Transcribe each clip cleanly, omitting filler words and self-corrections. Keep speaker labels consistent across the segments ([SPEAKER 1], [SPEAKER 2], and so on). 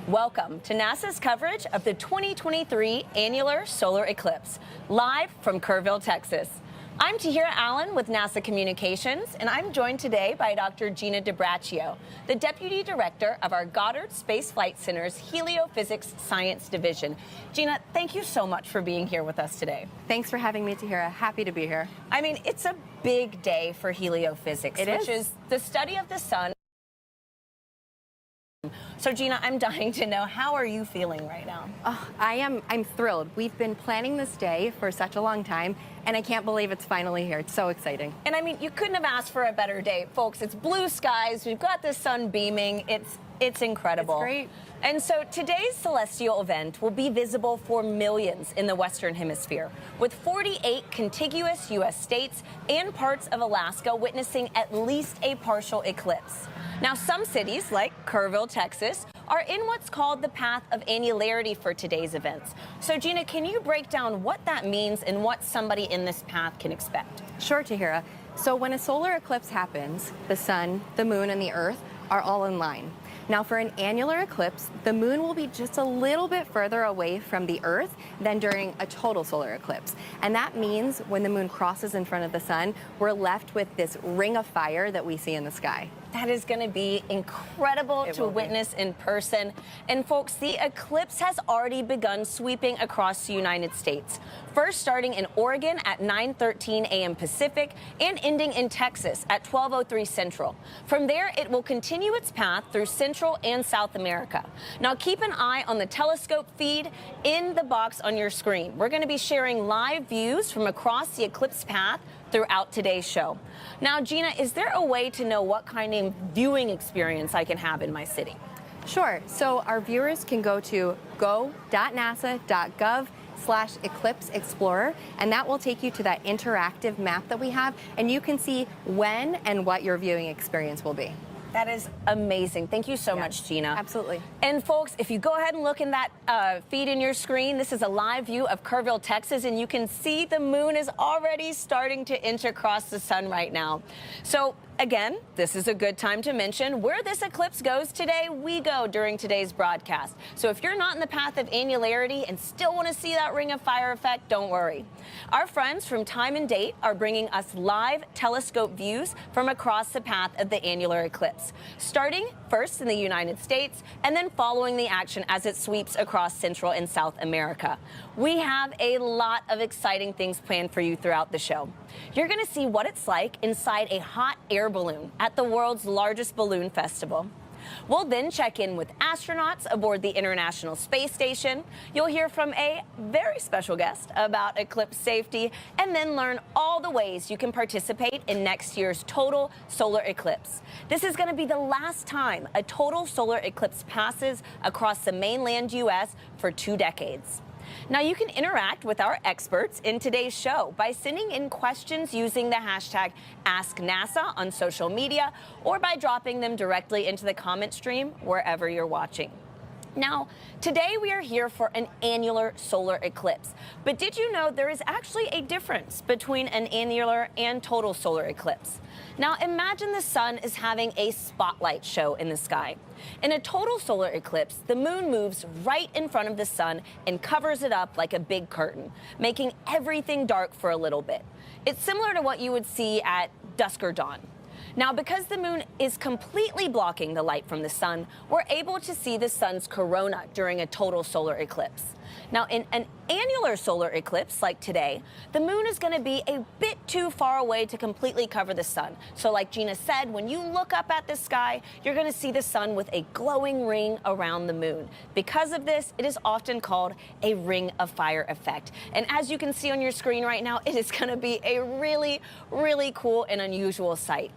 [SPEAKER 1] Welcome to NASA's coverage of the 2023 annular solar eclipse, live from Kerrville, Texas. I'm Tahira Allen with NASA Communications, and I'm joined today by Dr. Gina DiBraccio, the Deputy Director of our Goddard Space Flight Center's Heliophysics Science Division. Gina, thank you so much for being here with us today.
[SPEAKER 2] Thanks for having me, Tahira. Happy to be here.
[SPEAKER 1] I mean, it's a big day for heliophysics, which is the study of the sun. So Gina, I'm dying to know, how are you feeling right now?
[SPEAKER 2] I'm thrilled. We've been planning this day for such a long time, and I can't believe it's finally here. It's so exciting.
[SPEAKER 1] And I mean, you couldn't have asked for a better day, folks. It's blue skies. We've got the sun beaming. It's incredible.
[SPEAKER 2] It's great.
[SPEAKER 1] And so today's celestial event will be visible for millions in the Western Hemisphere, with 48 contiguous U.S. states and parts of Alaska witnessing at least a partial eclipse. Now, some cities, like Kerrville, Texas, are in what's called the path of annularity for today's events. So, Gina, can you break down what that means and what somebody in this path can expect?
[SPEAKER 2] Sure, Tahira. So when a solar eclipse happens, the sun, the moon, and the earth are all in line. Now, for an annular eclipse, the moon will be just a little bit further away from the earth than during a total solar eclipse. And that means when the moon crosses in front of the sun, we're left with this ring of fire that we see in the sky.
[SPEAKER 1] That is going to be incredible to witness in person. And folks, the eclipse has already begun sweeping across the United States. First starting in Oregon at 9:13 a.m. Pacific and ending in Texas at 12:03 Central. From there, it will continue its path through Central and South America. Now, keep an eye on the telescope feed in the box on your screen. We're going to be sharing live views from across the eclipse path throughout today's show. Now, Gina, is there a way to know what kind of viewing experience I can have in my city?
[SPEAKER 2] Sure. So our viewers can go to go.nasa.gov/Eclipse Explorer, and that will take you to that interactive map that we have, and you can see when and what your viewing experience will be.
[SPEAKER 1] That is amazing. Thank you so much, Gina.
[SPEAKER 2] Absolutely.
[SPEAKER 1] And folks, if you go ahead and look in that feed in your screen, this is a live view of Kerrville, Texas, and you can see the moon is already starting to inch across the sun right now. So again, this is a good time to mention where this eclipse goes today. We go during today's broadcast. So if you're not in the path of annularity and still want to see that ring of fire effect, don't worry. Our friends from Time and Date are bringing us live telescope views from across the path of the annular eclipse, starting first in the United States and then following the action as it sweeps across Central and South America. We have a lot of exciting things planned for you throughout the show. You're going to see what it's like inside a hot air balloon at the world's largest balloon festival. We'll then check in with astronauts aboard the International Space Station. You'll hear from a very special guest about eclipse safety, and then learn all the ways you can participate in next year's total solar eclipse. This is going to be the last time a total solar eclipse passes across the mainland U.S. for 2 decades. Now, you can interact with our experts in today's show by sending in questions using the hashtag AskNASA on social media, or by dropping them directly into the comment stream wherever you're watching. Now, today we are here for an annular solar eclipse. But did you know there is actually a difference between an annular and total solar eclipse? Now, imagine the sun is having a spotlight show in the sky. In a total solar eclipse, the moon moves right in front of the sun and covers it up like a big curtain, making everything dark for a little bit. It's similar to what you would see at dusk or dawn. Now, because the moon is completely blocking the light from the sun, we're able to see the sun's corona during a total solar eclipse. Now, in an annular solar eclipse like today, the moon is going to be a bit too far away to completely cover the sun. So like Gina said, when you look up at the sky, you're going to see the sun with a glowing ring around the moon. Because of this, it is often called a ring of fire effect. And as you can see on your screen right now, it is going to be a really, really cool and unusual sight.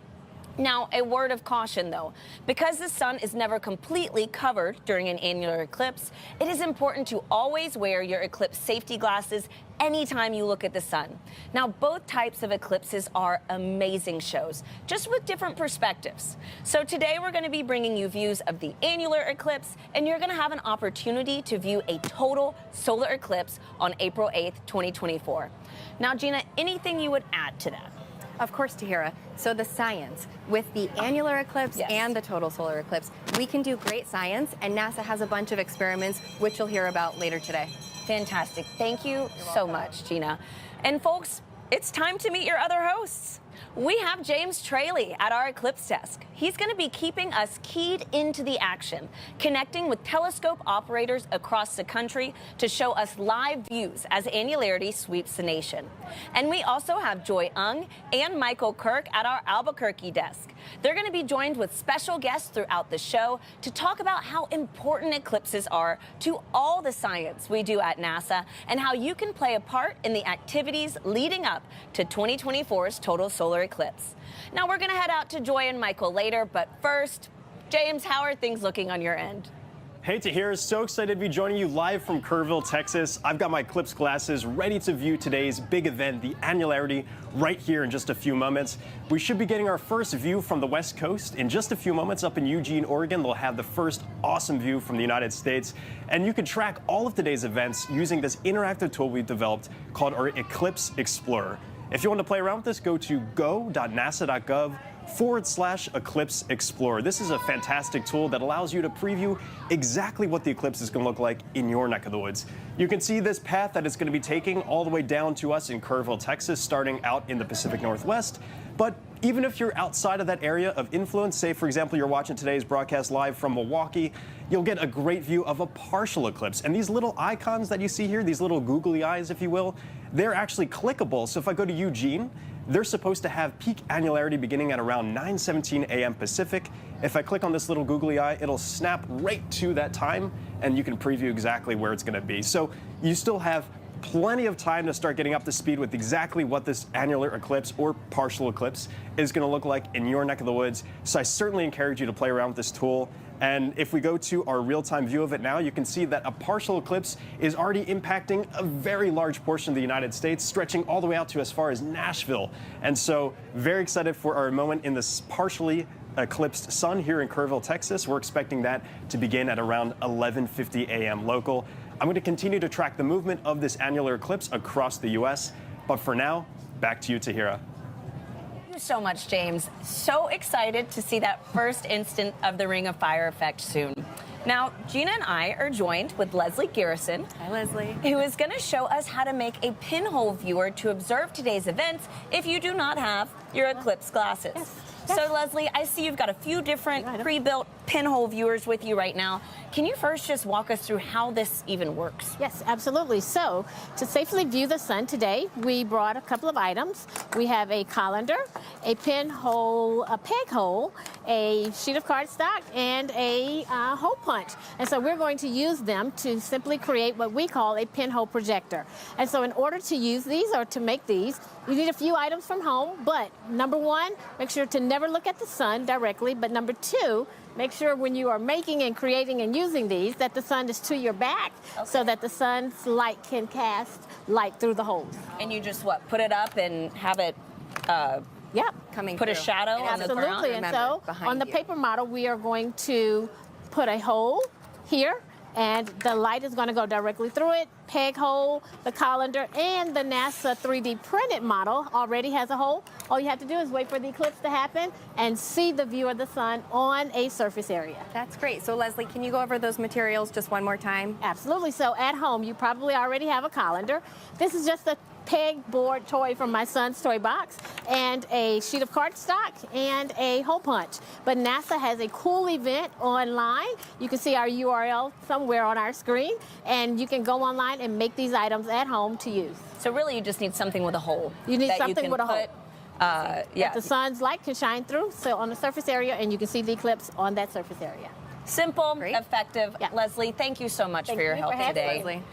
[SPEAKER 1] Now, a word of caution, though. Because the sun is never completely covered during an annular eclipse, it is important to always wear your eclipse safety glasses anytime you look at the sun. Now, both types of eclipses are amazing shows, just with different perspectives. So today we're going to be bringing you views of the annular eclipse, and you're going to have an opportunity to view a total solar eclipse on April 8th, 2024. Now, Gina, anything you would add to that?
[SPEAKER 2] Of course, Tahira. So the science with the annular eclipse
[SPEAKER 1] Yes.
[SPEAKER 2] and the total solar eclipse, we can do great science, and NASA has a bunch of experiments which you'll hear about later today.
[SPEAKER 1] Fantastic. Thank you so much, Gina. And folks, it's time to meet your other hosts. We have James Traley at our eclipse desk. He's going to be keeping us keyed into the action, connecting with telescope operators across the country to show us live views as annularity sweeps the nation. And we also have Joy Ung and Michael Kirk at our Albuquerque desk. They're going to be joined with special guests throughout the show to talk about how important eclipses are to all the science we do at NASA and how you can play a part in the activities leading up to 2024's total solar eclipse. Now we're going to head out to Joy and Michael later, but first, James, how are things looking on your end?
[SPEAKER 3] Hey, Tahir, so excited to be joining you live from Kerrville, Texas. I've got my eclipse glasses ready to view today's big event, the annularity, right here in just a few moments. We should be getting our first view from the West Coast in just a few moments. Up in Eugene, Oregon, they'll have the first awesome view from the United States. And you can track all of today's events using this interactive tool we've developed called our Eclipse Explorer. If you want to play around with this, go to go.nasa.gov/Eclipse Explorer. This is a fantastic tool that allows you to preview exactly what the eclipse is going to look like in your neck of the woods. You can see this path that it's going to be taking all the way down to us in Kerrville, Texas, starting out in the Pacific Northwest. But even if you're outside of that area of influence, say, for example, you're watching today's broadcast live from Milwaukee, you'll get a great view of a partial eclipse. And these little icons that you see here, these little googly eyes, if you will, they're actually clickable. So if I go to Eugene, they're supposed to have peak annularity beginning at around 9:17 a.m. Pacific. If I click on this little googly eye, it'll snap right to that time, and you can preview exactly where it's going to be. So you still have plenty of time to start getting up to speed with exactly what this annular eclipse or partial eclipse is going to look like in your neck of the woods. So I certainly encourage you to play around with this tool. And if we go to our real-time view of it now, you can see that a partial eclipse is already impacting a very large portion of the United States, stretching all the way out to as far as Nashville. And so very excited for our moment in this partially eclipsed sun here in Kerrville, Texas. We're expecting that to begin at around 11:50 a.m. local. I'm going to continue to track the movement of this annular eclipse across the U.S. But for now, back to you, Tahira.
[SPEAKER 1] Thank you so much, James. So excited to see that first instant of the Ring of Fire effect soon. Now, Gina and I are joined with Leslie Garrison.
[SPEAKER 2] Hi, Leslie.
[SPEAKER 1] Who is going to show us how to make a pinhole viewer to observe today's events if you do not have your eclipse glasses.
[SPEAKER 2] Yes.
[SPEAKER 1] So, Leslie, I see you've got a few different pre-built pinhole viewers with you right now. Can you first just walk us through how this even works?
[SPEAKER 4] Yes, absolutely. So, to safely view the sun today, we brought a couple of items. We have a colander, a pinhole, a peg hole, a sheet of cardstock, and a hole punch. And so we're going to use them to simply create what we call a pinhole projector. And so in order to use these or to make these, you need a few items from home, but number one, make sure to never look at the sun directly, but number two, make sure when you are making and creating and using these that the sun is to your back so that the sun's light can cast light through the holes.
[SPEAKER 1] And you just, what, put it up and have it
[SPEAKER 4] Yep.
[SPEAKER 2] Put
[SPEAKER 1] a shadow on the ground?
[SPEAKER 4] Absolutely. And so on the paper model, we are going to put a hole here, and the light is going to go directly through it. Peg hole, the colander, and the NASA 3D printed model already has a hole. All you have to do is wait for the eclipse to happen and see the view of the sun on a surface area.
[SPEAKER 2] That's great. So, Leslie, can you go over those materials just one more time?
[SPEAKER 4] Absolutely. So at home, you probably already have a colander. This is just a pegboard toy from my son's toy box, and a sheet of cardstock and a hole punch. But NASA has a cool event online. You can see our URL somewhere on our screen, and you can go online and make these items at home to use.
[SPEAKER 1] So really, you just need something with a hole.
[SPEAKER 4] You need
[SPEAKER 1] that
[SPEAKER 4] something
[SPEAKER 1] can
[SPEAKER 4] with a hole.
[SPEAKER 1] put, yeah.
[SPEAKER 4] The sun's light can shine through, so on the surface area, and you can see the eclipse on that surface area.
[SPEAKER 1] Simple,
[SPEAKER 2] Great.
[SPEAKER 1] effective.
[SPEAKER 4] Yeah.
[SPEAKER 1] Leslie, thank you so much
[SPEAKER 4] Thank
[SPEAKER 1] for your
[SPEAKER 4] you
[SPEAKER 1] help
[SPEAKER 4] for having
[SPEAKER 1] today.
[SPEAKER 4] me.
[SPEAKER 2] Leslie.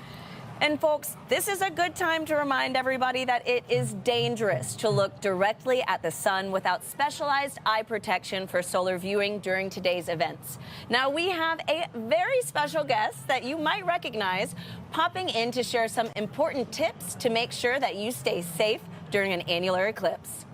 [SPEAKER 1] And folks, this is a good time to remind everybody that it is dangerous to look directly at the sun without specialized eye protection for solar viewing during today's events. Now, we have a very special guest that you might recognize popping in to share some important tips to make sure that you stay safe during an annular eclipse.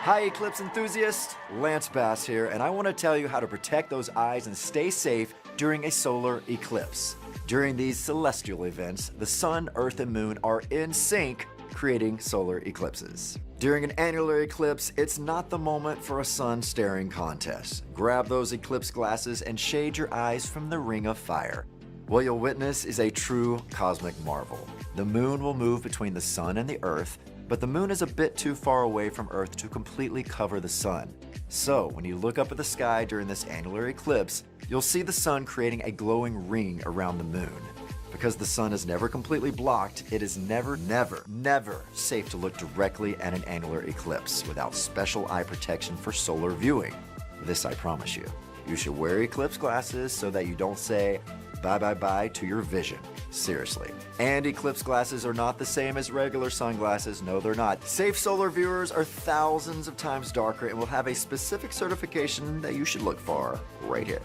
[SPEAKER 5] Hi, Eclipse Enthusiast. Lance Bass here, and I want to tell you how to protect those eyes and stay safe during a solar eclipse. During these celestial events, the sun, earth, and moon are in sync creating solar eclipses. During an annular eclipse, it's not the moment for a sun-staring contest. Grab those eclipse glasses and shade your eyes from the ring of fire. What you'll witness is a true cosmic marvel. The moon will move between the sun and the earth, but the moon is a bit too far away from Earth to completely cover the sun. So, when you look up at the sky during this annular eclipse, you'll see the sun creating a glowing ring around the moon. Because the sun is never completely blocked, it is never safe to look directly at an annular eclipse without special eye protection for solar viewing. This I promise you. You should wear eclipse glasses so that you don't say bye to your vision. Seriously. And eclipse glasses are not the same as regular sunglasses. No, they're not. Safe solar viewers are thousands of times darker and will have a specific certification that you should look for right here.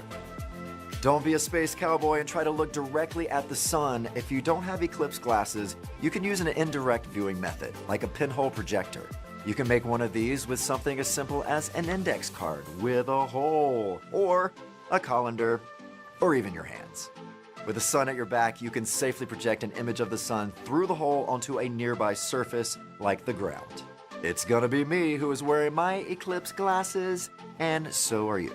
[SPEAKER 5] Don't be a space cowboy and try to look directly at the sun. If you don't have eclipse glasses, you can use an indirect viewing method, like a pinhole projector. You can make one of these with something as simple as an index card with a hole, or a colander, or even your hands. With the sun at your back, you can safely project an image of the sun through the hole onto a nearby surface like the ground. It's gonna be me who is wearing my eclipse glasses, and so are you.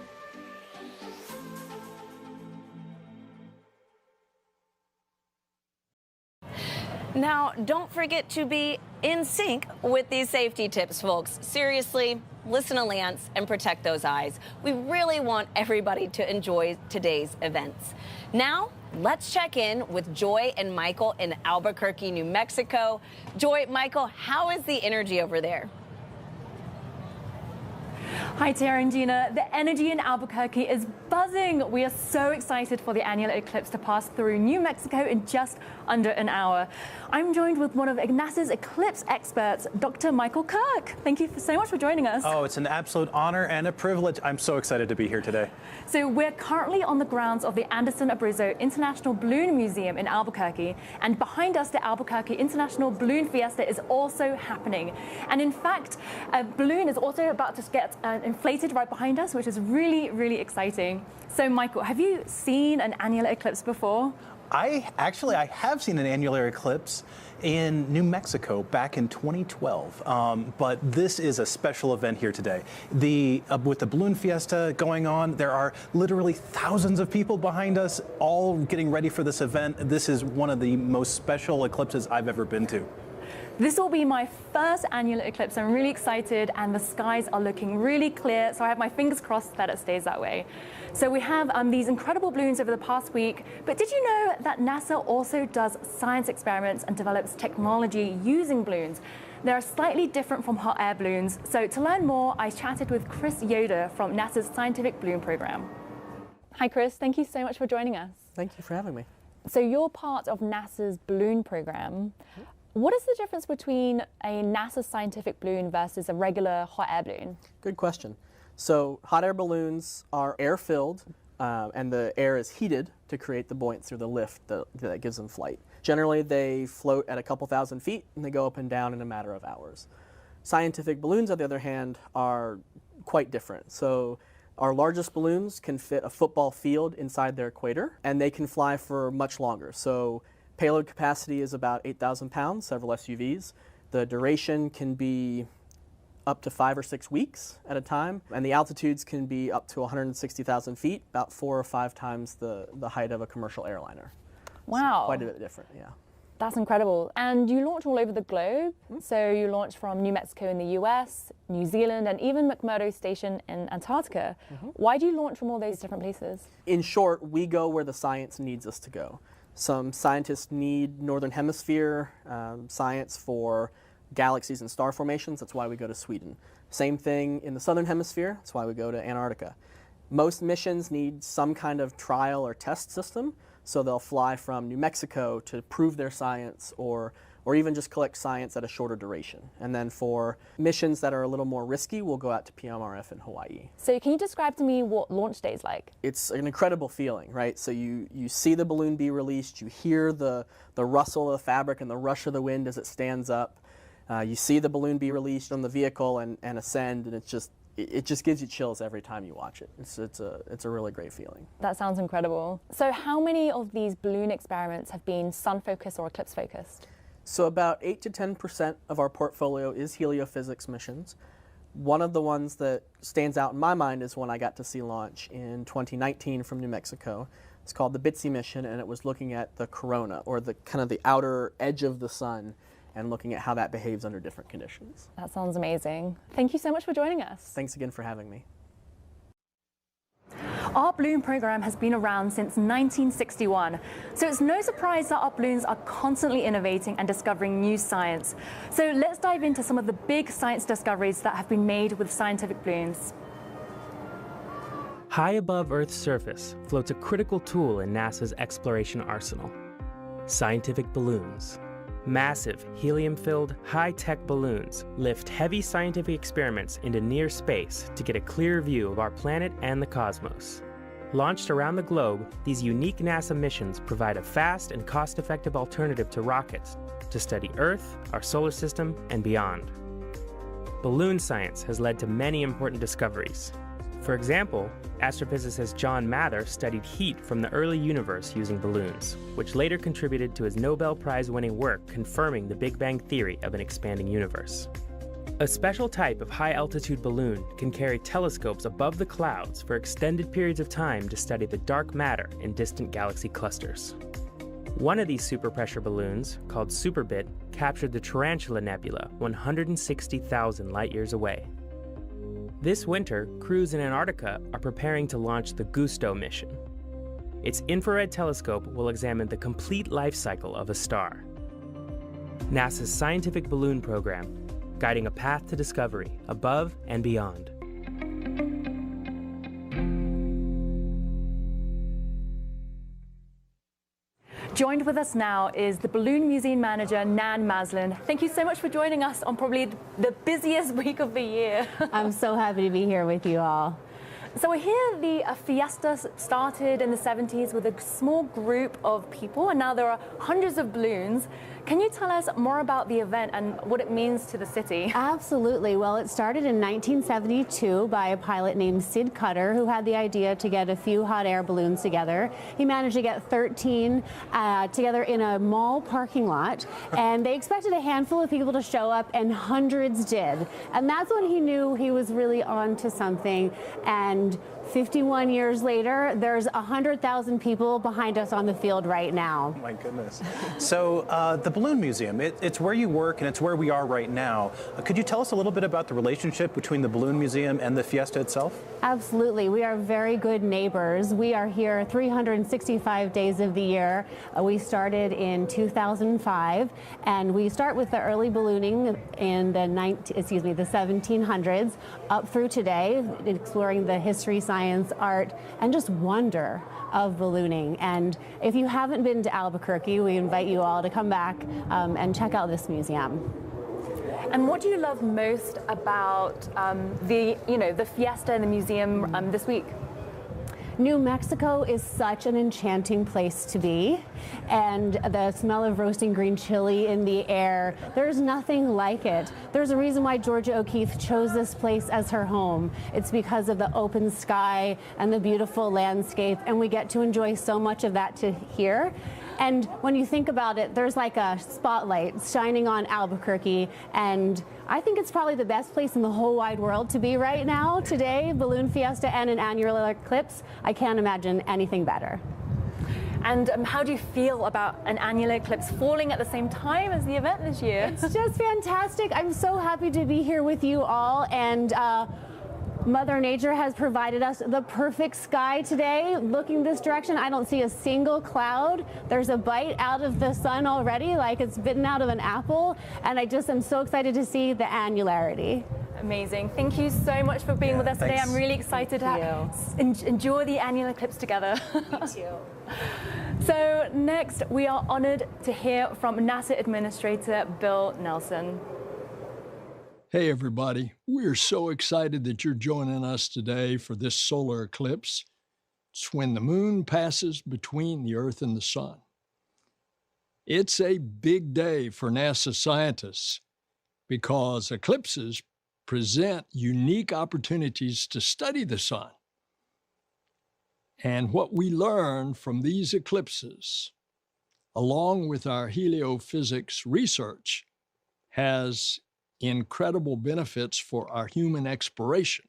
[SPEAKER 1] Now, don't forget to be in sync with these safety tips, folks. Seriously, listen to Lance and protect those eyes. We really want everybody to enjoy today's events. Now, let's check in with Joy and Michael in Albuquerque, New Mexico. Joy, Michael, how is the energy over there?
[SPEAKER 6] Hi, Tara and Gina. The energy in Albuquerque is buzzing. We are so excited for the annular eclipse to pass through New Mexico in just under an hour. I'm joined with one of NASA's eclipse experts, Dr. Michael Kirk. Thank you so much for joining us.
[SPEAKER 7] Oh, it's an absolute honor and a privilege. I'm so excited to be here today.
[SPEAKER 6] So we're currently on the grounds of the Anderson Abruzzo International Balloon Museum in Albuquerque, and behind us, the Albuquerque International Balloon Fiesta is also happening. And in fact, a balloon is also about to get inflated right behind us, which is really, really exciting. So Michael, have you seen an annular eclipse before?
[SPEAKER 7] I have seen an annular eclipse in New Mexico back in 2012, but this is a special event here today. With the Balloon Fiesta going on, there are literally thousands of people behind us, all getting ready for this event. This is one of the most special eclipses I've ever been to.
[SPEAKER 6] This will be my first annular eclipse. I'm really excited, and the skies are looking really clear, so I have my fingers crossed that it stays that way. So we have these incredible balloons over the past week, but did you know that NASA also does science experiments and develops technology using balloons? They're slightly different from hot air balloons. So to learn more, I chatted with Chris Yoder from NASA's Scientific Balloon Program. Hi Chris, thank you so much for joining us.
[SPEAKER 8] Thank you for having me.
[SPEAKER 6] So you're part of NASA's balloon program. What is the difference between a NASA scientific balloon versus a regular hot air balloon?
[SPEAKER 8] Good question. So hot air balloons are air-filled, and the air is heated to create the buoyancy through the lift that gives them flight. Generally, they float at a couple thousand feet, and they go up and down in a matter of hours. Scientific balloons, on the other hand, are quite different. So our largest balloons can fit a football field inside their equator, and they can fly for much longer. So payload capacity is about 8,000 pounds, several SUVs. The duration can be up to 5 or 6 weeks at a time, and the altitudes can be up to 160,000 feet, about 4 or 5 times the height of a commercial airliner.
[SPEAKER 6] Wow.
[SPEAKER 8] So quite a bit different, yeah.
[SPEAKER 6] That's incredible. And you launch all over the globe. So you launch from New Mexico in the US, New Zealand, and even McMurdo Station in Antarctica. Why do you launch from all those different places?
[SPEAKER 8] In short, we go where the science needs us to go. Some scientists need Northern Hemisphere science for galaxies and star formations. That's why we go to Sweden. Same thing in the Southern Hemisphere. That's why we go to Antarctica. Most missions need some kind of trial or test system, so they'll fly from New Mexico to prove their science or even just collect science at a shorter duration. And then for missions that are a little more risky, we'll go out to PMRF in Hawaii.
[SPEAKER 6] So can you describe to me what launch day is like?
[SPEAKER 8] It's an incredible feeling, right? So you see the balloon be released, you hear the rustle of the fabric and the rush of the wind as it stands up. You see the balloon be released on the vehicle and ascend, and it just gives you chills every time you watch it. It's a really great feeling.
[SPEAKER 6] That sounds incredible. So how many of these balloon experiments have been sun-focused or eclipse-focused?
[SPEAKER 8] So about 8 to 10% of our portfolio is heliophysics missions. One of the ones that stands out in my mind is one I got to see launch in 2019 from New Mexico. It's called the BITSI mission, and it was looking at the corona, or the kind of the outer edge of the sun, and looking at how that behaves under different conditions.
[SPEAKER 6] That sounds amazing. Thank you so much for joining us.
[SPEAKER 8] Thanks again for having me.
[SPEAKER 6] Our balloon program has been around since 1961, so it's no surprise that our balloons are constantly innovating and discovering new science. So let's dive into some of the big science discoveries that have been made with scientific balloons.
[SPEAKER 9] High above Earth's surface floats a critical tool in NASA's exploration arsenal: scientific balloons. Massive, helium-filled, high-tech balloons lift heavy scientific experiments into near space to get a clear view of our planet and the cosmos. Launched around the globe, these unique NASA missions provide a fast and cost-effective alternative to rockets to study Earth, our solar system, and beyond. Balloon science has led to many important discoveries. For example, astrophysicist John Mather studied heat from the early universe using balloons, which later contributed to his Nobel Prize-winning work confirming the Big Bang theory of an expanding universe. A special type of high-altitude balloon can carry telescopes above the clouds for extended periods of time to study the dark matter in distant galaxy clusters. One of these superpressure balloons, called SuperBit, captured the Tarantula Nebula 160,000 light-years away. This winter, crews in Antarctica are preparing to launch the Gusto mission. Its infrared telescope will examine the complete life cycle of a star. NASA's scientific balloon program, guiding a path to discovery above and beyond.
[SPEAKER 6] Joined with us now is the Balloon Museum Manager, Nan Maslin. Thank you so much for joining us on probably the busiest week of the year.
[SPEAKER 10] I'm so happy to be here with you all.
[SPEAKER 6] So we're here, the Fiesta started in the 70s with a small group of people, and now there are hundreds of balloons. Can you tell us more about the event and what it means to the city?
[SPEAKER 10] Absolutely. Well, it started in 1972 by a pilot named Sid Cutter, who had the idea to get a few hot air balloons together. He managed to get 13 together in a mall parking lot, and they expected a handful of people to show up, and hundreds did. And that's when he knew he was really on to something. And 51 years later, there's 100,000 people behind us on the field right now.
[SPEAKER 7] Oh my goodness. So the Balloon Museum, it's where you work and it's where we are right now. Could you tell us a little bit about the relationship between the Balloon Museum and the Fiesta itself?
[SPEAKER 10] Absolutely. We are very good neighbors. We are here 365 days of the year. We started in 2005, and we start with the early ballooning in the 1700s up through today, exploring the history, science, art, and just wonder of ballooning. And if you haven't been to Albuquerque, we invite you all to come back and check out this museum.
[SPEAKER 6] And what do you love most about the Fiesta and the museum this week?
[SPEAKER 10] New Mexico is such an enchanting place to be, and the smell of roasting green chili in the air, there's nothing like it. There's a reason why Georgia O'Keeffe chose this place as her home. It's because of the open sky and the beautiful landscape, and we get to enjoy so much of that here. And when you think about it, there's like a spotlight shining on Albuquerque, and I think it's probably the best place in the whole wide world to be right now. Today, Balloon Fiesta and an annular eclipse. I can't imagine anything better.
[SPEAKER 6] And how do you feel about an annular eclipse falling at the same time as the event this year?
[SPEAKER 10] It's just fantastic. I'm so happy to be here with you all, and Mother Nature has provided us the perfect sky today. Looking this direction, I don't see a single cloud. There's a bite out of the sun already, like it's bitten out of an apple, and I just am so excited to see the annularity.
[SPEAKER 6] Amazing. Thank you so much for being with us today.
[SPEAKER 7] Thanks.
[SPEAKER 6] I'm really excited to enjoy the annular eclipse together.
[SPEAKER 10] Me too.
[SPEAKER 6] So next, we are honored to hear from NASA Administrator Bill Nelson.
[SPEAKER 11] Hey everybody, we're so excited that you're joining us today for this solar eclipse. It's when the moon passes between the Earth and the sun. It's a big day for NASA scientists because eclipses present unique opportunities to study the sun. And what we learn from these eclipses along with our heliophysics research, has incredible benefits for our human exploration.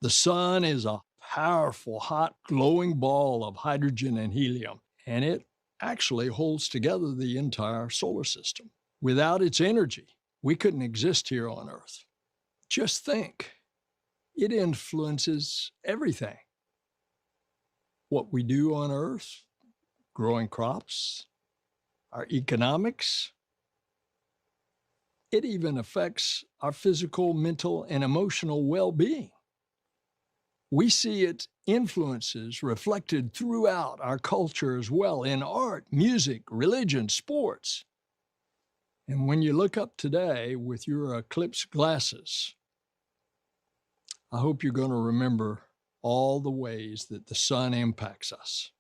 [SPEAKER 11] The sun is a powerful, hot, glowing ball of hydrogen and helium, and it actually holds together the entire solar system. Without its energy, we couldn't exist here on Earth. Just think, it influences everything. What we do on Earth, growing crops, our economics. It even affects our physical, mental, and emotional well-being. We see its influences reflected throughout our culture as well, in art, music, religion, sports. And when you look up today with your eclipse glasses, I hope you're going to remember all the ways that the sun impacts us.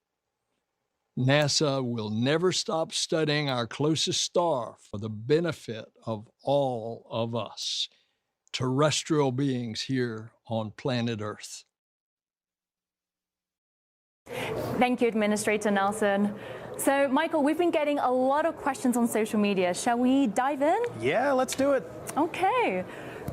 [SPEAKER 11] NASA will never stop studying our closest star for the benefit of all of us, terrestrial beings here on planet Earth.
[SPEAKER 6] Thank you, Administrator Nelson. So, Michael, we've been getting a lot of questions on social media. Shall we dive in?
[SPEAKER 7] Yeah, let's do it.
[SPEAKER 6] Okay.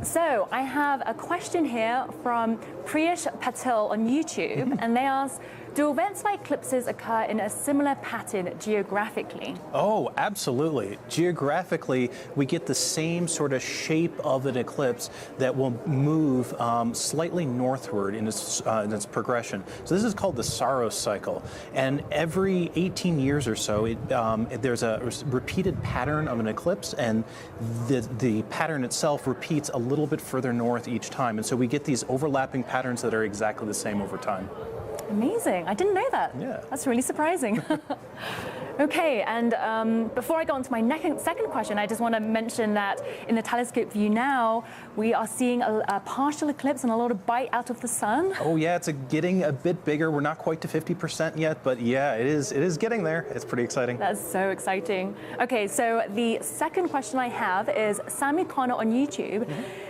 [SPEAKER 6] So, I have a question here from Priyesh Patel on YouTube, and they ask, do events like eclipses occur in a similar pattern geographically?
[SPEAKER 7] Oh, absolutely. Geographically, we get the same sort of shape of an eclipse that will move slightly northward in its progression. So this is called the Saros cycle. And every 18 years or so, there's a repeated pattern of an eclipse, and the pattern itself repeats a little bit further north each time. And so we get these overlapping patterns that are exactly the same over time.
[SPEAKER 6] Amazing. I didn't know that.
[SPEAKER 7] Yeah.
[SPEAKER 6] That's really surprising. Okay, and before I go on to my second question, I just want to mention that in the telescope view now, we are seeing a partial eclipse and a lot of bite out of the sun.
[SPEAKER 7] Oh yeah, it's getting a bit bigger. We're not quite to 50% yet, but yeah, it is getting there. It's pretty exciting.
[SPEAKER 6] That's so exciting. Okay, so the second question I have is Sammy Connor on YouTube,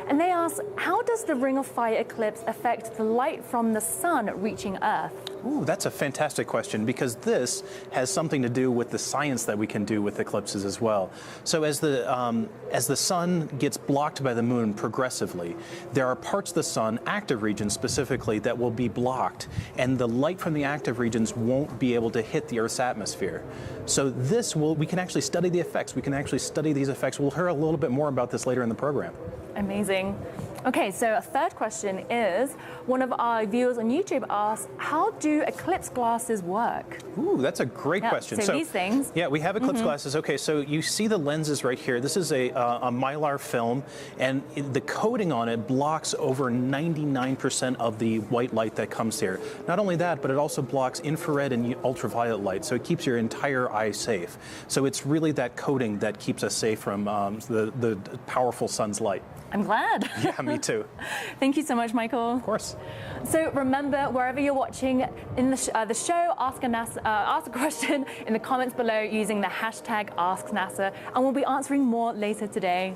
[SPEAKER 6] and they ask, how does the Ring of Fire eclipse affect the light from the sun reaching Earth?
[SPEAKER 7] Ooh, that's a fantastic question, because this has something to do with the science that we can do with eclipses as well. So as the sun gets blocked by the moon progressively, there are parts of the sun, active regions specifically, that will be blocked, and the light from the active regions won't be able to hit the Earth's atmosphere. So we can actually study the effects. We can actually study these effects. We'll hear a little bit more about this later in the program.
[SPEAKER 6] Amazing. Okay, so a third question is, one of our viewers on YouTube asks, how do eclipse glasses work?
[SPEAKER 7] Ooh, that's a great question.
[SPEAKER 6] So these things.
[SPEAKER 7] Yeah, we have eclipse glasses. Okay, so you see the lenses right here. This is a mylar film, and the coating on it blocks over 99% of the white light that comes here. Not only that, but it also blocks infrared and ultraviolet light, so it keeps your entire eye safe. So it's really that coating that keeps us safe from the powerful sun's light.
[SPEAKER 6] I'm glad.
[SPEAKER 7] Yeah, me too.
[SPEAKER 6] Thank you so much, Michael.
[SPEAKER 7] Of course.
[SPEAKER 6] So remember, wherever you're watching in the show, ask a question in the comments below using the hashtag AskNASA, and we'll be answering more later today.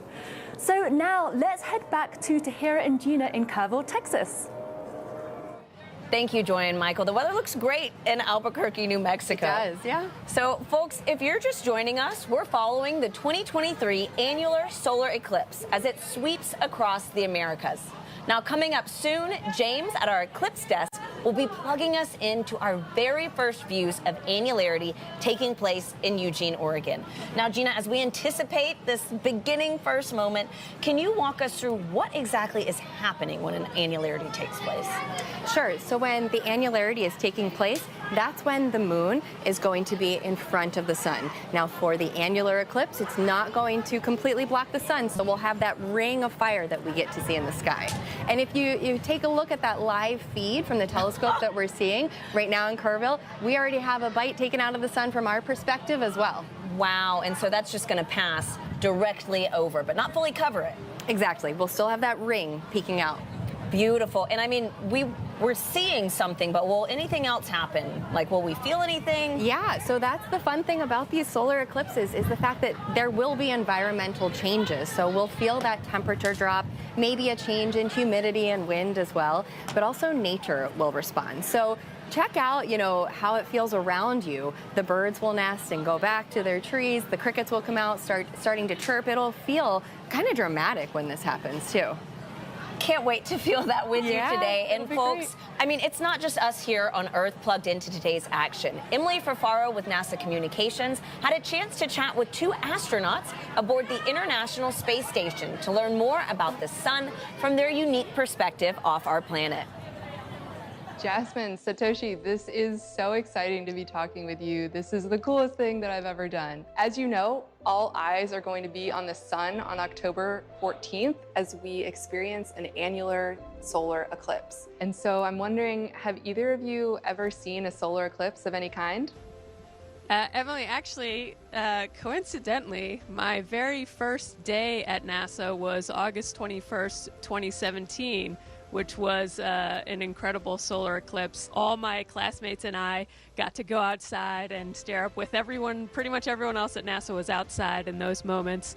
[SPEAKER 6] So now let's head back to Tahira and Gina in Kerrville, Texas.
[SPEAKER 1] Thank you, Joy and Michael. The weather looks great in Albuquerque, New Mexico.
[SPEAKER 2] It does, yeah.
[SPEAKER 1] So, folks, if you're just joining us, we're following the 2023 annular solar eclipse as it sweeps across the Americas. Now, coming up soon, James at our eclipse desk will be plugging us into our very first views of annularity taking place in Eugene, Oregon. Now, Gina, as we anticipate this beginning first moment, can you walk us through what exactly is happening when an annularity takes place?
[SPEAKER 2] Sure. So when the annularity is taking place, that's when the moon is going to be in front of the sun. Now, for the annular eclipse, it's not going to completely block the sun, so we'll have that ring of fire that we get to see in the sky. And if you take a look at that live feed from the telescope that we're seeing right now in Kerrville, we already have a bite taken out of the sun from our perspective as well.
[SPEAKER 1] Wow, and so that's just going to pass directly over, but not fully cover it.
[SPEAKER 2] Exactly. We'll still have that ring peeking out.
[SPEAKER 1] Beautiful. And I mean, we're seeing something, but will anything else happen? Like, will we feel anything?
[SPEAKER 2] Yeah, so that's the fun thing about these solar eclipses is the fact that there will be environmental changes. So we'll feel that temperature drop, maybe a change in humidity and wind as well, but also nature will respond. So check out, how it feels around you. The birds will nest and go back to their trees. The crickets will come out, starting to chirp. It'll feel kind of dramatic when this happens too.
[SPEAKER 1] Can't wait to feel that with you today. And folks,
[SPEAKER 2] great.
[SPEAKER 1] I mean, it's not just us here on Earth plugged into today's action. Emily Ferfaro with NASA Communications had a chance to chat with 2 astronauts aboard the International Space Station to learn more about the sun from their unique perspective off our planet.
[SPEAKER 12] Jasmine, Satoshi, this is so exciting to be talking with you. This is the coolest thing that I've ever done. As you know, all eyes are going to be on the sun on October 14th as we experience an annular solar eclipse. And so I'm wondering, have either of you ever seen a solar eclipse of any kind?
[SPEAKER 13] Emily, actually, coincidentally, my very first day at NASA was August 21st, 2017. Which was an incredible solar eclipse. All my classmates and I got to go outside and stare up with everyone. Pretty much everyone else at NASA was outside in those moments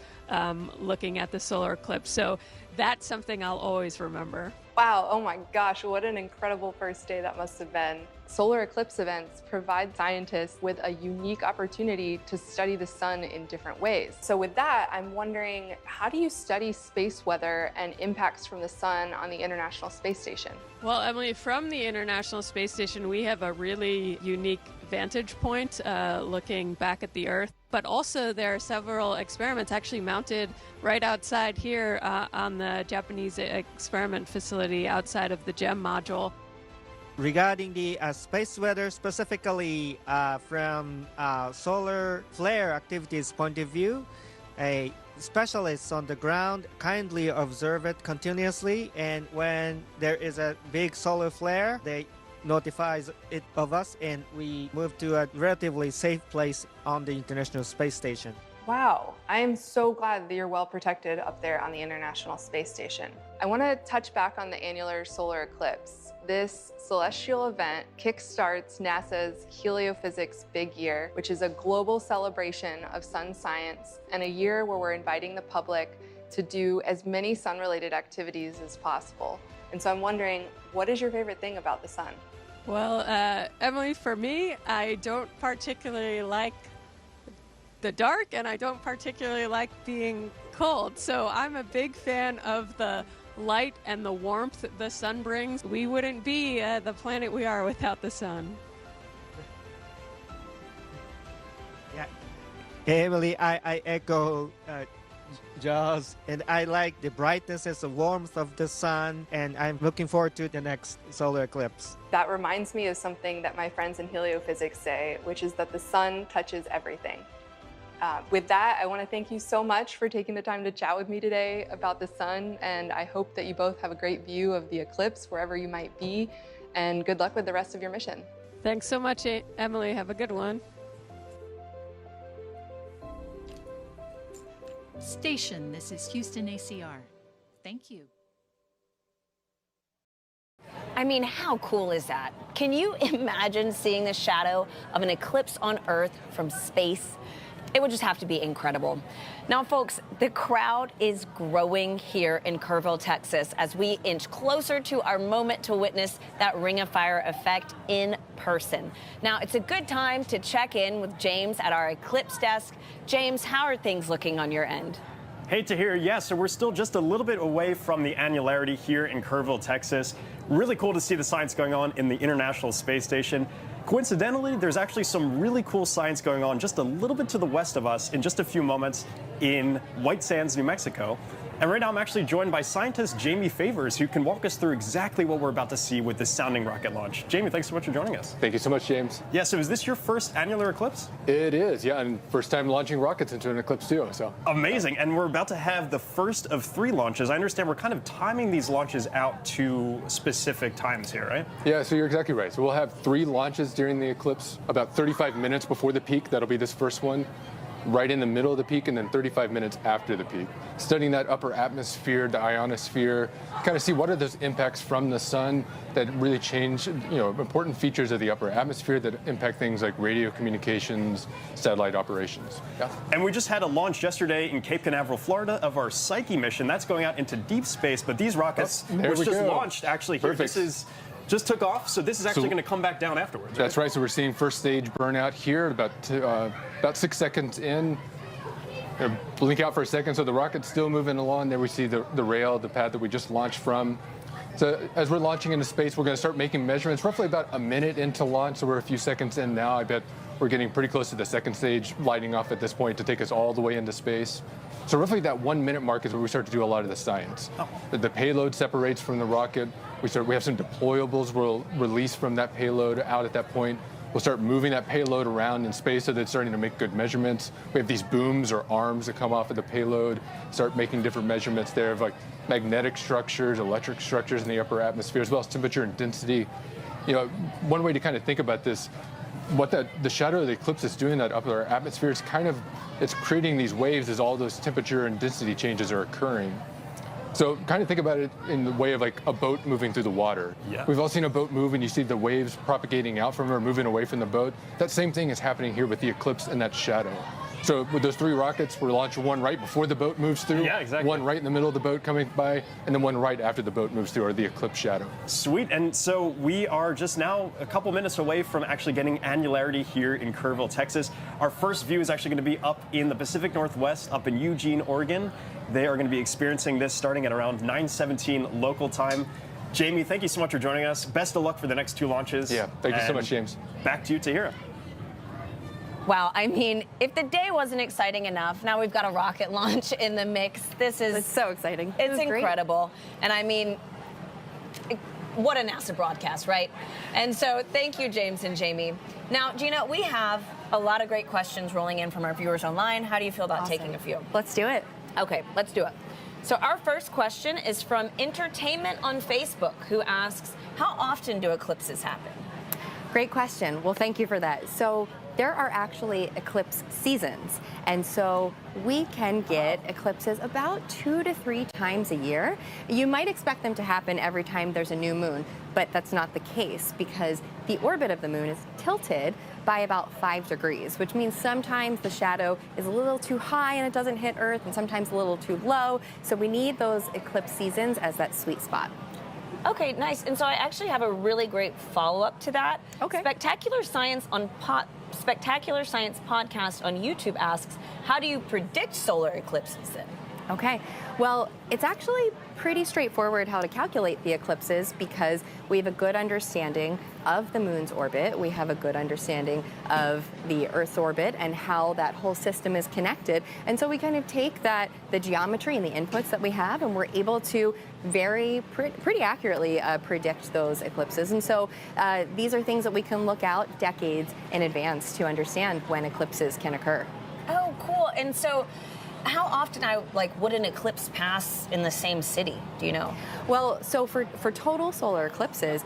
[SPEAKER 13] looking at the solar eclipse. So that's something I'll always remember.
[SPEAKER 12] Wow, oh my gosh, what an incredible first day that must have been. Solar eclipse events provide scientists with a unique opportunity to study the sun in different ways. So with that, I'm wondering, how do you study space weather and impacts from the sun on the International Space Station?
[SPEAKER 13] Well, Emily, from the International Space Station, we have a really unique vantage point looking back at the Earth. But also there are several experiments actually mounted right outside here on the Japanese experiment facility outside of the GEM module.
[SPEAKER 14] Regarding the space weather, specifically from solar flare activities point of view, a specialists on the ground kindly observe it continuously, and when there is a big solar flare, they notifies it of us, and we move to a relatively safe place on the International Space Station.
[SPEAKER 12] Wow, I am so glad that you're well protected up there on the International Space Station. I want to touch back on the annular solar eclipse. This celestial event kickstarts NASA's Heliophysics Big Year, which is a global celebration of sun science and a year where we're inviting the public to do as many sun-related activities as possible. And so I'm wondering, what is your favorite thing about the sun?
[SPEAKER 13] Well, Emily, for me, I don't particularly like the dark, and I don't particularly like being cold. So I'm a big fan of the light and the warmth the sun brings. We wouldn't be the planet we are without the sun.
[SPEAKER 14] Yeah, Emily, I echo Jaws, and I like the brightness and the warmth of the sun, and I'm looking forward to the next solar eclipse.
[SPEAKER 12] That reminds me of something that my friends in heliophysics say, which is that the sun touches everything. With that, I want to thank you so much for taking the time to chat with me today about the sun, and I hope that you both have a great view of the eclipse wherever you might be, and good luck with the rest of your mission.
[SPEAKER 13] Thanks so much, Emily. Have a good one.
[SPEAKER 15] Station, this is Houston ACR. Thank you.
[SPEAKER 1] I mean, how cool is that? Can you imagine seeing the shadow of an eclipse on Earth from space? It would just have to be incredible. Now, folks, the crowd is growing here in Kerrville, Texas, as we inch closer to our moment to witness that Ring of Fire effect in person. Now, it's a good time to check in with James at our Eclipse desk. James, how are things looking on your end?
[SPEAKER 3] Hate to hear, yes, so we're still just a little bit away from the annularity here in Kerrville, Texas. Really cool to see the science going on in the International Space Station. Coincidentally, there's actually some really cool science going on just a little bit to the west of us in just a few moments in White Sands, New Mexico. And right now I'm actually joined by scientist Jamie Favors, who can walk us through exactly what we're about to see with this sounding rocket launch. Jamie, thanks so much for joining us.
[SPEAKER 16] Thank you so much, James.
[SPEAKER 3] Yeah, so is this your first annular eclipse?
[SPEAKER 16] It is, yeah, and first time launching rockets into an eclipse too, so.
[SPEAKER 3] Amazing, and we're about to have the first of 3 launches. I understand we're kind of timing these launches out to specific times here, right?
[SPEAKER 16] Yeah, so you're exactly right. So we'll have 3 launches during the eclipse, about 35 minutes before the peak. That'll be this first one, right in the middle of the peak, and then 35 minutes after the peak. Studying that upper atmosphere, the ionosphere, kind of see what are those impacts from the sun that really change, important features of the upper atmosphere that impact things like radio communications, satellite operations. Yeah.
[SPEAKER 3] And we just had a launch yesterday in Cape Canaveral, Florida, of our Psyche mission. That's going out into deep space, but these rockets, which just launched actually here.
[SPEAKER 16] Perfect.
[SPEAKER 3] This is just took off, so this is actually going to come back down afterwards.
[SPEAKER 16] That's right. So we're seeing first stage burnout here, about 6 seconds in. Blink out for a second, so the rocket's still moving along. There we see the rail, the pad that we just launched from. So as we're launching into space, we're going to start making measurements roughly about a minute into launch, so we're a few seconds in now. I bet we're getting pretty close to the second stage lighting off at this point to take us all the way into space. So roughly that 1 minute mark is where we start to do a lot of the science. The payload separates from the rocket. We have some deployables we'll release from that payload out at that point. We'll start moving that payload around in space so that it's starting to make good measurements. We have these booms or arms that come off of the payload, start making different measurements there of like magnetic structures, electric structures in the upper atmosphere, as well as temperature and density. You know, one way to kind of think about this, what the shadow of the eclipse is doing in that upper atmosphere is it's creating these waves as all those temperature and density changes are occurring. So kind of think about it in the way of like a boat moving through the water.
[SPEAKER 3] Yeah.
[SPEAKER 16] We've all seen a boat move and you see the waves propagating out from it or moving away from the boat. That same thing is happening here with the eclipse and that shadow. So with those 3 rockets, we're launching one right before the boat moves through, one right in the middle of the boat coming by, and then one right after the boat moves through, or the eclipse shadow.
[SPEAKER 3] Sweet, and so we are just now a couple minutes away from actually getting annularity here in Kerrville, Texas. Our first view is actually going to be up in the Pacific Northwest, up in Eugene, Oregon. They are going to be experiencing this starting at around 9:17 local time. Jamie, thank you so much for joining us. Best of luck for the next 2 launches.
[SPEAKER 16] Yeah, thank you so much, James.
[SPEAKER 3] Back to you, Tahira.
[SPEAKER 1] Wow, I mean, if the day wasn't exciting enough, now we've got a rocket launch in the mix. It's
[SPEAKER 2] so exciting.
[SPEAKER 1] It's incredible. And I mean, what a NASA broadcast, right? And so thank you, James and Jamie. Now, Gina, we have a lot of great questions rolling in from our viewers online. How do you feel about taking a few?
[SPEAKER 2] Let's do it.
[SPEAKER 1] Okay, let's do it. So our first question is from Entertainment on Facebook, who asks, how often do eclipses happen?
[SPEAKER 2] Great question. Well, thank you for that. So there are actually eclipse seasons. And so we can get eclipses about 2 to 3 times a year. You might expect them to happen every time there's a new moon, but that's not the case because the orbit of the moon is tilted by about 5 degrees, which means sometimes the shadow is a little too high and it doesn't hit Earth, and sometimes a little too low. So we need those eclipse seasons as that sweet spot.
[SPEAKER 1] Okay, nice. And so I actually have a really great follow-up to that.
[SPEAKER 2] Okay.
[SPEAKER 1] Spectacular Science Podcast on YouTube asks, how do you predict solar eclipses then?
[SPEAKER 2] Okay, well, it's actually pretty straightforward how to calculate the eclipses because we have a good understanding of the moon's orbit. We have a good understanding of the Earth's orbit and how that whole system is connected. And so we kind of take the geometry and the inputs that we have, and we're able to pretty accurately predict those eclipses. And so these are things that we can look out decades in advance to understand when eclipses can occur.
[SPEAKER 1] Oh, cool. And so how often would an eclipse pass in the same city? Do you know?
[SPEAKER 2] Well, so for total solar eclipses,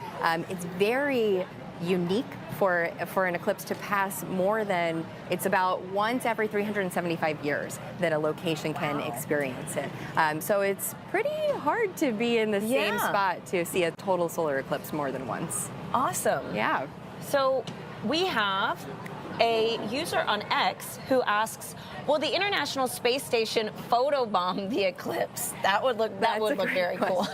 [SPEAKER 2] it's very unique for an eclipse to pass more than, it's about once every 375 years that a location can experience it. So it's pretty hard to be in the same spot to see a total solar eclipse more than once.
[SPEAKER 1] Awesome.
[SPEAKER 2] Yeah.
[SPEAKER 1] So we have a user on X who asks, will the International Space Station photobomb the eclipse? That would look very cool.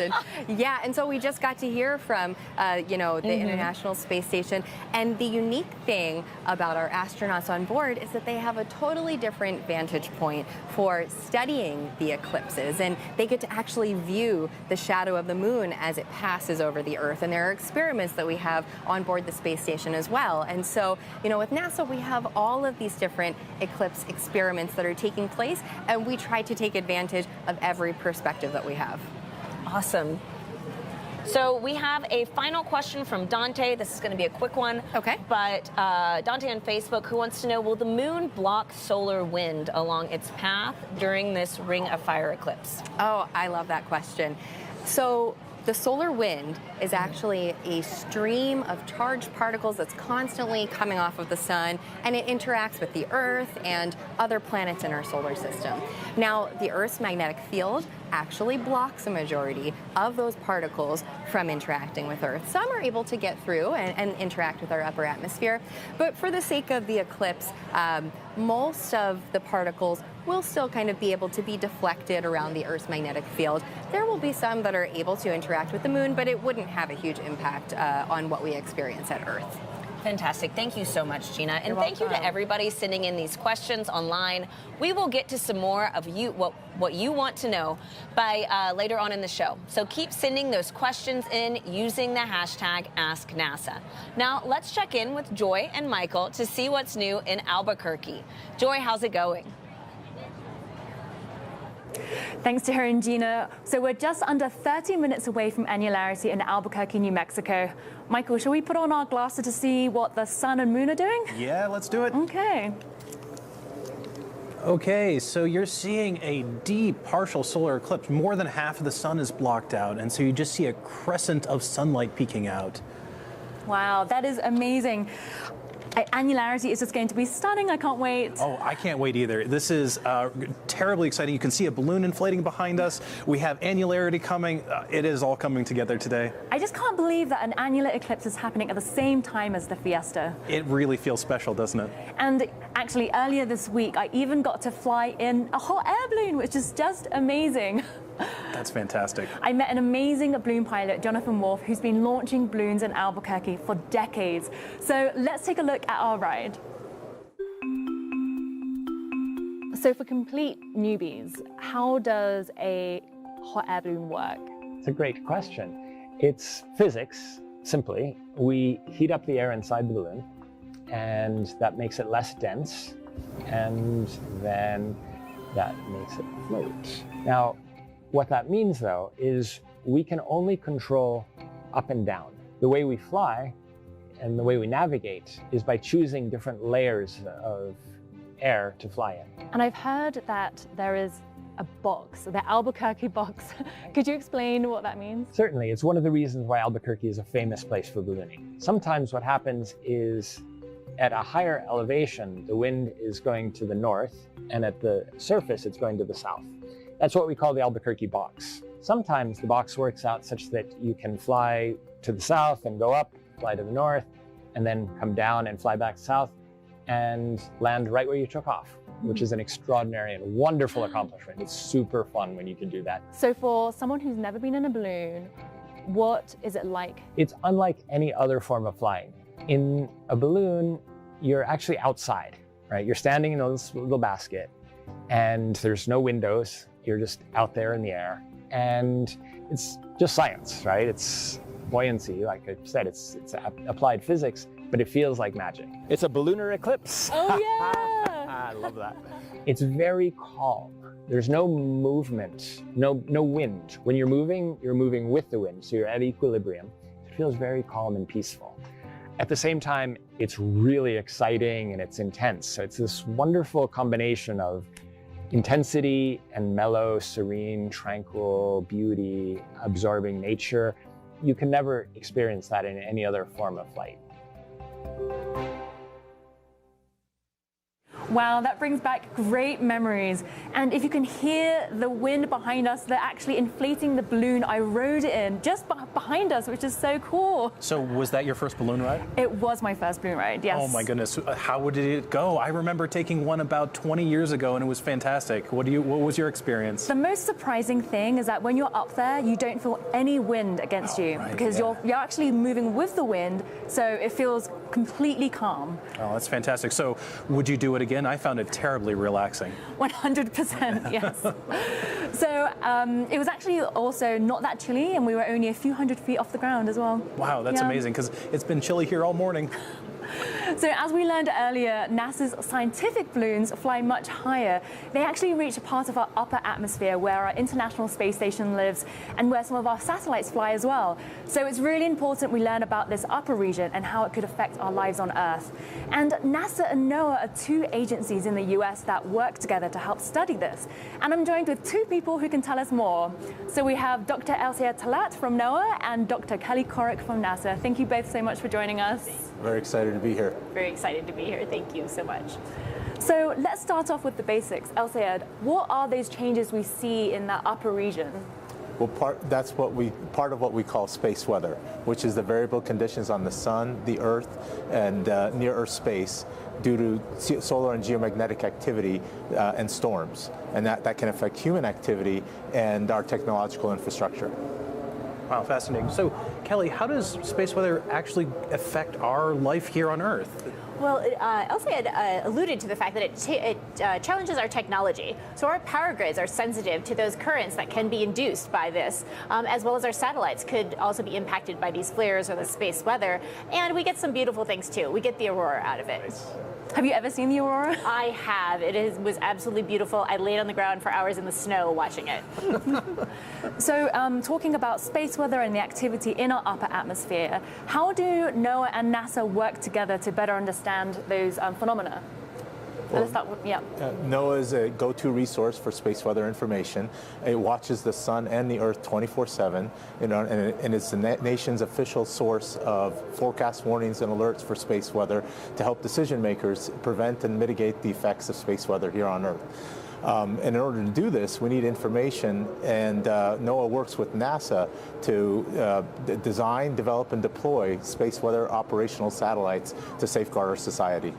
[SPEAKER 2] Yeah, and so we just got to hear from the International Space Station, and the unique thing about our astronauts on board is that they have a totally different vantage point for studying the eclipses, and they get to actually view the shadow of the moon as it passes over the Earth. And there are experiments that we have on board the space station as well. And so, with NASA, we have all of these different eclipse experiments that are taking place, and we try to take advantage of every perspective that we have.
[SPEAKER 1] Awesome. So we have a final question from Dante. This is going to be a quick one.
[SPEAKER 2] Okay.
[SPEAKER 1] But Dante on Facebook, who wants to know, will the moon block solar wind along its path during this Ring of Fire eclipse?
[SPEAKER 2] Oh, I love that question. So the solar wind is actually a stream of charged particles that's constantly coming off of the sun, and it interacts with the Earth and other planets in our solar system. Now, the Earth's magnetic field actually blocks a majority of those particles from interacting with Earth. Some are able to get through and interact with our upper atmosphere, but for the sake of the eclipse, most of the particles will still kind of be able to be deflected around the Earth's magnetic field. There will be some that are able to interact with the moon, but it wouldn't have a huge impact on what we experience at Earth.
[SPEAKER 1] Fantastic. Thank you so much, Gina. And
[SPEAKER 2] You're
[SPEAKER 1] thank you to
[SPEAKER 2] welcome.
[SPEAKER 1] everybody sending in these questions online. We will get to some more of what you want to know by later on in the show. So keep sending those questions in using the hashtag AskNASA. Now let's check in with Joy and Michael to see what's new in Albuquerque. Joy, how's it going?
[SPEAKER 6] Thanks to her and Gina. So we're just under 30 minutes away from Annularity in Albuquerque, New Mexico. Michael, shall we put on our glasses to see what the sun and moon are doing?
[SPEAKER 7] Yeah, let's do it.
[SPEAKER 6] Okay.
[SPEAKER 7] Okay, so you're seeing a deep partial solar eclipse. More than half of the sun is blocked out, and so you just see a crescent of sunlight peeking out.
[SPEAKER 6] Wow, that is amazing. Annularity is just going to be stunning. I can't wait.
[SPEAKER 7] Oh, I can't wait either. This is terribly exciting. You can see a balloon inflating behind us. We have annularity coming. It is all coming together today.
[SPEAKER 6] I just can't believe that an annular eclipse is happening at the same time as the fiesta.
[SPEAKER 7] It really feels special, doesn't it?
[SPEAKER 6] And actually, earlier this week, I even got to fly in a hot air balloon, which is just amazing.
[SPEAKER 7] That's fantastic.
[SPEAKER 6] I met an amazing balloon pilot, Jonathan Wolf, who's been launching balloons in Albuquerque for decades. So let's take a look at our ride. So for complete newbies, how does a hot air balloon work?
[SPEAKER 17] It's a great question. It's physics, simply. We heat up the air inside the balloon, and that makes it less dense, and then that makes it float. Now, what that means, though, is we can only control up and down. The way we fly and the way we navigate is by choosing different layers of air to fly in.
[SPEAKER 6] And I've heard that there is a box, the Albuquerque box. Could you explain what that means?
[SPEAKER 17] Certainly. It's one of the reasons why Albuquerque is a famous place for ballooning. Sometimes what happens is at a higher elevation, the wind is going to the north, and at the surface, it's going to the south. That's what we call the Albuquerque box. Sometimes the box works out such that you can fly to the south and go up, fly to the north, and then come down and fly back south and land right where you took off, which is an extraordinary and wonderful accomplishment. It's super fun when you can do that.
[SPEAKER 6] So for someone who's never been in a balloon, what is it like?
[SPEAKER 17] It's unlike any other form of flying. In a balloon, you're actually outside, right? You're standing in a little basket, and there's no windows. You're just out there in the air, and it's just science, right? It's buoyancy, like I said, it's applied physics, but it feels like magic. It's a ballooner eclipse.
[SPEAKER 6] Oh yeah!
[SPEAKER 17] I love that. It's very calm. There's no movement, no wind. When you're moving with the wind, so you're at equilibrium. It feels very calm and peaceful. At the same time, it's really exciting and it's intense. So it's this wonderful combination of intensity and mellow, serene, tranquil beauty, absorbing nature. You can never experience that in any other form of flight.
[SPEAKER 6] Wow, that brings back great memories. And if you can hear the wind behind us, they're actually inflating the balloon I rode in just behind us, which is so cool.
[SPEAKER 7] So was that your first balloon ride?
[SPEAKER 6] It was my first balloon ride, yes.
[SPEAKER 7] Oh my goodness, how did it go? I remember taking one about 20 years ago and it was fantastic. What was your experience?
[SPEAKER 6] The most surprising thing is that when you're up there, you don't feel any wind against you because you're actually moving with the wind, so it feels completely calm.
[SPEAKER 7] Oh, that's fantastic. So would you do it again? I found it terribly relaxing.
[SPEAKER 6] 100%, yes. So it was actually also not that chilly, and we were only a few hundred feet off the ground as well.
[SPEAKER 7] Wow, that's amazing, because it's been chilly here all morning.
[SPEAKER 6] So as we learned earlier, NASA's scientific balloons fly much higher. They actually reach a part of our upper atmosphere where our International Space Station lives and where some of our satellites fly as well. So it's really important we learn about this upper region and how it could affect our lives on Earth. And NASA and NOAA are two agencies in the US that work together to help study this. And I'm joined with two people who can tell us more. So we have Dr. Elsia Talat from NOAA and Dr. Kelly Corrick from NASA. Thank you both so much for joining us.
[SPEAKER 18] Very excited to be here.
[SPEAKER 6] Very excited to be here. Thank you so much. So let's start off with the basics. Elsia, what are those changes we see in that upper region?
[SPEAKER 18] Well, part of what we call space weather, which is the variable conditions on the sun, the Earth, and near Earth space due to solar and geomagnetic activity and storms. And that can affect human activity and our technological infrastructure.
[SPEAKER 7] Wow, fascinating. So, Kelly, how does space weather actually affect our life here on Earth?
[SPEAKER 19] Well, Elsa had alluded to the fact that it challenges our technology. So our power grids are sensitive to those currents that can be induced by this, as well as our satellites could also be impacted by these flares or the space weather. And we get some beautiful things too. We get the aurora out of it.
[SPEAKER 6] Have you ever seen the aurora?
[SPEAKER 19] I have. It was absolutely beautiful. I laid on the ground for hours in the snow watching it.
[SPEAKER 6] So talking about space weather and the activity in our upper atmosphere, how do NOAA and NASA work together to better understand those phenomena? Let's start with,
[SPEAKER 18] NOAA is a go-to resource for space weather information. It watches the sun and the earth 24/7, and it's the nation's official source of forecast warnings and alerts for space weather to help decision makers prevent and mitigate the effects of space weather here on Earth. And in order to do this, we need information, and NOAA works with NASA to design, develop, and deploy space weather operational satellites to safeguard our society.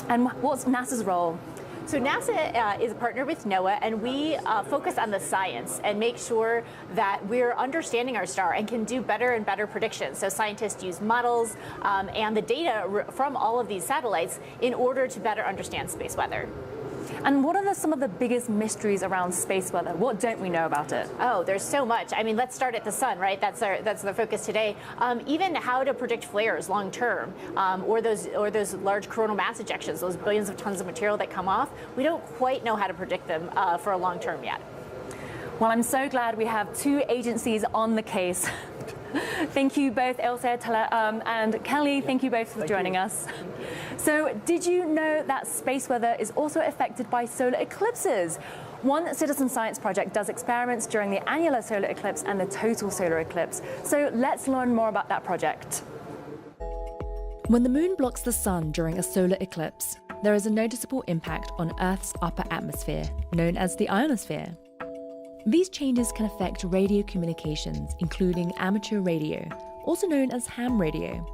[SPEAKER 6] And what's NASA's role?
[SPEAKER 19] So NASA is a partner with NOAA, and we focus on the science and make sure that we're understanding our star and can do better and better predictions. So scientists use models and the data from all of these satellites in order to better understand space weather.
[SPEAKER 6] And what are some of the biggest mysteries around space weather? What don't we know about it?
[SPEAKER 19] Oh, there's so much. I mean, let's start at the sun, right? That's the focus today. Even how to predict flares long term, or those large coronal mass ejections, those billions of tons of material that come off. We don't quite know how to predict them for a long term yet.
[SPEAKER 6] Well, I'm so glad we have two agencies on the case. Thank you both, Elsa and Kelly. Thank you both for joining us. So, did you know that space weather is also affected by solar eclipses? One citizen science project does experiments during the annular solar eclipse and the total solar eclipse. So, let's learn more about that project.
[SPEAKER 20] When the moon blocks the sun during a solar eclipse, there is a noticeable impact on Earth's upper atmosphere, known as the ionosphere. These changes can affect radio communications, including amateur radio, also known as ham radio.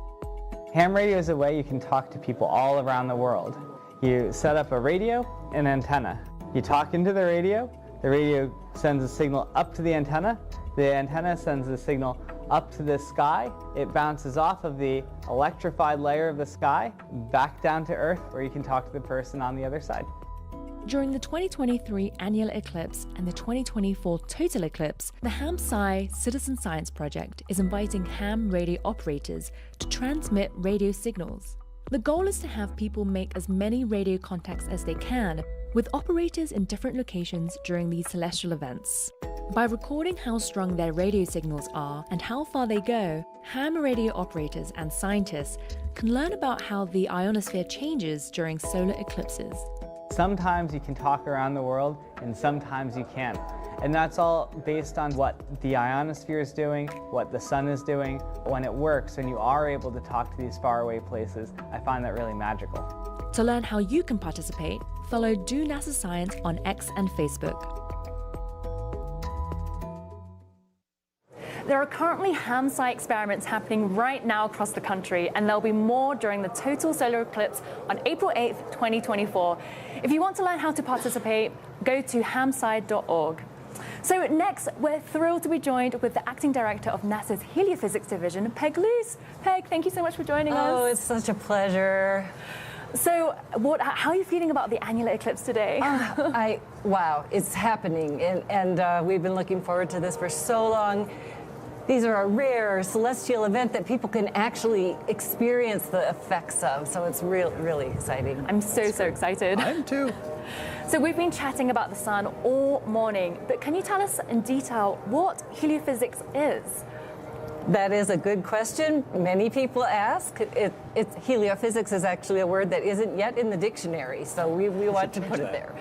[SPEAKER 21] Ham radio is a way you can talk to people all around the world. You set up a radio and antenna. You talk into the radio sends a signal up to the antenna sends a signal up to the sky. It bounces off of the electrified layer of the sky back down to Earth, where you can talk to the person on the other side.
[SPEAKER 20] During the 2023 annular eclipse and the 2024 total eclipse, the Ham-Sci Citizen Science Project is inviting ham radio operators to transmit radio signals. The goal is to have people make as many radio contacts as they can with operators in different locations during these celestial events. By recording how strong their radio signals are and how far they go, ham radio operators and scientists can learn about how the ionosphere changes during solar eclipses.
[SPEAKER 21] Sometimes you can talk around the world, and sometimes you can't. And that's all based on what the ionosphere is doing, what the sun is doing. When it works, and you are able to talk to these faraway places, I find that really magical.
[SPEAKER 20] To learn how you can participate, follow Do NASA Science on X and Facebook.
[SPEAKER 6] There are currently ham-sci experiments happening right now across the country, and there'll be more during the total solar eclipse on April 8th, 2024. If you want to learn how to participate, go to hamsci.org. So next, we're thrilled to be joined with the acting director of NASA's Heliophysics Division, Peg Luce. Peg, thank you so much for joining us.
[SPEAKER 22] Oh, it's such a pleasure.
[SPEAKER 6] So, how are you feeling about the annular eclipse today?
[SPEAKER 22] Wow, it's happening, and we've been looking forward to this for so long. These are a rare celestial event that people can actually experience the effects of, so it's really exciting.
[SPEAKER 6] I'm so excited.
[SPEAKER 7] I am too.
[SPEAKER 6] So we've been chatting about the sun all morning, but can you tell us in detail what heliophysics is?
[SPEAKER 22] That is a good question. Many people ask. Heliophysics is actually a word that isn't yet in the dictionary, so we want to put it there.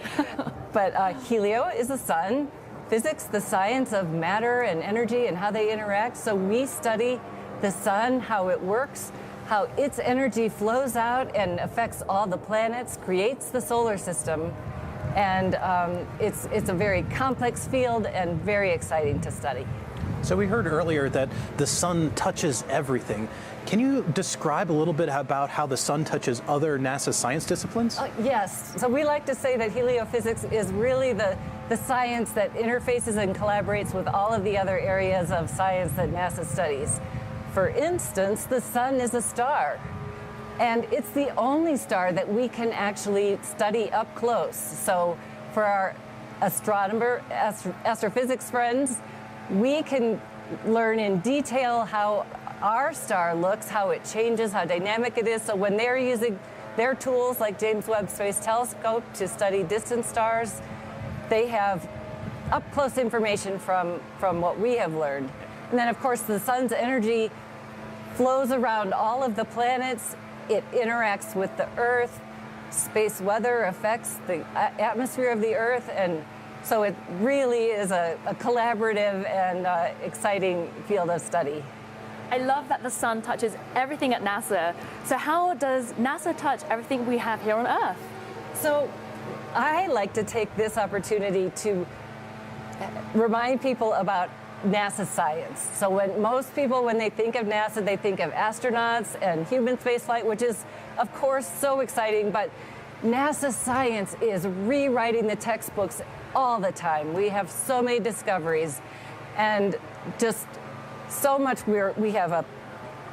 [SPEAKER 22] But helio is the sun. Physics, the science of matter and energy and how they interact. So we study the sun, how it works, how its energy flows out and affects all the planets, creates the solar system. And it's a very complex field and very exciting to study.
[SPEAKER 7] So we heard earlier that the sun touches everything. Can you describe a little bit about how the sun touches other NASA science disciplines?
[SPEAKER 22] Yes. So we like to say that heliophysics is really the science that interfaces and collaborates with all of the other areas of science that NASA studies. For instance, the sun is a star. And it's the only star that we can actually study up close. So for our astrophysics friends, we can learn in detail how our star looks, how it changes, how dynamic it is. So when they're using their tools like James Webb Space Telescope to study distant stars, they have up-close information from what we have learned. And then, of course, the sun's energy flows around all of the planets. It interacts with the Earth. Space weather affects the atmosphere of the Earth. And so it really is a collaborative and exciting field of study.
[SPEAKER 6] I love that the sun touches everything at NASA. So how does NASA touch everything we have here on Earth?
[SPEAKER 22] So I like to take this opportunity to remind people about NASA science. So most people, when they think of NASA, they think of astronauts and human spaceflight, which is, of course, so exciting. But NASA science is rewriting the textbooks all the time. We have so many discoveries and just so much. We have a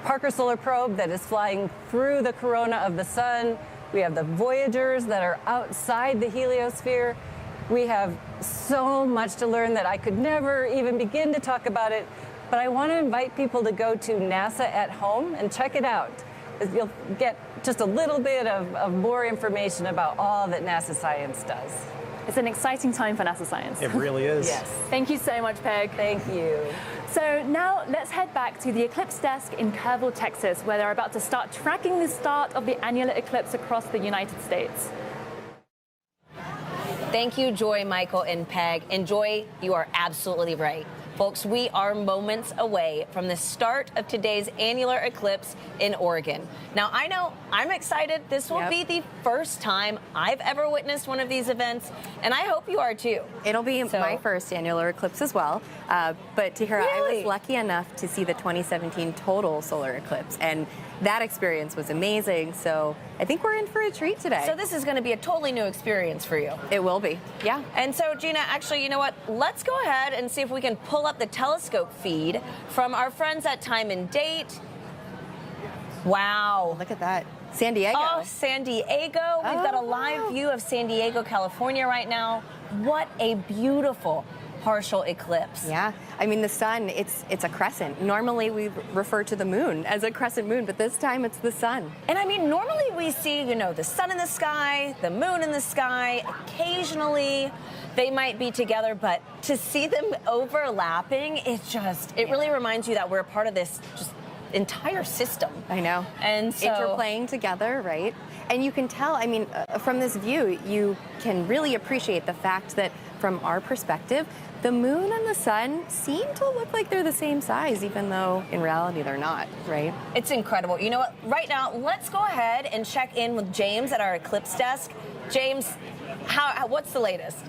[SPEAKER 22] Parker Solar Probe that is flying through the corona of the sun. We have the Voyagers that are outside the heliosphere. We have so much to learn that I could never even begin to talk about it, but I want to invite people to go to NASA at Home and check it out. You'll get just a little bit of more information about all that NASA science does.
[SPEAKER 6] It's an exciting time for NASA science.
[SPEAKER 7] It really is.
[SPEAKER 22] Yes.
[SPEAKER 6] Thank you so much, Peg.
[SPEAKER 22] Thank you.
[SPEAKER 6] So now let's head back to the eclipse desk in Kerrville, Texas, where they're about to start tracking the start of the annular eclipse across the United States.
[SPEAKER 1] Thank you, Joy, Michael, and Peg. And Joy, you are absolutely right. Folks, we are moments away from the start of today's annular eclipse in Oregon. Now, I know I'm excited. This will be the first time I've ever witnessed one of these events, and I hope you are too.
[SPEAKER 2] It'll be my first annular eclipse as well. But Tahira, I was lucky enough to see the 2017 total solar eclipse, and that experience was amazing. So I think we're in for a treat today.
[SPEAKER 1] So this is going to be a totally new experience for you.
[SPEAKER 2] It will be, yeah.
[SPEAKER 1] And so, Gina, actually, you know what? Let's go ahead and see if we can pull up the telescope feed from our friends at Time and Date. Wow.
[SPEAKER 2] Look at that. San Diego.
[SPEAKER 1] Oh, San Diego. We've got a live view of San Diego, California right now. What a beautiful partial eclipse.
[SPEAKER 2] Yeah, I mean the sun, it's a crescent. Normally we refer to the moon as a crescent moon, but this time it's the sun.
[SPEAKER 1] And I mean, normally we see, you know, the sun in the sky, the moon in the sky. Occasionally they might be together, but to see them overlapping, it really reminds you that we're a part of this just entire system.
[SPEAKER 2] I know.
[SPEAKER 1] And so
[SPEAKER 2] interplaying together, right? And you can tell, I mean, from this view, you can really appreciate the fact that from our perspective, the moon and the sun seem to look like they're the same size, even though in reality they're not, right?
[SPEAKER 1] It's incredible. You know what? Right now, let's go ahead and check in with James at our eclipse desk. James, what's the latest?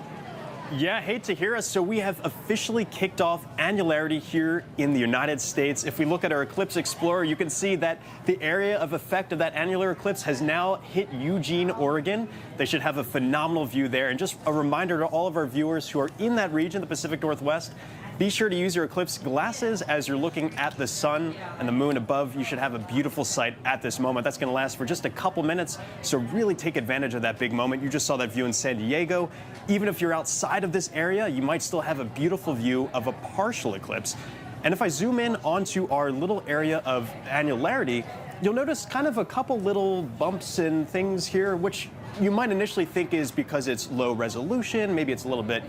[SPEAKER 3] Yeah, hate to hear us. So we have officially kicked off annularity here in the United States. If we look at our Eclipse Explorer, you can see that the area of effect of that annular eclipse has now hit Eugene, Oregon. They should have a phenomenal view there. And just a reminder to all of our viewers who are in that region, the Pacific Northwest, be sure to use your eclipse glasses as you're looking at the sun and the moon above. You should have a beautiful sight at this moment. That's going to last for just a couple minutes, so really take advantage of that big moment. You just saw that view in San Diego. Even if you're outside of this area, you might still have a beautiful view of a partial eclipse. And if I zoom in onto our little area of annularity, you'll notice kind of a couple little bumps and things here, which you might initially think is because it's low resolution. Maybe it's a little bit,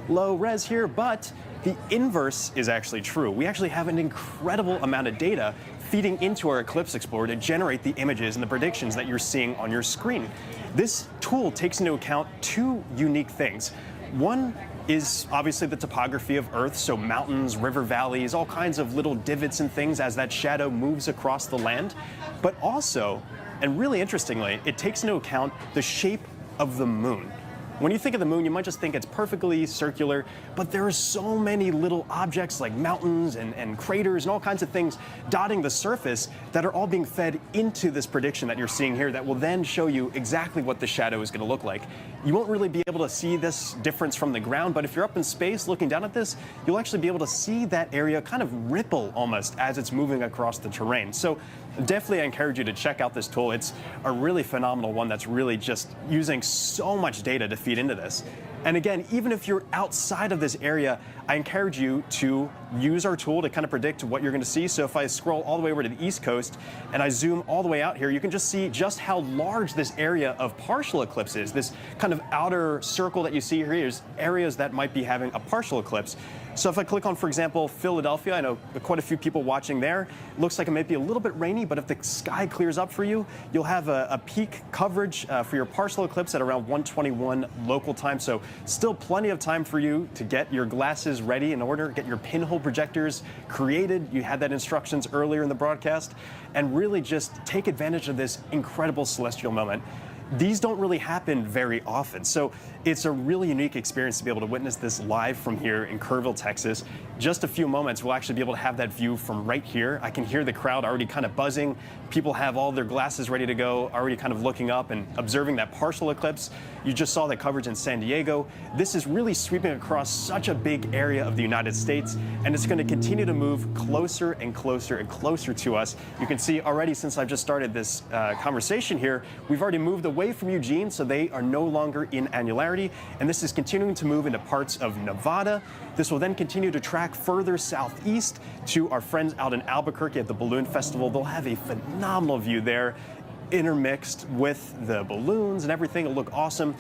[SPEAKER 3] low res here, but the inverse is actually true. We actually have an incredible amount of data feeding into our Eclipse Explorer to generate the images and the predictions that you're seeing on your screen. This tool takes into account two unique things. One is obviously the topography of Earth, so mountains, river valleys, all kinds of little divots and things as that shadow moves across the land. But also, and really interestingly, it takes into account the shape of the moon. When you think of the moon, you might just think it's perfectly circular, but there are so many little objects like mountains and craters and all kinds of things dotting the surface that are all being fed into this prediction that you're seeing here that will then show you exactly what the shadow is going to look like. You won't really be able to see this difference from the ground, but if you're up in space looking down at this, you'll actually be able to see that area kind of ripple almost as it's moving across the terrain. So definitely I encourage you to check out this tool. It's a really phenomenal one that's really just using so much data to feed into this. And again, even if you're outside of this area, I encourage you to use our tool to kind of predict what you're going to see. So if I scroll all the way over to the East Coast and I zoom all the way out here, you can just see just how large this area of partial eclipse is. This kind of outer circle that you see here is areas that might be having a partial eclipse. So if I click on, for example, Philadelphia, I know quite a few people watching there. It looks like it might be a little bit rainy, but if the sky clears up for you, you'll have a peak coverage for your partial eclipse at around 1:21 local time. So still plenty of time for you to get your glasses ready in order, get your pinhole projectors created. You had that instructions earlier in the broadcast, and really just take advantage of this incredible celestial moment. These don't really happen very often, so it's a really unique experience to be able to witness this live from here in Kerrville, Texas. Just a few moments, we'll actually be able to have that view from right here. I can hear the crowd already kind of buzzing. People have all their glasses ready to go, already kind of looking up and observing that partial eclipse. You just saw the coverage in San Diego. This is really sweeping across such a big area of the United States, and it's going to continue to move closer and closer and closer to us. You can see already since I've just started this conversation here, we've already moved away from Eugene, so they are no longer in annularity, and this is continuing to move into parts of Nevada. This will then continue to track further southeast to our friends out in Albuquerque at the Balloon Festival. They'll have a phenomenal view there, intermixed with the balloons and everything. It'll look awesome.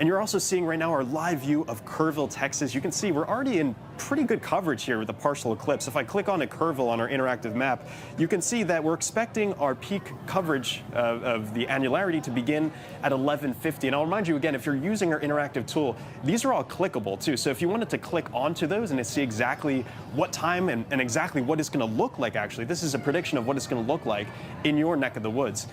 [SPEAKER 3] And you're also seeing right now our live view of Kerrville, Texas. You can see we're already in pretty good coverage here with the partial eclipse. If I click on Kerrville on our interactive map, you can see that we're expecting our peak coverage of the annularity to begin at 11:50. And I'll remind you again, if you're using our interactive tool, these are all clickable too. So if you wanted to click onto those and to see exactly what time and exactly what it's going to look like, actually, this is a prediction of what it's going to look like in your neck of the woods.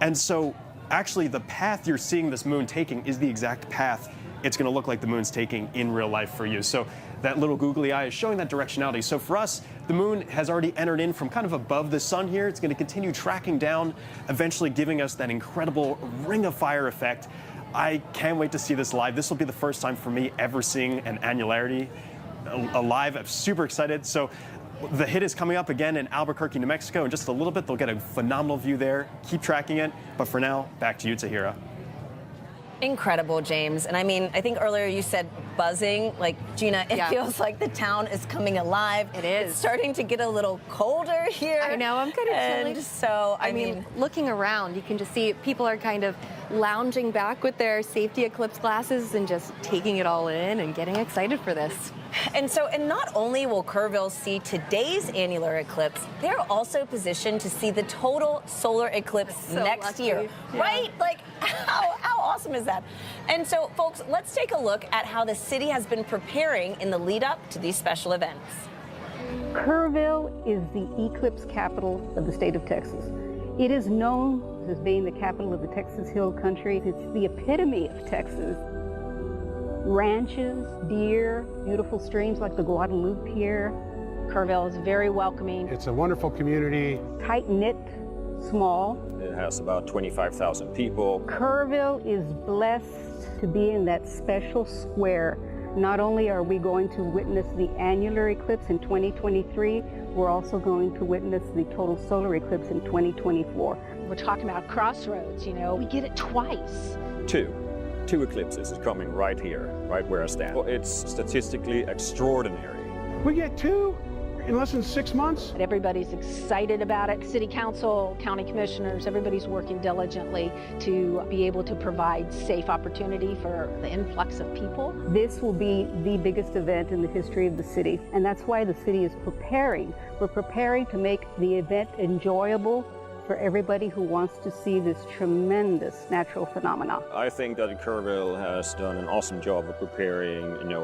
[SPEAKER 3] And so actually, the path you're seeing this moon taking is the exact path it's going to look like the moon's taking in real life for you. So that little googly eye is showing that directionality. So for us, the moon has already entered in from kind of above the sun here. It's going to continue tracking down, eventually giving us that incredible ring of fire effect. I can't wait to see this live. This will be the first time for me ever seeing an annularity live. I'm super excited. So the hit is coming up again in Albuquerque, New Mexico. In just a little bit, they'll get a phenomenal view there. Keep tracking it. But for now, back to you, Tahira.
[SPEAKER 1] Incredible, James. And I mean, I think earlier you said buzzing. Like, Gina, it feels like the town is coming alive.
[SPEAKER 2] It is.
[SPEAKER 1] It's starting to get a little colder here.
[SPEAKER 2] I know, I'm kind of chilly.
[SPEAKER 1] And so,
[SPEAKER 2] I mean, looking around, you can just see people are kind of lounging back with their safety eclipse glasses and just taking it all in and getting excited for this.
[SPEAKER 1] And not only will Kerrville see today's annular eclipse, they're also positioned to see the total solar eclipse next year, right? Like, how awesome is that? And so, folks, let's take a look at how the city has been preparing in the lead up to these special events.
[SPEAKER 4] Kerrville is the eclipse capital of the state of Texas. It is known as being the capital of the Texas Hill Country. It's the epitome of Texas. Ranches, deer, beautiful streams like the Guadalupe here. Kerrville is very welcoming.
[SPEAKER 5] It's a wonderful community.
[SPEAKER 4] Tight-knit, small.
[SPEAKER 23] It has about 25,000 people.
[SPEAKER 4] Kerrville is blessed to be in that special square. Not only are we going to witness the annular eclipse in 2023, we're also going to witness the total solar eclipse in 2024.
[SPEAKER 24] We're talking about crossroads, you know, we get it twice.
[SPEAKER 23] Two eclipses is coming right here, right where I stand. Well, it's statistically extraordinary.
[SPEAKER 5] We get two in less than 6 months.
[SPEAKER 24] Everybody's excited about it. City council, county commissioners, everybody's working diligently to be able to provide safe opportunity for the influx of people.
[SPEAKER 4] This will be the biggest event in the history of the city, and that's why the city is preparing. We're preparing to make the event enjoyable for everybody who wants to see this tremendous natural phenomena.
[SPEAKER 23] I think that Kerrville has done an awesome job of preparing,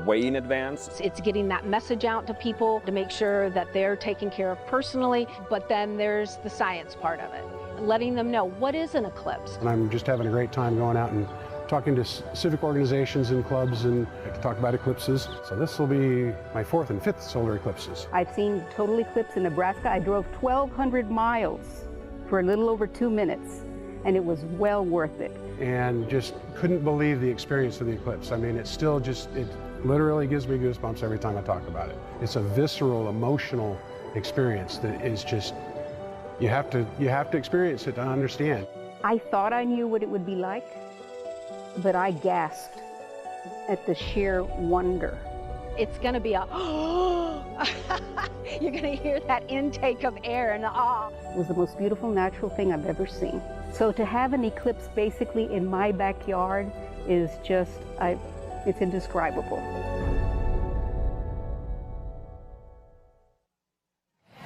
[SPEAKER 23] way in advance.
[SPEAKER 24] It's getting that message out to people to make sure that they're taken care of personally, but then there's the science part of it, letting them know what is an eclipse.
[SPEAKER 5] And I'm just having a great time going out and talking to civic organizations and clubs and to talk about eclipses. So this will be my 4th and 5th solar eclipses.
[SPEAKER 4] I've seen total eclipse in Nebraska. I drove 1,200 miles for a little over 2 minutes, and it was well worth it.
[SPEAKER 5] And just couldn't believe the experience of the eclipse. I mean, it literally gives me goosebumps every time I talk about it. It's a visceral, emotional experience that is just, you have to experience it to understand.
[SPEAKER 4] I thought I knew what it would be like, but I gasped at the sheer wonder. It's going to be a, you're going to hear that intake of air and awe. It was the most beautiful natural thing I've ever seen. So to have an eclipse basically in my backyard is just, it's indescribable.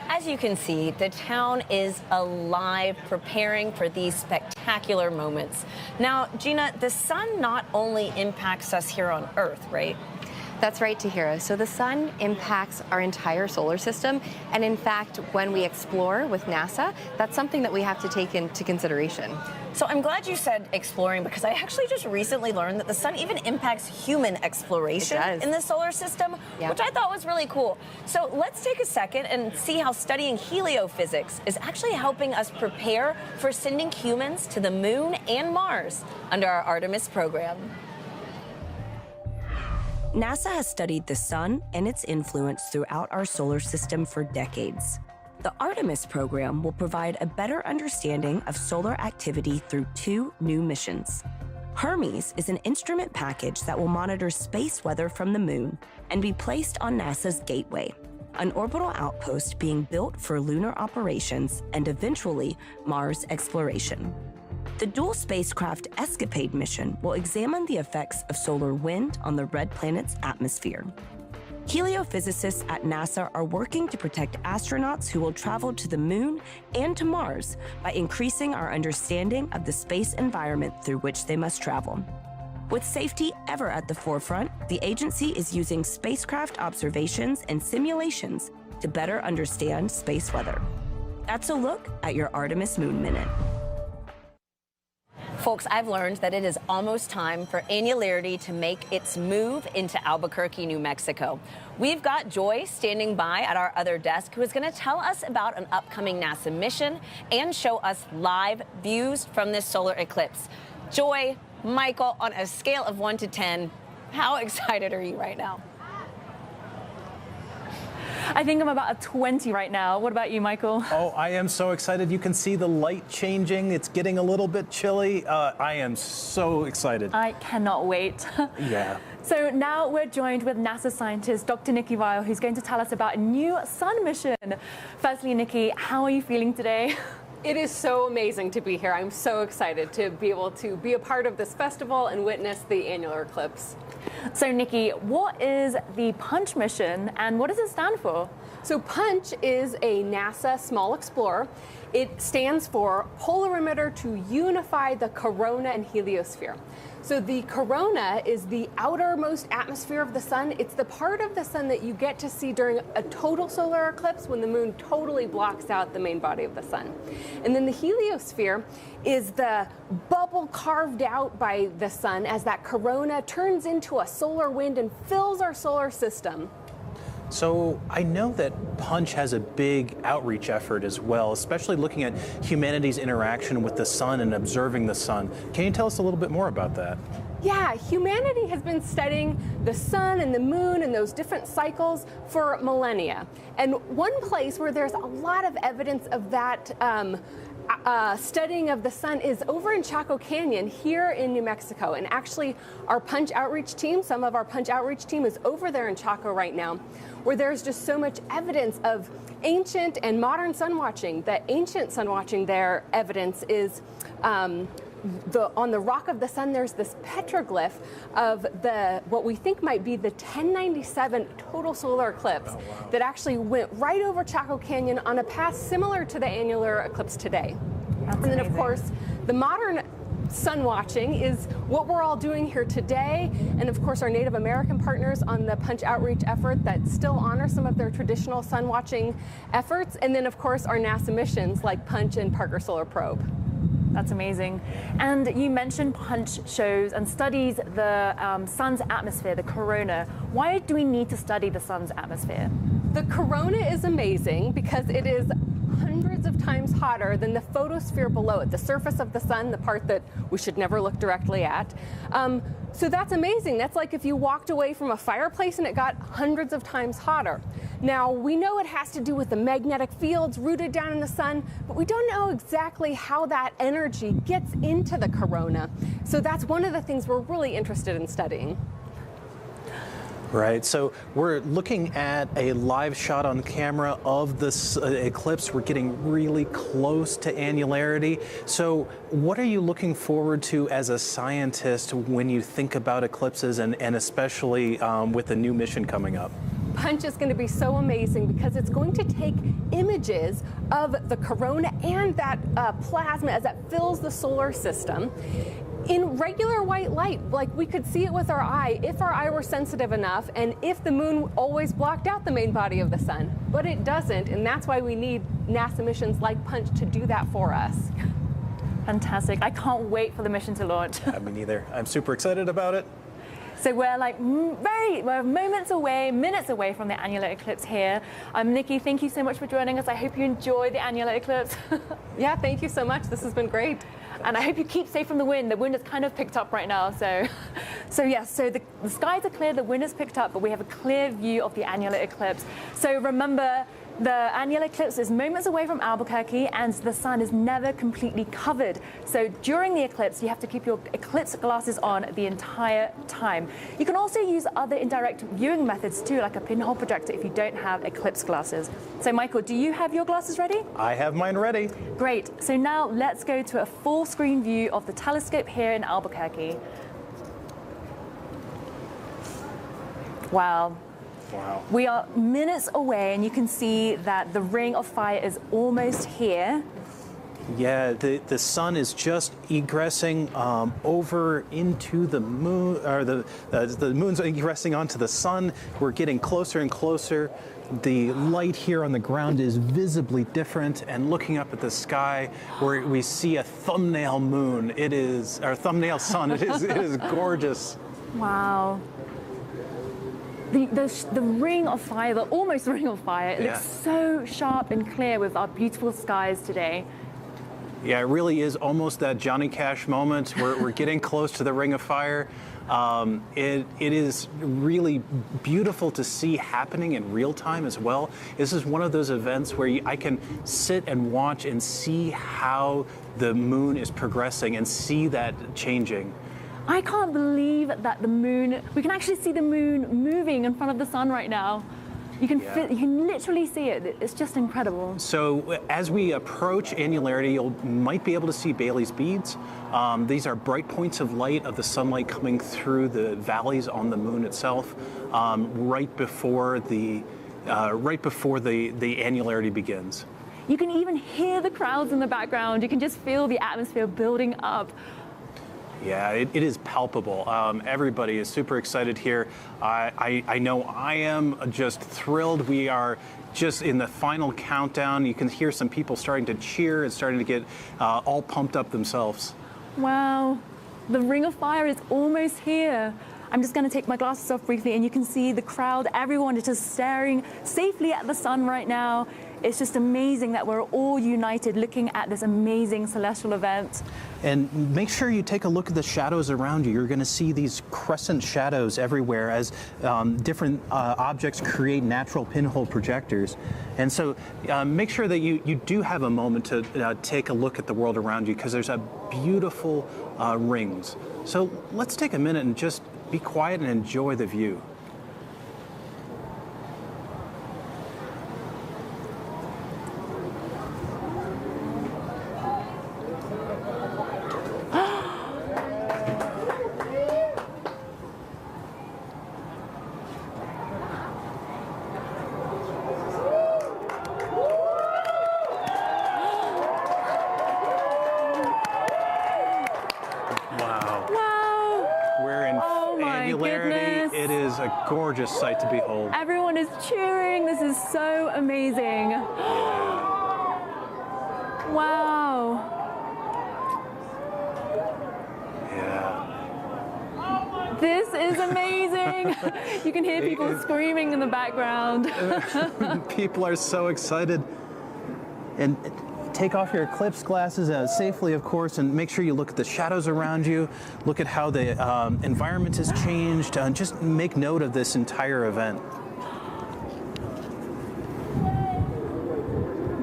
[SPEAKER 1] As you can see, the town is alive, preparing for these spectacular moments. Now, Gina, the sun not only impacts us here on Earth, right?
[SPEAKER 2] That's right, Tahira. So the sun impacts our entire solar system. And in fact, when we explore with NASA, that's something that we have to take into consideration.
[SPEAKER 1] So I'm glad you said exploring, because I actually just recently learned that the sun even impacts human exploration in the solar system, which I thought was really cool. So let's take a second and see how studying heliophysics is actually helping us prepare for sending humans to the moon and Mars under our Artemis program.
[SPEAKER 8] NASA has studied the sun and its influence throughout our solar system for decades. The Artemis program will provide a better understanding of solar activity through 2 new missions. Hermes is an instrument package that will monitor space weather from the moon and be placed on NASA's Gateway, an orbital outpost being built for lunar operations and eventually Mars exploration. The dual spacecraft Escapade mission will examine the effects of solar wind on the red planet's atmosphere. Heliophysicists at NASA are working to protect astronauts who will travel to the moon and to Mars by increasing our understanding of the space environment through which they must travel. With safety ever at the forefront, the agency is using spacecraft observations and simulations to better understand space weather. That's a look at your Artemis Moon Minute.
[SPEAKER 1] Folks, I've learned that it is almost time for Annularity to make its move into Albuquerque, New Mexico. We've got Joy standing by at our other desk, who is going to tell us about an upcoming NASA mission and show us live views from this solar eclipse. Joy, Michael, on a scale of 1 to 10, how excited are you right now?
[SPEAKER 6] I think I'm about a 20 right now. What about you, Michael?
[SPEAKER 7] Oh, I am so excited. You can see the light changing. It's getting a little bit chilly. I am so excited.
[SPEAKER 6] I cannot wait.
[SPEAKER 7] Yeah.
[SPEAKER 6] So now we're joined with NASA scientist Dr. Nikki Weil, who's going to tell us about a new sun mission. Firstly, Nikki, how are you feeling today?
[SPEAKER 9] It is so amazing to be here. I'm so excited to be able to be a part of this festival and witness the annular eclipse.
[SPEAKER 6] So Nikki, what is the PUNCH mission and what does it stand for?
[SPEAKER 9] So PUNCH is a NASA Small Explorer. It stands for Polarimeter to Unify the Corona and Heliosphere. So the corona is the outermost atmosphere of the sun. It's the part of the sun that you get to see during a total solar eclipse when the moon totally blocks out the main body of the sun. And then the heliosphere is the bubble carved out by the sun as that corona turns into a solar wind and fills our solar system.
[SPEAKER 7] So I know that PUNCH has a big outreach effort as well, especially looking at humanity's interaction with the sun and observing the sun. Can you tell us a little bit more about that?
[SPEAKER 9] Yeah, humanity has been studying the sun and the moon and those different cycles for millennia. And one place where there's a lot of evidence of that studying of the sun is over in Chaco Canyon here in New Mexico. And actually our PUNCH outreach team, some of our PUNCH outreach team is over there in Chaco right now, where there's just so much evidence of ancient and modern sun watching. The ancient sun watching there evidence is on the rock of the sun, there's this petroglyph of what we think might be the 1097 total solar eclipse that actually went right over Chaco Canyon on a path similar to the annular eclipse today. And then, of course, the modern sun watching is what we're all doing here today, and of course our Native American partners on the PUNCH outreach effort that still honor some of their traditional sun watching efforts, and then of course our NASA missions like PUNCH and Parker Solar Probe.
[SPEAKER 6] That's amazing. And you mentioned Punch shows and studies the sun's atmosphere, the corona. Why do we need to study the sun's atmosphere?
[SPEAKER 9] The corona is amazing because it is hundreds of times hotter than the photosphere below it, the surface of the sun, the part that we should never look directly at. So that's amazing. That's like if you walked away from a fireplace and it got hundreds of times hotter. Now, we know it has to do with the magnetic fields rooted down in the sun, but we don't know exactly how that energy gets into the corona. So that's one of the things we're really interested in studying.
[SPEAKER 7] Right, so we're looking at a live shot on camera of this eclipse. We're getting really close to annularity. So what are you looking forward to as a scientist when you think about eclipses and especially with the new mission coming up?
[SPEAKER 9] Punch is going to be so amazing because it's going to take images of the corona and that plasma as it fills the solar system in regular white light, like we could see it with our eye if our eye were sensitive enough and if the moon always blocked out the main body of the sun. But it doesn't, and that's why we need NASA missions like Punch to do that for us.
[SPEAKER 6] Fantastic. I can't wait for the mission to launch.
[SPEAKER 7] Me neither. I'm super excited about it.
[SPEAKER 6] So we're like we're moments away, minutes away from the annular eclipse here. Nikki, thank you so much for joining us. I hope you enjoy the annular eclipse.
[SPEAKER 9] Yeah, thank you so much. This has been great.
[SPEAKER 6] And I hope you keep safe from the wind. The wind is kind of picked up right now. So yes, so the skies are clear, the wind is picked up, but we have a clear view of the annular eclipse. So remember, the annular eclipse is moments away from Albuquerque and the sun is never completely covered. So during the eclipse, you have to keep your eclipse glasses on the entire time. You can also use other indirect viewing methods too, like a pinhole projector if you don't have eclipse glasses. So Michael, do you have your glasses ready?
[SPEAKER 7] I have mine ready.
[SPEAKER 6] Great. So now let's go to a full screen view of the telescope here in Albuquerque. Wow.
[SPEAKER 7] Wow.
[SPEAKER 6] We are minutes away and you can see that the ring of fire is almost here.
[SPEAKER 7] Yeah, the sun is just egressing over into the moon, or the moon's egressing onto the sun. We're getting closer and closer. The light here on the ground is visibly different, and looking up at the sky, where we see a thumbnail moon. It is our thumbnail sun. It is gorgeous.
[SPEAKER 6] Wow. The ring of fire, the almost ring of fire, it looks so sharp and clear with our beautiful skies today.
[SPEAKER 7] Yeah, it really is almost that Johnny Cash moment. We're getting close to the ring of fire. It is really beautiful to see happening in real time as well. This is one of those events where I can sit and watch and see how the moon is progressing and see that changing.
[SPEAKER 6] I can't believe that the moon, we can actually see the moon moving in front of the sun right now. You can literally see it. It's just incredible.
[SPEAKER 7] So as we approach annularity, you might be able to see Bailey's beads. These are bright points of light of the sunlight coming through the valleys on the moon itself, right before the annularity begins.
[SPEAKER 6] You can even hear the crowds in the background. You can just feel the atmosphere building up.
[SPEAKER 7] Yeah, it is palpable. Everybody is super excited here. I know I am just thrilled. We are just in the final countdown. You can hear some people starting to cheer and starting to get all pumped up themselves.
[SPEAKER 6] Wow, the ring of fire is almost here. I'm just going to take my glasses off briefly, and you can see the crowd. Everyone is just staring safely at the sun right now. It's just amazing that we're all united looking at this amazing celestial event.
[SPEAKER 7] And make sure you take a look at the shadows around you. You're going to see these crescent shadows everywhere as different objects create natural pinhole projectors. And so make sure that you do have a moment to take a look at the world around you, because there's a beautiful rings. So let's take a minute and just be quiet and enjoy the view. It is a gorgeous sight to behold.
[SPEAKER 6] Everyone is cheering. This is so amazing. Wow. This is amazing. You can hear people screaming in the background.
[SPEAKER 7] People are so excited. And take off your eclipse glasses safely, of course, and make sure you look at the shadows around you, look at how the environment has changed, and just make note of this entire event.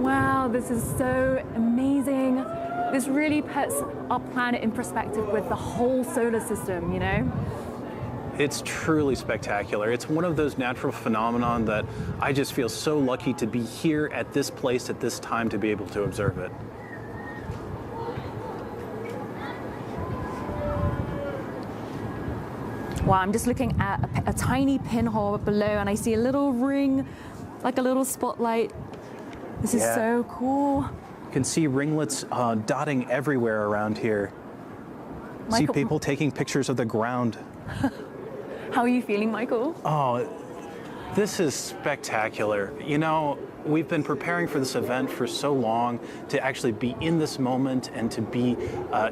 [SPEAKER 6] Wow, this is so amazing. This really puts our planet in perspective with the whole solar system, you know?
[SPEAKER 7] It's truly spectacular. It's one of those natural phenomenon that I just feel so lucky to be here at this place at this time to be able to observe it.
[SPEAKER 6] Wow, I'm just looking at a tiny pinhole below and I see a little ring, like a little spotlight. This is so cool.
[SPEAKER 7] You can see ringlets dotting everywhere around here. See people taking pictures of the ground.
[SPEAKER 6] How are you feeling, Michael?
[SPEAKER 7] Oh, this is spectacular. You know, we've been preparing for this event for so long. To actually be in this moment and to be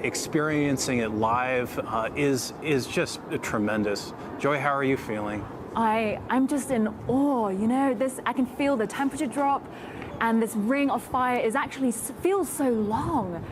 [SPEAKER 7] experiencing it live is just tremendous. Joy, how are you feeling?
[SPEAKER 6] I'm just in awe, you know, I can feel the temperature drop and this ring of fire feels so long.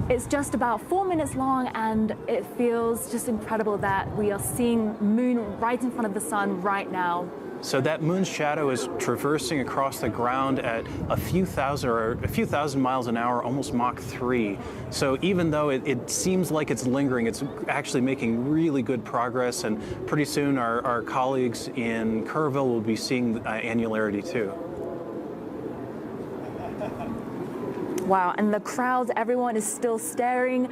[SPEAKER 6] It's just about 4 minutes long and it feels just incredible that we are seeing moon right in front of the sun right now.
[SPEAKER 7] So that moon's shadow is traversing across the ground at a few thousand miles an hour, almost Mach 3. So even though it seems like it's lingering, it's actually making really good progress, and pretty soon our colleagues in Kerrville will be seeing annularity too.
[SPEAKER 6] Wow, and the crowd, everyone is still staring,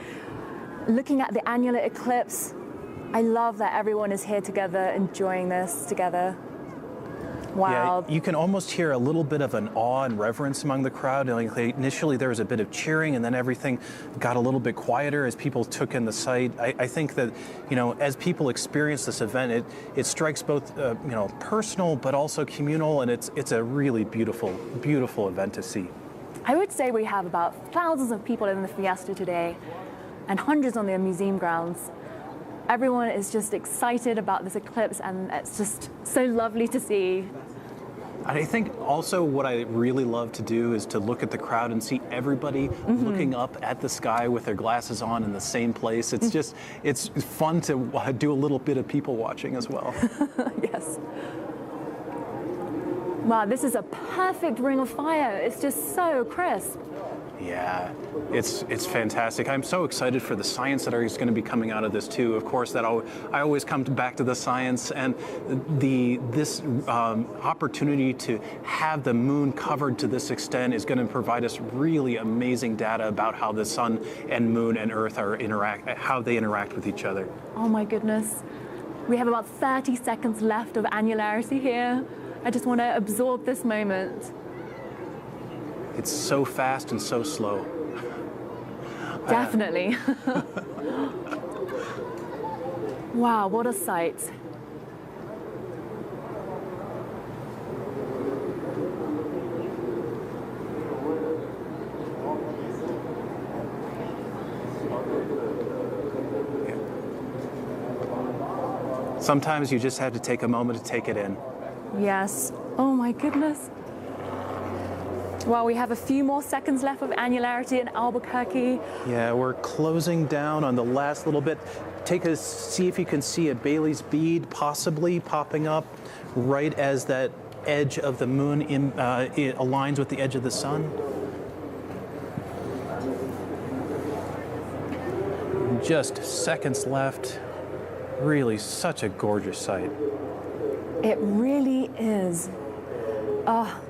[SPEAKER 6] looking at the annular eclipse. I love that everyone is here together, enjoying this together. Wow.
[SPEAKER 7] Yeah, you can almost hear a little bit of an awe and reverence among the crowd. Initially, there was a bit of cheering, and then everything got a little bit quieter as people took in the sight. I think that, you know, as people experience this event, it strikes both, you know, personal but also communal, and it's a really beautiful, beautiful event to see.
[SPEAKER 6] I would say we have about thousands of people in the Fiesta today and hundreds on the museum grounds. Everyone is just excited about this eclipse and it's just so lovely to see.
[SPEAKER 7] I think also what I really love to do is to look at the crowd and see everybody looking up at the sky with their glasses on in the same place. It's just, it's fun to do a little bit of people watching as well.
[SPEAKER 6] Yes. Wow, this is a perfect ring of fire. It's just so crisp.
[SPEAKER 7] Yeah, it's fantastic. I'm so excited for the science that is going to be coming out of this too. Of course, I always come back to the science, and this opportunity to have the moon covered to this extent is going to provide us really amazing data about how the sun and moon and Earth how they interact with each other.
[SPEAKER 6] Oh my goodness. We have about 30 seconds left of annularity here. I just want to absorb this moment.
[SPEAKER 7] It's so fast and so slow.
[SPEAKER 6] Definitely. Wow, what a sight.
[SPEAKER 7] Sometimes you just have to take a moment to take it in.
[SPEAKER 6] Yes. Oh my goodness. Well, we have a few more seconds left of annularity in Albuquerque.
[SPEAKER 7] Yeah, we're closing down on the last little bit. See if you can see a Bailey's bead possibly popping up right as that edge of the moon it aligns with the edge of the sun. Just seconds left. Really such a gorgeous sight.
[SPEAKER 6] It really is. Oh,